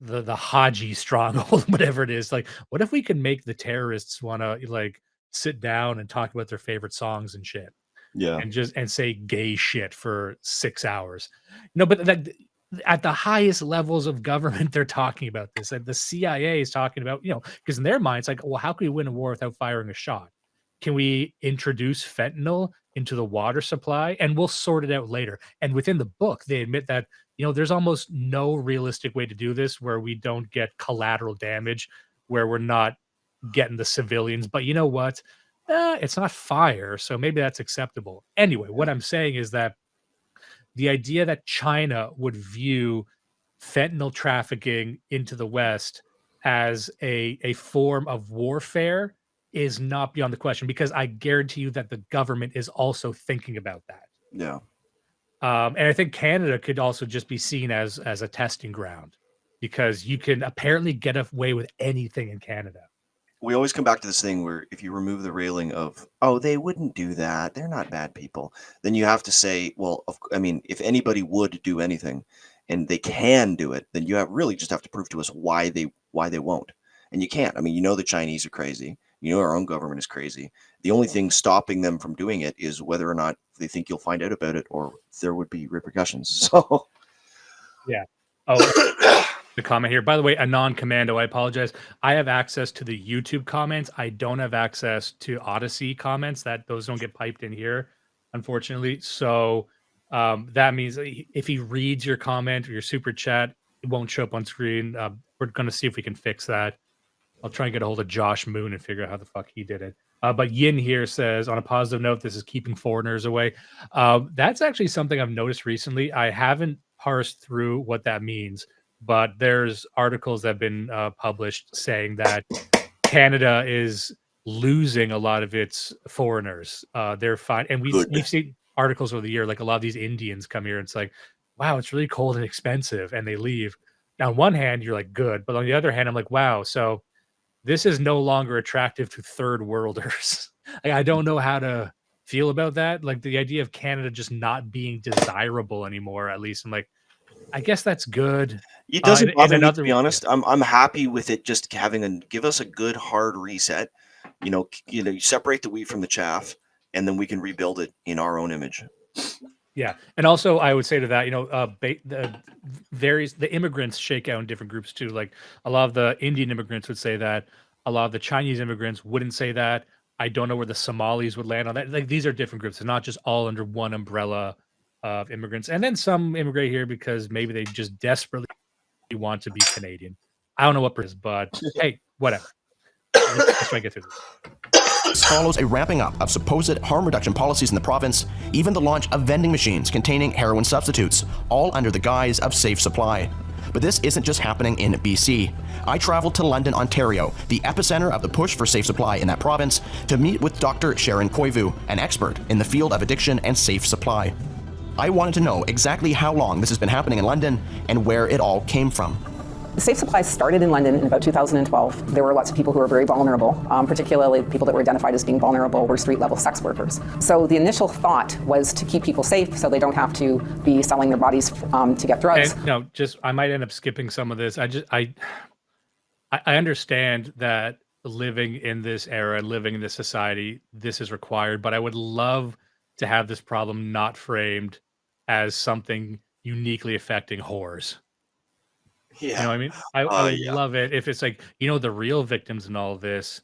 E: the Haji stronghold, whatever it is. Like, what if we could make the terrorists want to like sit down and talk about their favorite songs and shit?
F: Yeah.
E: And just and say gay shit for 6 hours. No, but that at the highest levels of government, they're talking about this. And the CIA is talking about, you know, because in their mind, it's like, well, how can we win a war without firing a shot? Can we introduce fentanyl into the water supply? And we'll sort it out later. And within the book, they admit that, you know, there's almost no realistic way to do this where we don't get collateral damage, where we're not getting the civilians. But you know what? It's not fire, so maybe that's acceptable. Anyway, what I'm saying is that the idea that China would view fentanyl trafficking into the West as a form of warfare is not beyond the question, because I guarantee you that the government is also thinking about that.
F: Yeah.
E: And I think Canada could also just be seen as a testing ground, because you can apparently get away with anything in Canada.
F: We always come back to this thing where if you remove the railing of, oh, they wouldn't do that, they're not bad people, then you have to say, well, I mean, if anybody would do anything and they can do it, then you really just have to prove to us why they won't. And you can't. I mean, you know, the Chinese are crazy. You know, our own government is crazy. The only thing stopping them from doing it is whether or not they think you'll find out about it or there would be repercussions. So,
E: yeah. Oh, the comment here. By the way, a non-commando, I apologize. I have access to the YouTube comments. I don't have access to Odyssey comments. Those don't get piped in here, unfortunately. So that means if he reads your comment or your super chat, it won't show up on screen. We're going to see if we can fix that. I'll try and get a hold of Josh Moon and figure out how the fuck he did it. But Yin here says, on a positive note, this is keeping foreigners away. That's actually something I've noticed recently. I haven't parsed through what that means, but there's articles that have been published saying that Canada is losing a lot of its foreigners. They're fine. And we've seen articles over the year, like a lot of these Indians come here and it's like, wow, it's really cold and expensive, and they leave. Now, on one hand, you're like, good. But on the other hand, I'm like, wow, so this is no longer attractive to third worlders. Like, I don't know how to feel about that. Like the idea of Canada just not being desirable anymore, at least. I'm like, I guess that's good.
F: It doesn't bother me, to be honest. I'm happy with it just give us a good hard reset. You separate the wheat from the chaff, and then we can rebuild it in our own image.
E: Yeah, and also I would say to that, the immigrants shake out in different groups too. Like a lot of the Indian immigrants would say that. A lot of the Chinese immigrants wouldn't say that. I don't know where the Somalis would land on that. Like these are different groups. They're not just all under one umbrella of immigrants. And then some immigrate here because maybe they just desperately want to be Canadian. I don't know what it is, but hey, whatever. Let's try and get through this.
S: This follows a ramping up of supposed harm reduction policies in the province, even the launch of vending machines containing heroin substitutes, all under the guise of safe supply. But this isn't just happening in BC. I traveled to London, Ontario, the epicenter of the push for safe supply in that province, to meet with Dr. Sharon Koivu, an expert in the field of addiction and safe supply. I wanted to know exactly how long this has been happening in London and where it all came from.
C: Safe Supply started in London in about 2012. There were lots of people who were very vulnerable, particularly people that were identified as being vulnerable were street-level sex workers. So the initial thought was to keep people safe so they don't have to be selling their bodies to get drugs.
E: And, I might end up skipping some of this. I understand that living in this era, living in this society, this is required, but I would love to have this problem not framed as something uniquely affecting whores.
F: Yeah.
E: You know what I mean? I would love it if it's like, the real victims in all of this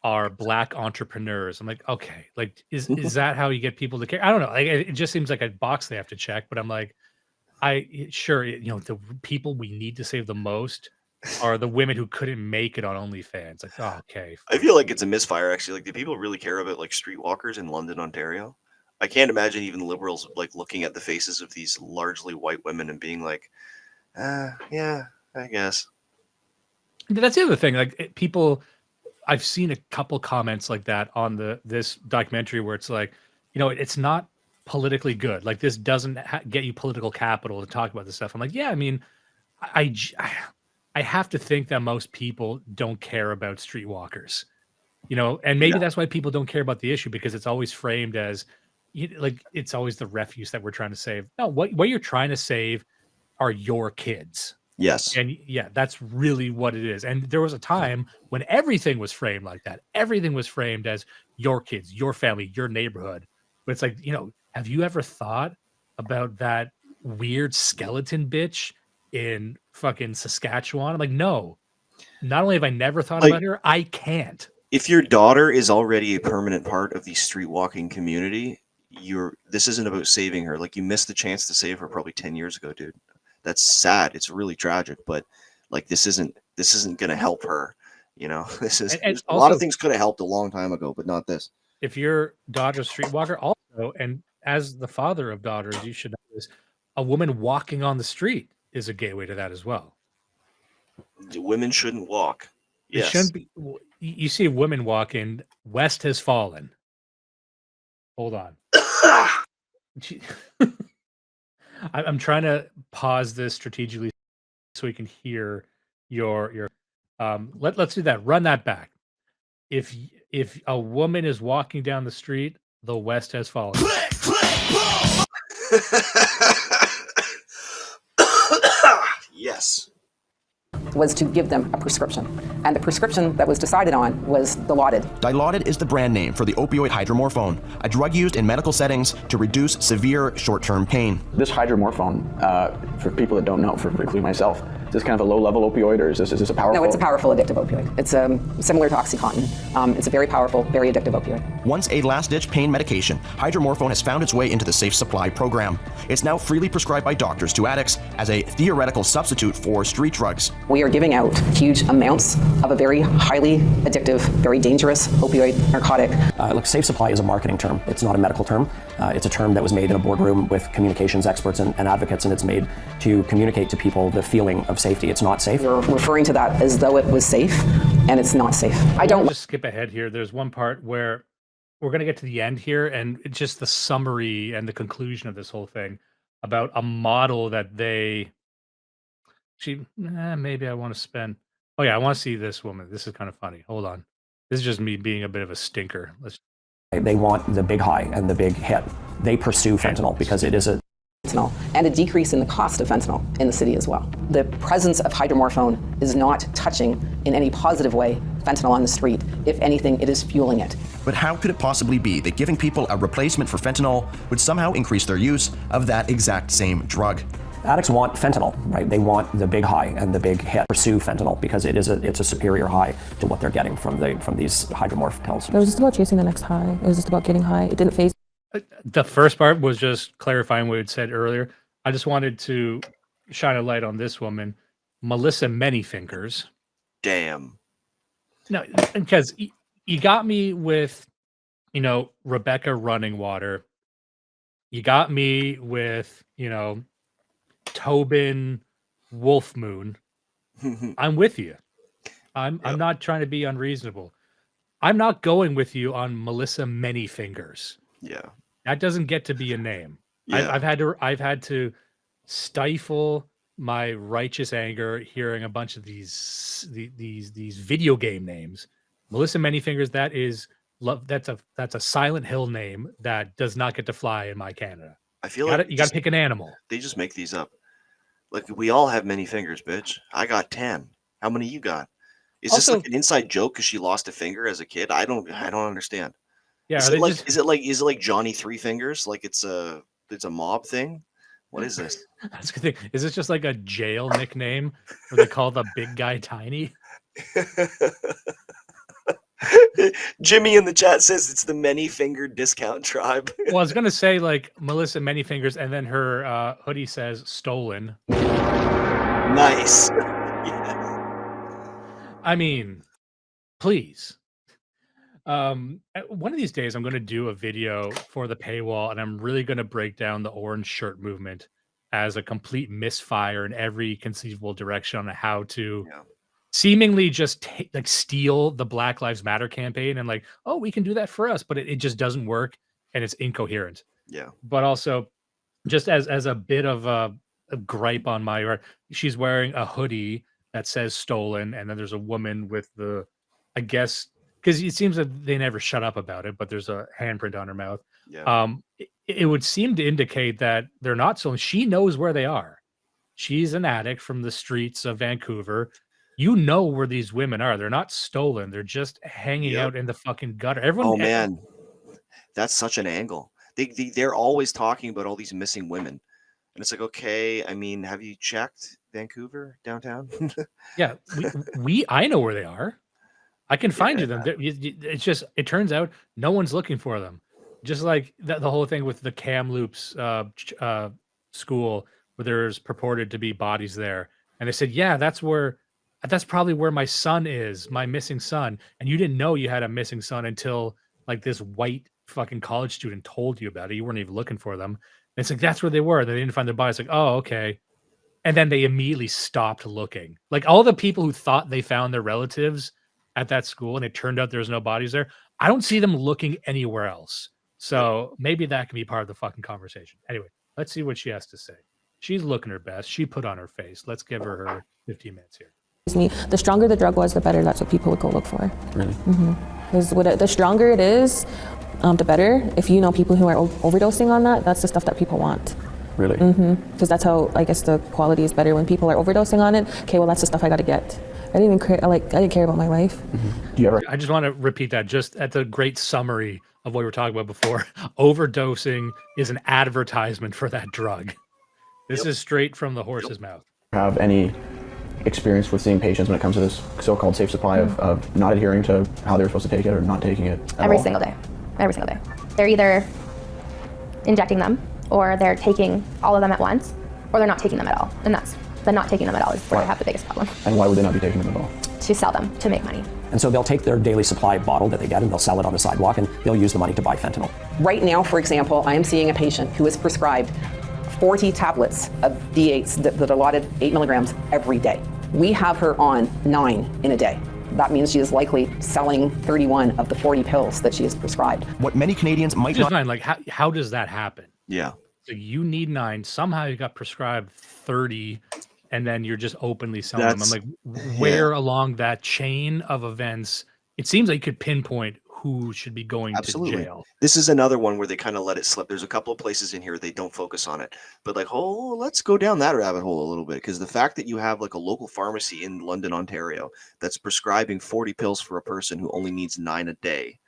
E: are Black entrepreneurs. I'm like, okay, like, is that how you get people to care? I don't know. Like, it just seems like a box they have to check, but I'm like, the people we need to save the most are the women who couldn't make it on OnlyFans. Like, oh, okay.
F: I feel like it's a misfire, actually. Like, do people really care about like streetwalkers in London, Ontario? I can't imagine even liberals like looking at the faces of these largely white women and being like, yeah, I guess.
E: That's the other thing. Like people, I've seen a couple comments like that on this documentary where it's like, it's not politically good. Like this doesn't get you political capital to talk about this stuff. I'm like, yeah, I mean, I have to think that most people don't care about streetwalkers, and maybe that's why people don't care about the issue, because it's always framed as like it's always the refuse that we're trying to save. No, what you're trying to save are your kids.
F: Yes.
E: And yeah, that's really what it is. And there was a time when everything was framed like that. Everything was framed as your kids, your family, your neighborhood. But it's like, have you ever thought about that weird skeleton bitch in fucking Saskatchewan? I'm like, no. Not only have I never thought about her, I can't.
F: If your daughter is already a permanent part of the streetwalking community, this isn't about saving her. Like, you missed the chance to save her probably 10 years ago, dude. That's sad. It's really tragic, but like this isn't going to help her. This is
E: And
F: a lot of things could have helped a long time ago, but not this.
E: If your daughter's a streetwalker, also, and as the father of daughters, you should know this, a woman walking on the street is a gateway to that as well.
F: Women shouldn't walk.
E: It
F: Yes.
E: shouldn't be. You see women walking, West has fallen. Hold on. I'm trying to pause this strategically so we can hear your let's do that. Run that back. If a woman is walking down the street, the West has fallen.
F: Yes.
C: Was to give them a prescription. And the prescription that was decided on was Dilaudid.
S: Dilaudid is the brand name for the opioid hydromorphone, a drug used in medical settings to reduce severe short-term pain.
B: This hydromorphone, for people that don't know, for including myself, is this kind of a low-level opioid, or is this a powerful?
C: No, it's a powerful addictive opioid. It's similar to OxyContin. It's a very powerful, very addictive opioid.
S: Once a last-ditch pain medication, hydromorphone has found its way into the Safe Supply program. It's now freely prescribed by doctors to addicts as a theoretical substitute for street drugs.
C: We are giving out huge amounts of a very highly addictive, very dangerous opioid narcotic.
H: Look, Safe Supply is a marketing term. It's not a medical term. It's a term that was made in a boardroom with communications experts and advocates, and it's made to communicate to people the feeling of safety. It's not safe.
C: You're referring to that as though it was safe, and it's not safe. I don't
E: just skip ahead here. There's one part where we're going to get to the end here, and it's just the summary and the conclusion of this whole thing about a model that maybe I want to spend. Oh yeah, I want to see this woman. This is kind of funny. Hold on. This is just me being a bit of a stinker.
H: They want the big high and the big hit. They pursue fentanyl because it is a
C: fentanyl and a decrease in the cost of fentanyl in the city as well. The presence of hydromorphone is not touching in any positive way fentanyl on the street. If anything, it is fueling it.
S: But how could it possibly be that giving people a replacement for fentanyl would somehow increase their use of that exact same drug?
H: Addicts want fentanyl, right? They want the big high and the big hit. Pursue fentanyl because it's a superior high to what they're getting from these hydromorph pills.
I: It was just about chasing the next high. It was just about getting high. It didn't phase.
E: The first part was just clarifying what we had said earlier. I just wanted to shine a light on this woman, Melissa Manyfingers.
F: Damn.
E: No, because you got me with, Rebecca Running Water. You got me with, Tobin Wolf Moon. I'm with you. I'm not trying to be unreasonable. I'm not going with you on Melissa Manyfingers.
F: Yeah.
E: That doesn't get to be a name.
F: Yeah.
E: I've had to stifle my righteous anger hearing a bunch of these video game names. Melissa Manyfingers, that's a Silent Hill name that does not get to fly in my Canada.
F: I feel
E: you got to pick an animal.
F: They just make these up. Like, we all have many fingers, bitch. I got 10. How many you got? Is this like an inside joke because she lost a finger as a kid? I don't understand.
E: Yeah,
F: is it like Johnny Three Fingers? Like it's a mob thing? What is this?
E: That's a good thing. Is this just like a jail nickname where they call the big guy Tiny?
F: Jimmy in the chat says it's the Many Fingered Discount Tribe.
E: Well, I was gonna say like Melissa Manyfingers, and then her hoodie says stolen.
F: Nice. Yes.
E: I mean, please. One of these days, I'm going to do a video for the paywall, and I'm really going to break down the orange shirt movement as a complete misfire in every conceivable direction on how to seemingly just like steal the Black Lives Matter campaign and like, oh, we can do that for us, but it just doesn't work and it's incoherent.
F: Yeah.
E: But also, just as a bit of a gripe on my part, she's wearing a hoodie that says stolen, and then there's a woman with the, I guess, because it seems that they never shut up about it, but there's a handprint on her mouth.
F: Yeah.
E: It would seem to indicate that they're not stolen. She knows where they are. She's an addict from the streets of Vancouver. You know where these women are. They're not stolen. They're just hanging out in the fucking gutter. Everyone.
F: Oh man, that's such an angle. They're always talking about all these missing women, and it's like, okay, I mean, have you checked Vancouver downtown?
E: Yeah, I know where they are. I can find you them. It's just, it turns out no one's looking for them. Just like the whole thing with the Kamloops school where there's purported to be bodies there. And they said, yeah, that's probably where my son is, my missing son. And you didn't know you had a missing son until like this white fucking college student told you about it. You weren't even looking for them. And it's like, that's where they were. They didn't find their bodies. Like, oh, okay. And then they immediately stopped looking. Like all the people who thought they found their relatives at that school and it turned out there's no bodies there, I don't see them looking anywhere else. So maybe that can be part of the fucking conversation. Anyway, let's see what she has to say. She's looking her best. She put on her face. Let's give her 15 minutes here.
I: The stronger the drug was, the better that's what people would go look for.
H: Really?
I: Because the stronger it is, the better. If you know people who are overdosing on that, that's the stuff that people want.
H: Really?
I: Because that's how, I guess, the quality is better when people are overdosing on it. Okay, well, that's the stuff I got to get. I didn't even care. I didn't care about my life.
H: Do you ever?
E: I just want to repeat that just at the great summary of what we were talking about before. Overdosing is an advertisement for that drug. This is straight from the horse's mouth.
B: Have any experience with seeing patients when it comes to this so-called safe supply of not adhering to how they're supposed to take it or not taking it at
J: Every
B: all?
J: single day. Every single day. They're either injecting them or they're taking all of them at once or they're not taking them at all. And that's the not taking them at all is where I have the biggest problem.
B: And why would they not be taking them at all?
J: To sell them, to make money.
H: And so they'll take their daily supply bottle that they get and they'll sell it on the sidewalk and they'll use the money to buy fentanyl.
C: Right now, for example, I am seeing a patient who is prescribed 40 tablets of D8s that are allotted 8 milligrams every day. We have her on 9 in a day. That means she is likely selling 31 of the 40 pills that she is prescribed.
S: What many Canadians might
E: Just
S: not...
E: 9, like how does that happen?
F: Yeah.
E: So you need 9. Somehow you got prescribed 30, and then you're just openly selling them. I'm like, where along that chain of events? It seems like you could pinpoint who should be going to jail.
F: This is another one where they kind of let it slip. There's a couple of places in here they don't focus on it, but like, oh, let's go down that rabbit hole a little bit, because the fact that you have like a local pharmacy in London, Ontario, that's prescribing 40 pills for a person who only needs 9 a day.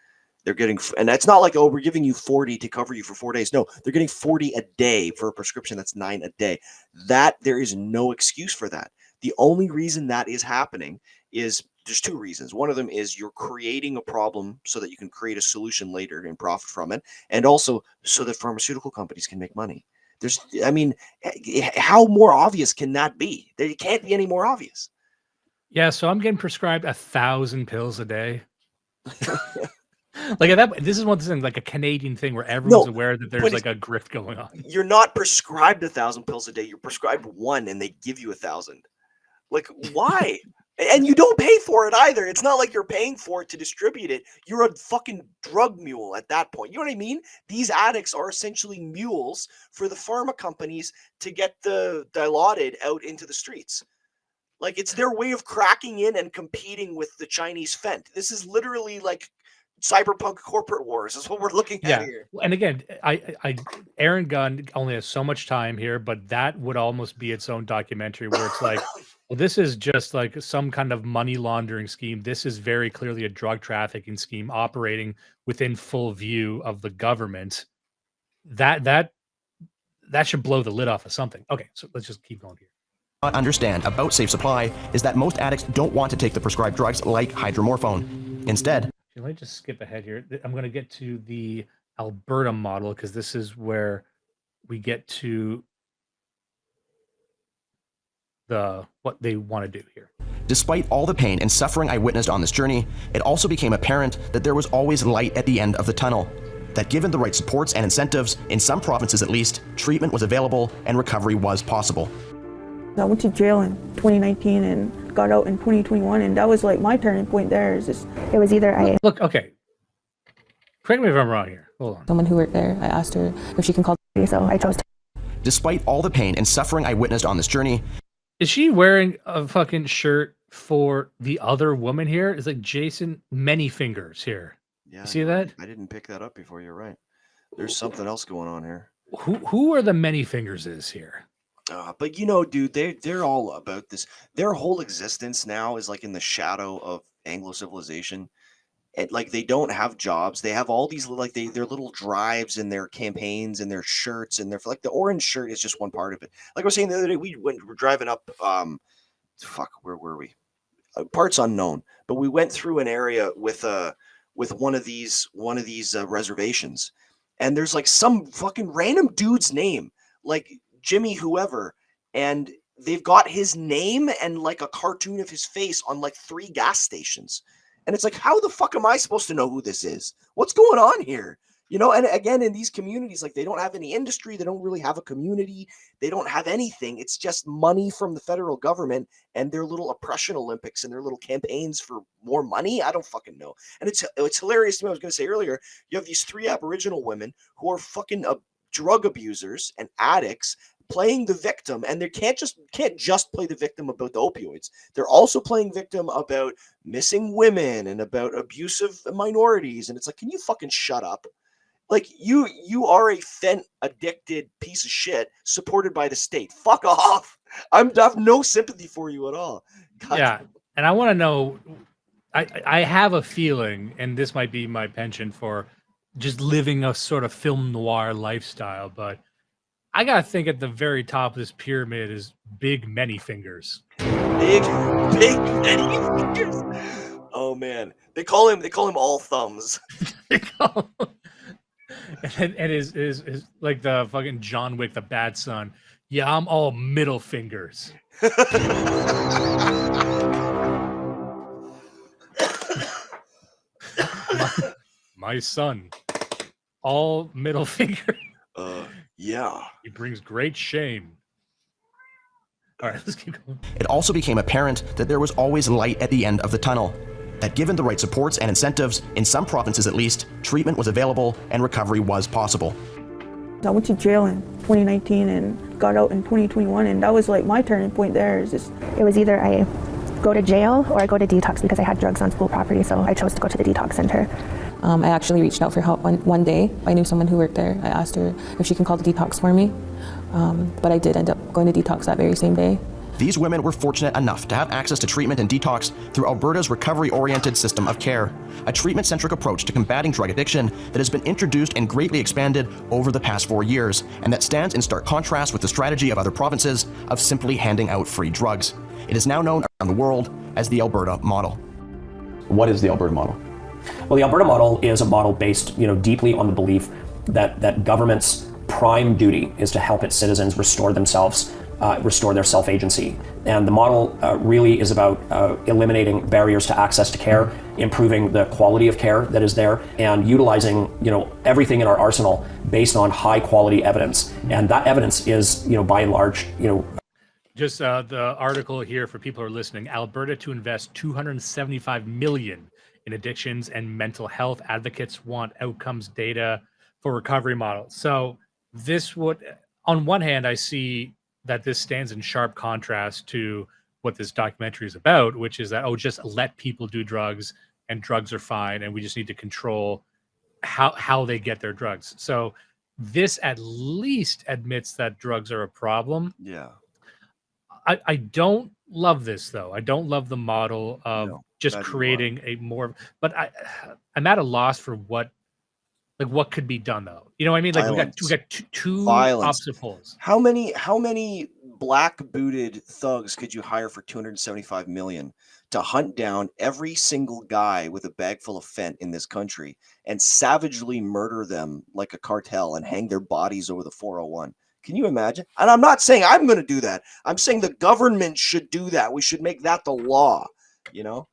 F: They're getting, and that's not like, oh, we're giving you 40 to cover you for 4 days. No, they're getting 40 a day for a prescription that's 9 a day. That there is no excuse for that. The only reason that is happening is there's 2 reasons. One of them is you're creating a problem so that you can create a solution later and profit from it, and also so that pharmaceutical companies can make money. There's, I mean, how more obvious can that be? It can't be any more obvious.
E: Yeah, so I'm getting prescribed 1,000 pills a day. Like this is one thing, like a Canadian thing where everyone's aware that there's like a grift going on.
F: You're not prescribed 1,000 pills a day. You're prescribed 1, and they give you 1,000. Like, why? And you don't pay for it either. It's not like you're paying for it to distribute it. You're a fucking drug mule at that point. You know what I mean? These addicts are essentially mules for the pharma companies to get the dilaudid out into the streets. Like, it's their way of cracking in and competing with the Chinese fent. This is literally like cyberpunk corporate wars is what we're looking at here.
E: And again, I Aaron Gunn only has so much time here, but that would almost be its own documentary where it's like, well, this is just like some kind of money laundering scheme. This is very clearly a drug trafficking scheme operating within full view of the government. That should blow the lid off of something. Okay, so let's just keep going here.
S: Not understand about safe supply is that most addicts don't want to take the prescribed drugs like hydromorphone. Instead,
E: let me just skip ahead here. I'm going to get to the Alberta model because this is where we get to what they want to do here.
S: Despite all the pain and suffering I witnessed on this journey, it also became apparent that there was always light at the end of the tunnel. That given the right supports and incentives, in some provinces at least, treatment was available and recovery was possible.
K: I went to jail in 2019 and got out in 2021, and that was like my turning point there. Is just, it was either I...
E: Look, okay. Correct me if I'm wrong here. Hold on.
I: Someone who worked there, I asked her if she can call, so I chose to.
S: Despite all the pain and suffering I witnessed on this journey.
E: Is she wearing a fucking shirt for the other woman here? It's like Jason Many Fingers here.
F: Yeah,
E: you see that?
F: I didn't pick that up before. You're right. There's something else going on here.
E: Who are the Many Fingers is here?
F: But you know, dude, they're all about this. Their whole existence now is like in the shadow of Anglo civilization. And like they don't have jobs. They have all these like their little drives and their campaigns and their shirts and their like the orange shirt is just one part of it. Like I was saying the other day, we're driving up. Where were we? Parts unknown. But we went through an area with one of these reservations, and there's like some fucking random dude's name, like Jimmy whoever, and they've got his name and like a cartoon of his face on like 3 gas stations. And it's like, how the fuck am I supposed to know who this is? What's going on here? You know, and again, in these communities, like they don't have any industry. They don't really have a community. They don't have anything. It's just money from the federal government and their little oppression Olympics and their little campaigns for more money. I don't fucking know. And it's hilarious to me. I was going to say earlier, you have these 3 Aboriginal women who are fucking drug abusers and addicts playing the victim, and they can't just play the victim about the opioids. They're also playing victim about missing women and about abusive minorities. And it's like, can you fucking shut up? Like you are a fent addicted piece of shit supported by the state. Fuck off. I have no sympathy for you at all. God.
E: Yeah, and I want to know. I have a feeling, and this might be my penchant for just living a sort of film noir lifestyle, but I gotta think at the very top of this pyramid is Big Many Fingers.
F: Big Many Fingers. Oh man, they call him all thumbs.
E: and is like the fucking John Wick, the bad son. Yeah, I'm all middle fingers. my son, all middle finger.
F: Yeah.
E: He brings great shame. All right, let's keep going.
S: It also became apparent that there was always light at the end of the tunnel. That given the right supports and incentives, in some provinces at least, treatment was available and recovery was possible.
K: I went to jail in 2019 and got out in 2021, and that was like my turning point there. Is just,
J: it was either I go to jail or I go to detox because I had drugs on school property, so I chose to go to the detox center.
I: I actually reached out for help one day. I knew someone who worked there. I asked her if she can call the detox for me, but I did end up going to detox that very same day.
S: These women were fortunate enough to have access to treatment and detox through Alberta's recovery-oriented system of care, a treatment-centric approach to combating drug addiction that has been introduced and greatly expanded over the past 4 years, and that stands in stark contrast with the strategy of other provinces of simply handing out free drugs. It is now known around the world as the Alberta model.
B: What is the Alberta model?
H: Well, the Alberta model is a model based, deeply on the belief that government's prime duty is to help its citizens restore themselves, restore their self-agency. And the model really is about eliminating barriers to access to care, improving the quality of care that is there, and utilizing, everything in our arsenal based on high quality evidence. And that evidence is, by and large,
E: Just the article here for people who are listening. Alberta to invest $275 million in addictions and mental health. Advocates want outcomes data for recovery models. So this would, on one hand, I see that this stands in sharp contrast to what this documentary is about, which is that, just let people do drugs and drugs are fine, and we just need to control how they get their drugs. So this at least admits that drugs are a problem.
F: Yeah.
E: I don't love this though. I don't love the model of just creating a more, but I'm at a loss for what could be done though. You know what I mean? Like we got two opposite poles.
F: How many black booted thugs could you hire for $275 million to hunt down every single guy with a bag full of fent in this country and savagely murder them like a cartel and hang their bodies over the 401? Can you imagine? And I'm not saying I'm going to do that. I'm saying the government should do that. We should make that the law, you know?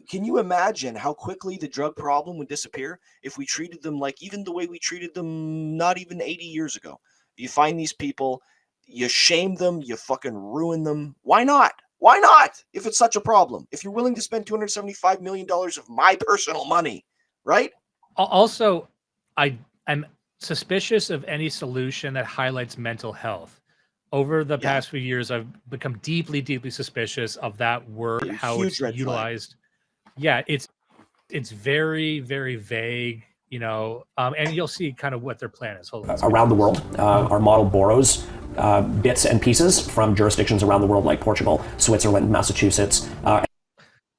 F: Can you imagine how quickly the drug problem would disappear if we treated them like even the way we treated them not even 80 years ago? You find these people, you shame them, you fucking ruin them. Why not? Why not? If it's such a problem, if you're willing to spend $275 million of my personal money, right?
E: Also, I'm suspicious of any solution that highlights mental health. Over the past few years, I've become deeply, deeply suspicious of that word, how
F: Huge
E: it's
F: red flag.
E: utilized. Yeah, it's very, very vague, and you'll see kind of what their plan is. Hold on.
H: Around the world, our model borrows bits and pieces from jurisdictions around the world like Portugal, Switzerland, Massachusetts.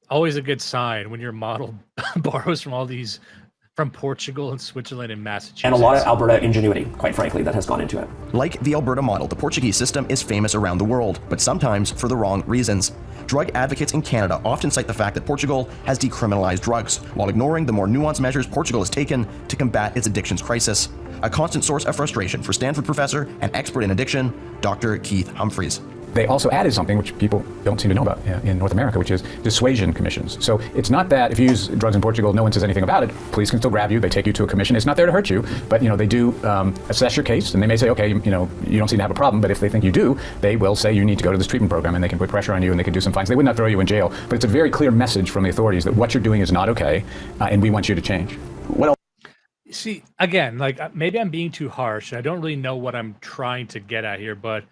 E: Always a good sign when your model borrows from Portugal and Switzerland and Massachusetts.
H: And a lot of Alberta ingenuity, quite frankly, that has gone into it.
S: Like the Alberta model, the Portuguese system is famous around the world, but sometimes for the wrong reasons. Drug advocates in Canada often cite the fact that Portugal has decriminalized drugs, while ignoring the more nuanced measures Portugal has taken to combat its addictions crisis. A constant source of frustration for Stanford professor and expert in addiction, Dr. Keith Humphreys.
G: They also added something which people don't seem to know about in North America, which is dissuasion commissions. So it's not that if you use drugs in Portugal, no one says anything about it. Police can still grab you. They take you to a commission. It's not there to hurt you, but they do assess your case, and they may say, okay, you don't seem to have a problem. But if they think you do, they will say you need to go to this treatment program, and they can put pressure on you, and they can do some fines. They would not throw you in jail, but it's a very clear message from the authorities that what you're doing is not okay, and we want you to change.
B: What else?
E: See, again, like maybe I'm being too harsh. I don't really know what I'm trying to get at here, but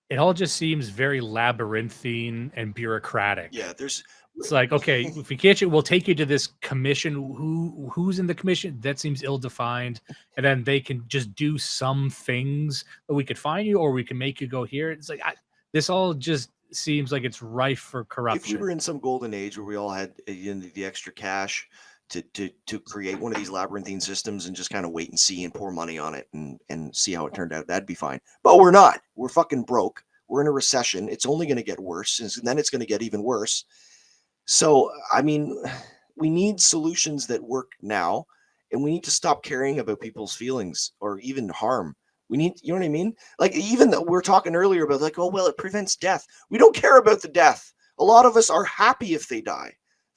E: it all just seems very labyrinthine and bureaucratic.
F: Yeah,
E: it's like, okay, if we catch you, we'll take you to this commission. Who's in the commission? That seems ill-defined. And then they can just do some things that we could find you, or we can make you go here. It's like, this all just seems like it's rife for corruption.
F: If we were in some golden age where we all had the extra cash to create one of these labyrinthine systems and just kind of wait and see and pour money on it and see how it turned out, that'd be fine. But we're not. We're fucking broke. We're in a recession. It's only going to get worse, and then it's going to get even worse. So, I mean, we need solutions that work now, and we need to stop caring about people's feelings or even harm. We need, you know what I mean? Like, even though we're talking earlier about like, oh, well, it prevents death. We don't care about the death. A lot of us are happy if they die.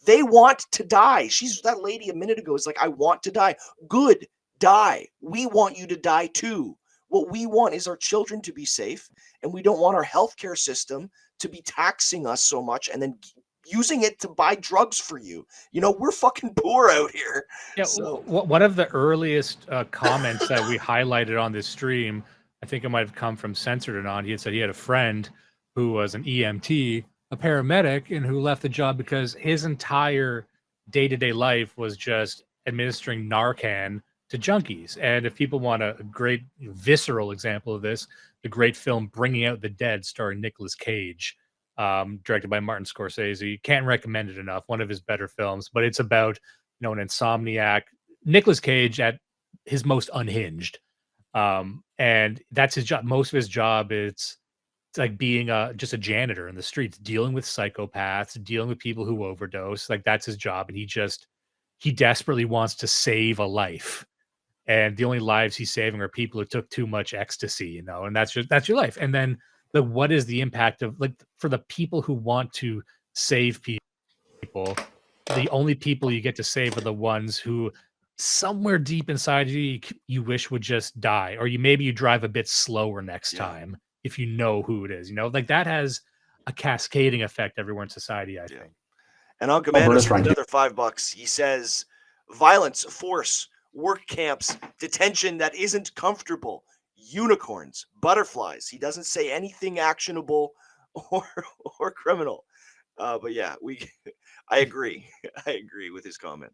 F: They want to die. That lady a minute ago is like, I want to die. Good, die. We want you to die too. What we want is our children to be safe, and we don't want our healthcare system to be taxing us so much and then using it to buy drugs for you. We're fucking poor out here.
E: Yeah. So one of the earliest comments that we highlighted on this stream, I think it might have come from Censored Anon. He had said he had a friend who was an EMT, a paramedic, and who left the job because his entire day-to-day life was just administering Narcan to junkies. And if people want a great visceral example of this, the great film Bringing Out the Dead starring Nicolas Cage, directed by Martin Scorsese. Can't recommend it enough. One of his better films, but it's about, an insomniac, Nicolas Cage at his most unhinged. And that's his job. Most of his job is like being just a janitor in the streets, dealing with psychopaths, dealing with people who overdose. Like that's his job. And he desperately wants to save a life. And the only lives he's saving are people who took too much ecstasy, and that's your life. And then what is the impact of, like, for the people who want to save people, the only people you get to save are the ones who somewhere deep inside you wish would just die, or maybe you drive a bit slower next time if you know who it is, like that has a cascading effect everywhere in society, I think.
F: And I'll command us for another $5. He says, violence, force, work camps, detention that isn't comfortable, unicorns, butterflies. He doesn't say anything actionable or criminal. But yeah, I agree. I agree with his comment.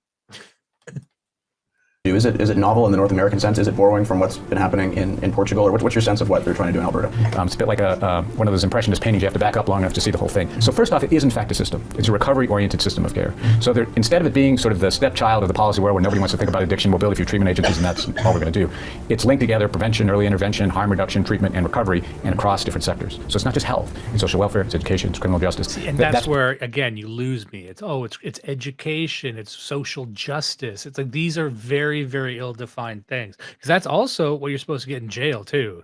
B: Is it novel in the North American sense? Is it borrowing from what's been happening in Portugal? Or what's your sense of what they're trying to do in Alberta?
G: It's a bit like one of those impressionist paintings. You have to back up long enough to see the whole thing. So first off, it is in fact a system. It's a recovery-oriented system of care. So instead of it being sort of the stepchild of the policy world where nobody wants to think about addiction, we'll build a few treatment agencies and that's all we're going to do. It's linked together prevention, early intervention, harm reduction, treatment, and recovery, and across different sectors. So it's not just health. It's social welfare, it's education, it's criminal justice.
E: And that's where, again, you lose me. It's education, it's social justice. It's like these are very, very ill-defined things, because that's also what you're supposed to get in jail too.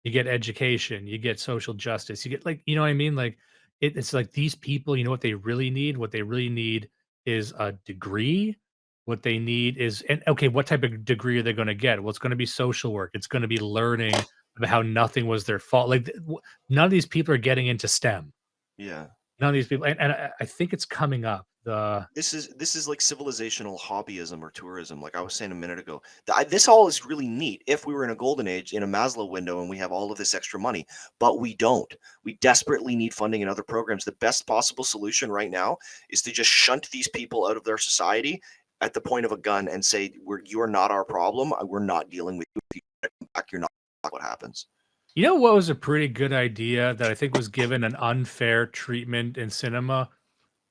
E: you get education, you get social justice, you get like, you know what I mean? Like it's like these people, you know what they really need? What they really need is a degree. What they need is, and okay, what type of degree are they going to get? Well, it's going to be social work. It's going to be learning about how nothing was their fault. Like none of these people are getting into STEM.
F: Yeah.
E: None of these people, and I think it's coming up.
F: This is like civilizational hobbyism or tourism, like I was saying a minute ago. This all is really neat if we were in a golden age in a Maslow window and we have all of this extra money, but we don't. We desperately need funding in other programs. The best possible solution right now is to just shunt these people out of their society at the point of a gun and say, you are not our problem. We're not dealing with you. You're not what happens.
E: You know what was a pretty good idea that I think was given an unfair treatment in cinema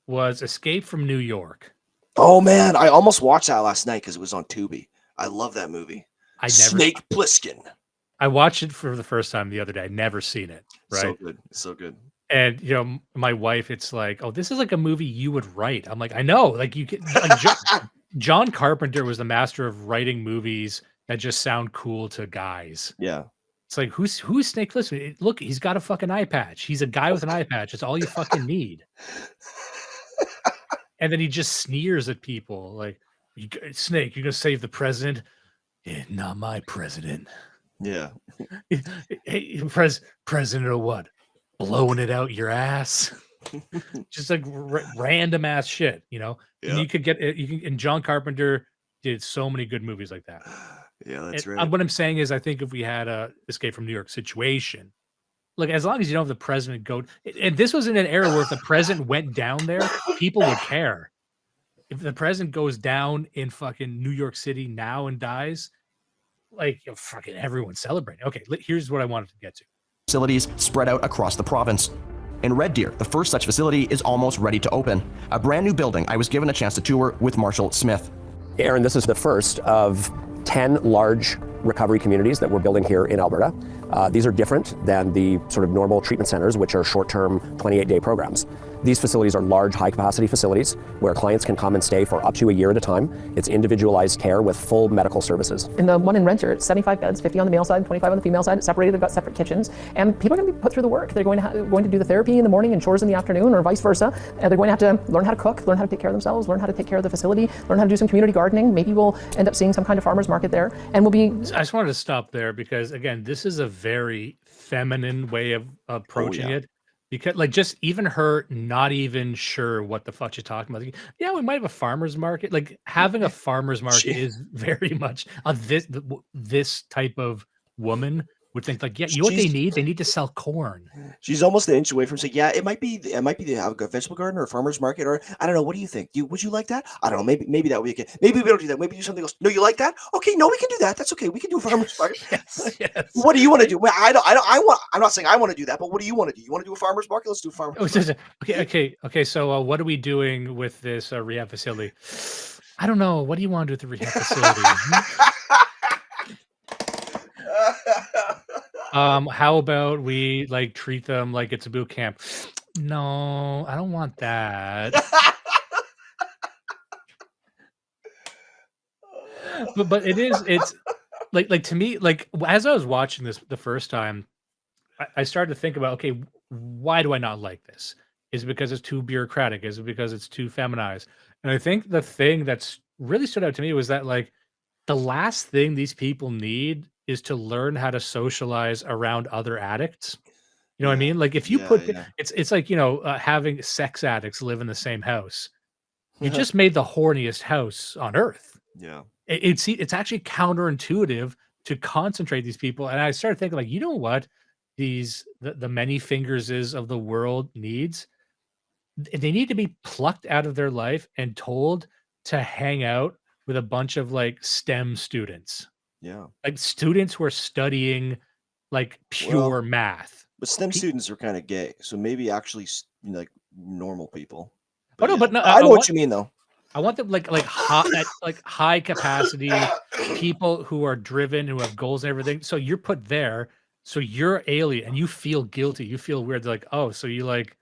E: was Escape from New York.
F: Oh man, I almost watched that last night because it was on Tubi. I love that movie. Snake Plissken.
E: I watched it for the first time the other day. I'd never seen it. Right.
F: So good. So good.
E: And you know, my wife, it's like, oh, this is like a movie you would write. I'm like, I know. Like you can like John Carpenter was the master of writing movies that just sound cool to guys.
F: Yeah.
E: It's like who's Snake Plissken? Look, he's got a fucking eye patch. He's a guy with an eye patch. It's all you fucking need. And then he just sneers at people like, Snake, you're gonna save the president? Yeah, not my president.
F: Yeah.
E: Hey, president of what? Blowing it out your ass. Just like random ass shit, you know. Yeah. And you could get it. And John Carpenter did so many good movies like that.
F: Yeah, that's
E: and
F: right.
E: What I'm saying is, I think if we had a Escape from New York situation, look, as long as you don't have the president go, and this was in an era where if the president went down there, people would care. If the president goes down in fucking New York City now and dies, like fucking everyone's celebrating. Okay, here's what I wanted to get to.
S: Facilities spread out across the province. In Red Deer, the first such facility is almost ready to open. A brand new building I was given a chance to tour with Marshall Smith.
H: Aaron, this is the first of 10 large recovery communities that we're building here in Alberta. These are different than the sort of normal treatment centers, which are short-term 28-day programs. These facilities are large, high-capacity facilities where clients can come and stay for up to a year at a time. It's individualized care with full medical services.
L: In the one in Renter, it's 75 beds, 50 on the male side, 25 on the female side, separated. They've got separate kitchens, and people are going to be put through the work. They're going to do the therapy in the morning and chores in the afternoon, or vice versa. And they're going to have to learn how to cook, learn how to take care of themselves, learn how to take care of the facility, learn how to do some community gardening. Maybe we'll end up seeing some kind of farmer's market there, and we'll be.
E: I just wanted to stop there because again, this is a very feminine way of approaching it. Because like just even her not even sure what the fuck she's talking about. Like, yeah, we might have a farmer's market. Like having a farmer's market is very much this type of woman would think like, yeah, you know what they need? They need to sell corn.
F: She's almost an inch away from saying, yeah, it might be to have a vegetable garden or a farmer's market, or I don't know. What do you think? Would you like that? I don't know. Maybe that we can. Maybe we don't do that. Maybe do something else. No, you like that? Okay, no, we can do that. That's okay. We can do a farmer's market.
E: Yes.
F: What do you want to do? Well, I'm not saying I want to do that, but what do you want to do? You want to do a farmer's market? Let's do a farmer's market.
E: Okay. So what are we doing with this rehab facility? I don't know. What do you want to do with the rehab facility? How about we like treat them like it's a boot camp? No, I don't want that. but it's like to me, like as I was watching this the first time, I started to think about, okay, why do I not like this? Is it because it's too bureaucratic? Is it because it's too feminized? And I think the thing that's really stood out to me was that like the last thing these people need is to learn how to socialize around other addicts. You know what I mean? Like if you it's like, you know, having sex addicts live in the same house. You just made the horniest house on earth.
F: Yeah.
E: It's actually counterintuitive to concentrate these people. And I started thinking like, you know what? The many fingerses of the world needs. They need to be plucked out of their life and told to hang out with a bunch of like STEM students.
F: Yeah.
E: Like students who are studying like pure math.
F: But STEM students are kind of gay. So maybe actually like normal people.
E: But I
F: know what you mean though.
E: I want them like high capacity people who are driven, who have goals and everything. So you're put there. So you're alien and you feel guilty. You feel weird. They're like, oh, so you like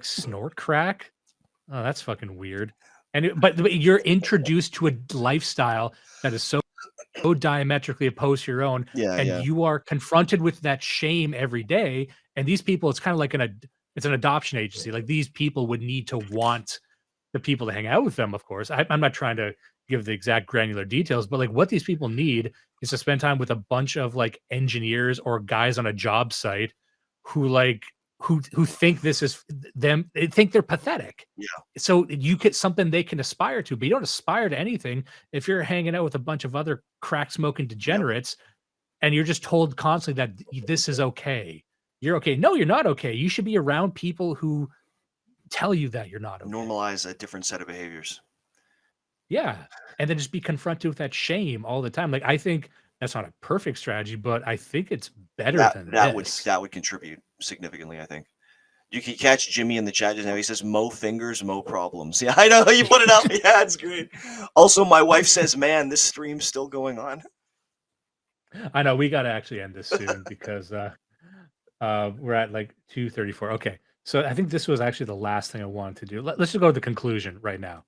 E: snort crack? Oh, that's fucking weird. But you're introduced to a lifestyle that is so so diametrically opposed to your own,
F: Yeah,
E: and
F: yeah.
E: you are confronted with that shame every day. And these people, it's kind of like it's an adoption agency. Like these people would need to want the people to hang out with them. Of course, I'm not trying to give the exact granular details, but like what these people need is to spend time with a bunch of like engineers or guys on a job site who who think this is them. They think they're pathetic.
F: Yeah.
E: So you get something they can aspire to, but you don't aspire to anything if you're hanging out with a bunch of other crack smoking degenerates and you're just told constantly that this is okay. You're okay. No, you're not okay. You should be around people who tell you that you're not okay.
F: Normalize a different set of behaviors.
E: Yeah. And then just be confronted with that shame all the time. Like, I think that's not a perfect strategy, but I think it's better than this.
F: That would contribute significantly, I think. You can catch Jimmy in the chat just now. He says, "Mo fingers, mo problems." Yeah, I know you put it out. Yeah, it's great. Also, my wife says, "Man, this stream's still going on."
E: I know we got to actually end this soon because we're at like 2:34. Okay, so I think this was actually the last thing I wanted to do. Let's just go to the conclusion right now,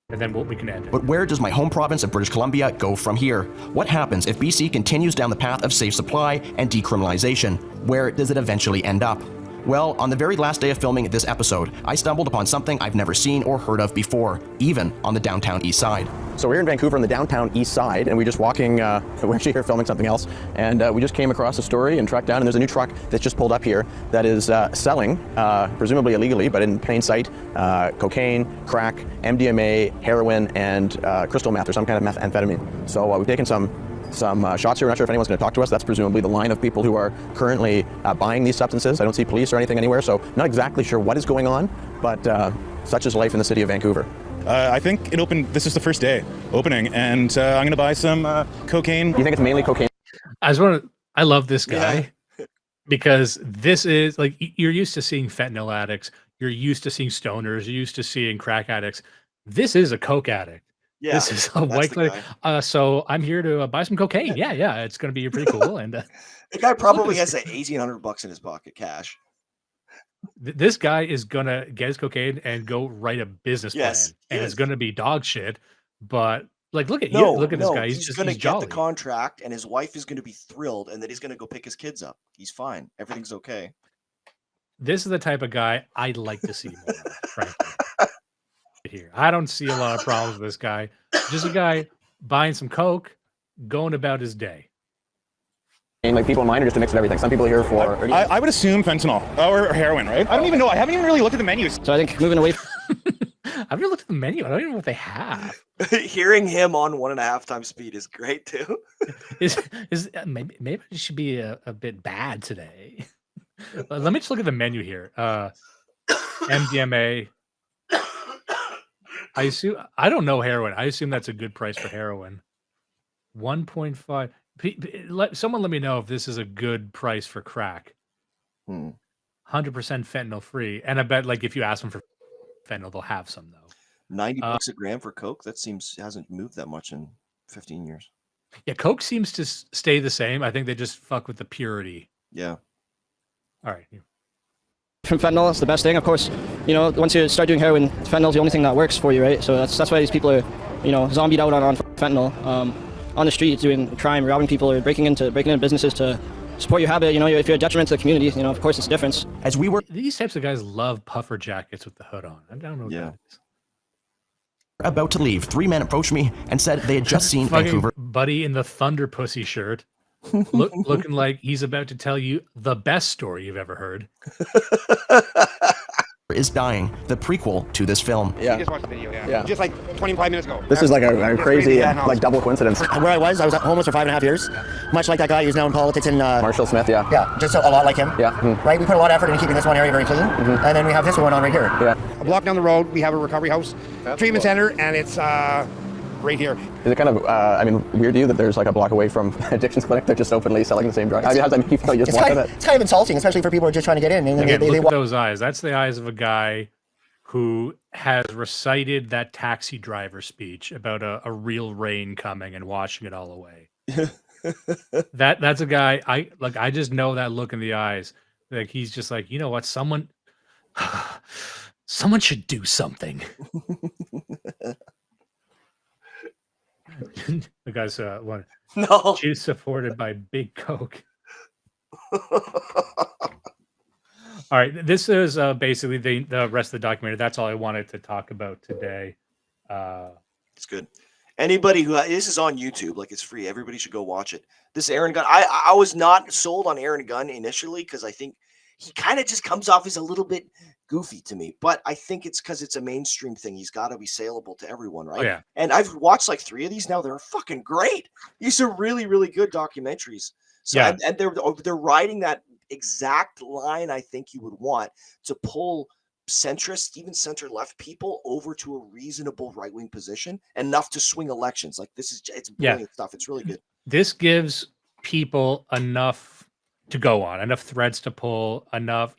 E: and then we can end it.
S: But where does my home province of British Columbia go from here? What happens if BC continues down the path of safe supply and decriminalization? Where does it eventually end up? Well, on the very last day of filming this episode, I stumbled upon something I've never seen or heard of before, even on the downtown east side.
B: So we're here in Vancouver on the downtown east side, and we're just walking, we're actually here filming something else, and we just came across a story and tracked down, and there's a new truck that's just pulled up here that is selling, presumably illegally, but in plain sight, cocaine, crack, MDMA, heroin, and crystal meth, or some kind of methamphetamine. So we've taken some shots here. We're not sure if anyone's going to talk to us. That's presumably the line of people who are currently buying these substances. I don't see police or anything anywhere, so not exactly sure what is going on, but such is life in the city of Vancouver.
M: I think it opened, this is the first day opening, and I'm going to buy some cocaine.
B: You think it's mainly cocaine?
E: I love this guy because this is like, you're used to seeing fentanyl addicts. You're used to seeing stoners. You're used to seeing crack addicts. This is a coke addict.
F: Yeah,
E: this is a white clinic. So I'm here to buy some cocaine. Yeah, it's going to be pretty cool. And
F: the guy probably has like $1,800 in his pocket cash.
E: This guy is going to get his cocaine and go write a business plan, and it's going to be dog shit. But like, look at this guy. He's going
F: to get the contract, and his wife is going to be thrilled, and then he's going to go pick his kids up. He's fine. Everything's okay.
E: This is the type of guy I'd like to see more, frankly. Here, I don't see a lot of problems with this guy. Just a guy buying some coke, going about his day.
B: And like people in mind, or just a mix of everything. Some people are here for.
M: I would assume fentanyl or heroin, right? I don't even know. I haven't even really looked at the menus.
U: So I think moving away.
E: I've never looked at the menu. I don't even know what they have.
F: Hearing him on 1.5 times speed is great too.
E: Maybe it should be a bit bad today. Let me just look at the menu here. MDMA. I don't know heroin. I assume that's a good price for heroin. 1.5. Someone let me know if this is a good price for crack. 100% fentanyl free, and I bet like if you ask them for fentanyl, they'll have some though.
F: $90 a gram for coke. That hasn't moved that much in 15 years.
E: Yeah, coke seems to stay the same. I think they just fuck with the purity.
F: Yeah.
E: All right.
U: From fentanyl, it's the best thing. Of course, once you start doing heroin, fentanyl's the only thing that works for you, right? So that's why these people are, zombied out on fentanyl, on the streets doing crime, robbing people, or breaking into businesses to support your habit. If you're a detriment to the community, of course it's a difference.
S: As we were,
E: these types of guys love puffer jackets with the hood on. I don't know what that is.
S: About to leave, 3 men approached me and said they had just seen Vancouver.
E: Buddy in the Thunder Pussy shirt. Looking like he's about to tell you the best story you've ever heard.
S: Is dying, the prequel to this film.
M: Yeah. Just watched the video, yeah. Just like 25 minutes ago.
B: This is like a crazy, like double coincidence.
N: Where I was homeless for 5.5 years. Much like that guy who's now in politics in...
B: Marshall Smith, yeah.
N: Yeah, just a lot like him.
B: Yeah.
N: Right, we put a lot of effort in keeping this one area very clean. And then we have this one on right here.
B: Yeah.
M: A block down the road, we have a recovery house, treatment center, and it's right here.
B: Is it kind of, weird to you that there's like a block away from addictions clinic, they're just openly selling the same drug? How does that make you feel? You just walk in it?
N: It's kind of insulting, especially for people who are just trying to get in. And
E: Again, look at those eyes. That's the eyes of a guy who has recited that taxi driver speech about a real rain coming and washing it all away. That's a guy I just know that look in the eyes. Like he's just like, you know what, someone should do something. The guy's one.
F: No.
E: Juice supported by Big Coke. All right, this is basically the rest of the documentary. That's all I wanted to talk about today.
F: It's good. Anybody who this is on YouTube, like it's free. Everybody should go watch it. This Aaron Gunn. I was not sold on Aaron Gunn initially because I think he kind of just comes off as a little bit goofy to me. But I think it's because it's a mainstream thing. He's got to be saleable to everyone, right?
E: Oh, yeah.
F: And I've watched like 3 of these now. They're fucking great. These are really, really good documentaries. So
E: Yeah.
F: and they're riding that exact line I think you would want to pull centrist, even center left people over to a reasonable right wing position enough to swing elections. Like it's brilliant stuff. It's really good.
E: This gives people enough to go on, enough threads to pull, enough,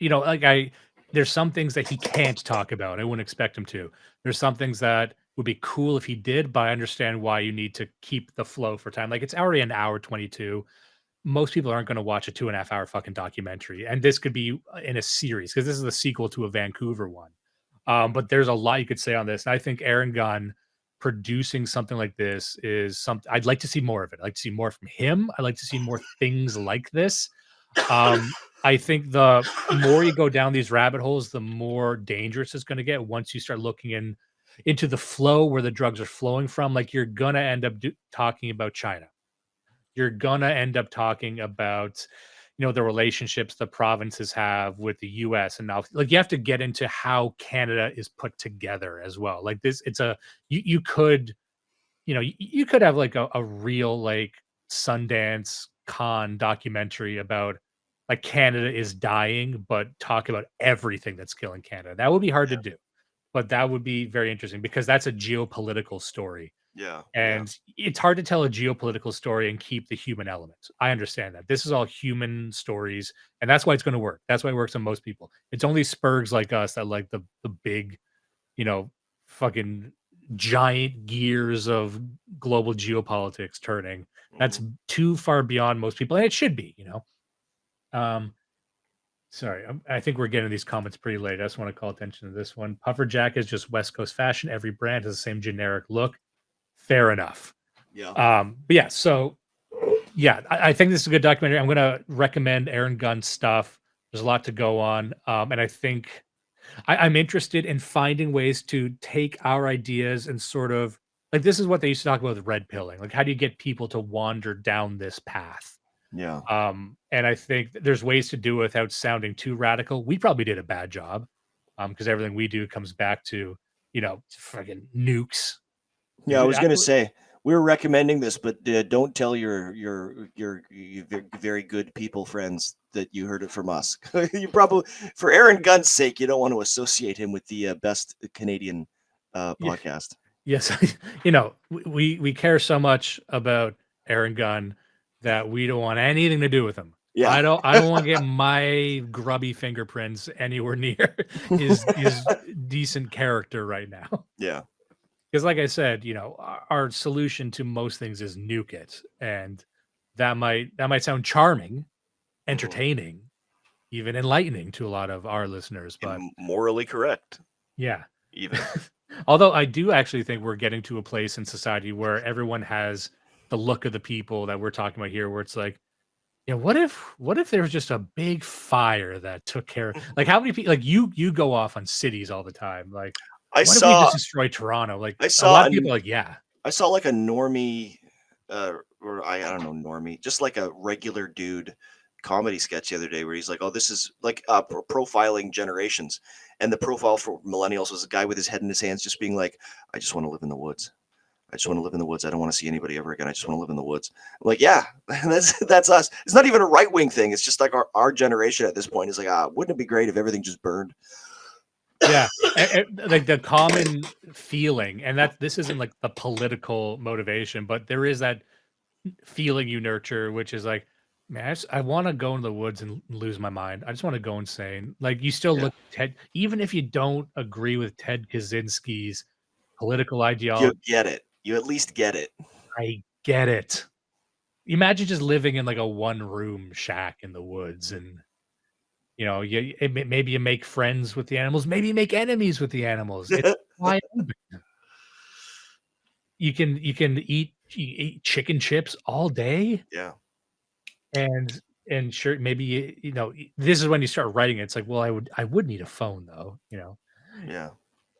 E: there's some things that he can't talk about. I wouldn't expect him to. There's some things that would be cool if he did, but I understand why you need to keep the flow for time. Like it's already an hour 22. Most people aren't going to watch a 2.5 hour fucking documentary. And this could be in a series because this is the sequel to a Vancouver one. But there's a lot you could say on this. And I think Aaron Gunn producing something like this is something I'd like to see more of it. I'd like to see more from him. I'd like to see more things like this. I think the more you go down these rabbit holes, the more dangerous it's going to get once you start looking into the flow where the drugs are flowing from. Like you're going to end up talking about China. You're going to end up talking about, the relationships the provinces have with the US. And now, like, you have to get into how Canada is put together as well. Like this, you could have like a real like Sundance Con documentary about like Canada is dying, but talk about everything that's killing Canada. That would be hard to do, but that would be very interesting because that's a geopolitical story.
F: Yeah.
E: And it's hard to tell a geopolitical story and keep the human element. I understand that. This is all human stories, and that's why it's going to work. That's why it works on most people. It's only spurgs like us that like the big, fucking giant gears of global geopolitics turning. That's too far beyond most people, and it should be, Sorry, I think we're getting these comments pretty late. I just want to call attention to this one. Puffer Jack is just West Coast fashion. Every brand has the same generic look. Fair enough.
F: Yeah.
E: But yeah, so yeah, I think this is a good documentary. I'm going to recommend Aaron Gunn stuff. There's a lot to go on. And I think I'm interested in finding ways to take our ideas and sort of like, this is what they used to talk about with red pilling. Like, how do you get people to wander down this path?
F: Yeah.
E: And I think there's ways to do it without sounding too radical. We probably did a bad job because everything we do comes back to, fucking nukes.
F: Yeah, I was going to say we're recommending this, but don't tell your very good people friends that you heard it from us. You probably, for Aaron Gunn's sake, you don't want to associate him with the best Canadian podcast.
E: Yes, we care so much about Aaron Gunn that we don't want anything to do with him.
F: Yeah,
E: I don't want to get my grubby fingerprints anywhere near his decent character right now.
F: Yeah.
E: Because like I said, our solution to most things is nuke it. And that might sound charming, entertaining, even enlightening to a lot of our listeners, but
F: and morally correct.
E: Yeah.
F: Even.
E: Although I do actually think we're getting to a place in society where everyone has the look of the people that we're talking about here, where it's like, what if there was just a big fire that took care of, like, how many people, like you go off on cities all the time, like,
F: I
E: what
F: saw
E: if we just destroy Toronto? Like,
F: I
E: a
F: saw
E: lot of people are like, yeah.
F: I saw like a normie, or I don't know, normie, just like a regular dude comedy sketch the other day where he's like, oh, this is like profiling generations. And the profile for millennials was a guy with his head in his hands just being like, I just want to live in the woods. I just want to live in the woods. I don't want to see anybody ever again. I just want to live in the woods. I'm like, yeah, that's us. It's not even a right wing thing. It's just like our generation at this point is like, wouldn't it be great if everything just burned?
E: Yeah, like the common feeling, and that this isn't like the political motivation, but there is that feeling you nurture, which is like, man, I want to go into the woods and lose my mind. I just want to go insane. Like, you still look at Ted, even if you don't agree with Ted Kaczynski's political ideology.
F: You get it. You at least get it.
E: I get it. Imagine just living in like a one-room shack in the woods, and maybe you make friends with the animals, maybe you make enemies with the animals. It's wide open. You can eat you eat chicken chips all day,
F: Yeah.
E: and sure, maybe you know this is when you start writing it. It's like, well, I would need a phone though, you know.
F: Yeah.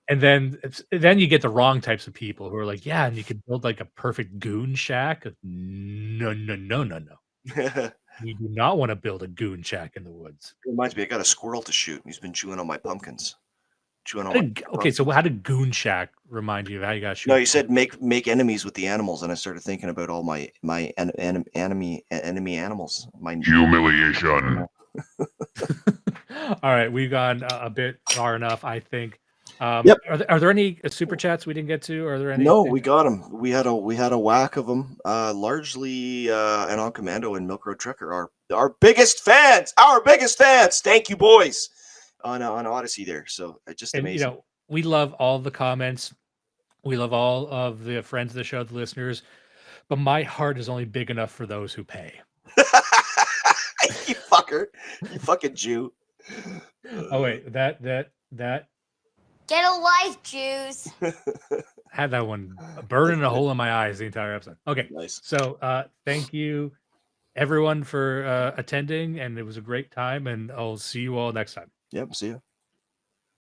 E: And then you get the wrong types of people who are like, yeah, and you could build like a perfect goon shack. No, no, no, no, no. We do not want to build a goon shack in the woods.
F: Reminds me, I got a squirrel to shoot. He's been chewing on my pumpkins. Chewing on
E: How
F: my
E: did- Okay, so how did goon shack remind you of how you got shoot?
F: No, you said make enemies with the animals, and I started thinking about all my enemy animals. My
Q: Humiliation.
E: All right, we've gone a bit far enough, I think.
F: Yep.
E: Are there any super chats we didn't get to? Are there any?
F: No, we got them. We had a whack of them. Largely, and on Commando and Milk Road Trucker are our biggest fans. Our biggest fans. Thank you, boys, on Odyssey there. So just
E: And
F: amazing.
E: you know, we love all the comments. We love all of the friends of the show, the listeners. But my heart is only big enough for those who pay.
F: You fucker. You fucking Jew.
E: Oh wait, that
R: Get a life, Jews.
E: had that one burning a hole in my eyes the entire episode. Okay,
F: nice.
E: So thank you everyone for attending, and it was a great time, and I'll see you all next time.
F: Yep, see you.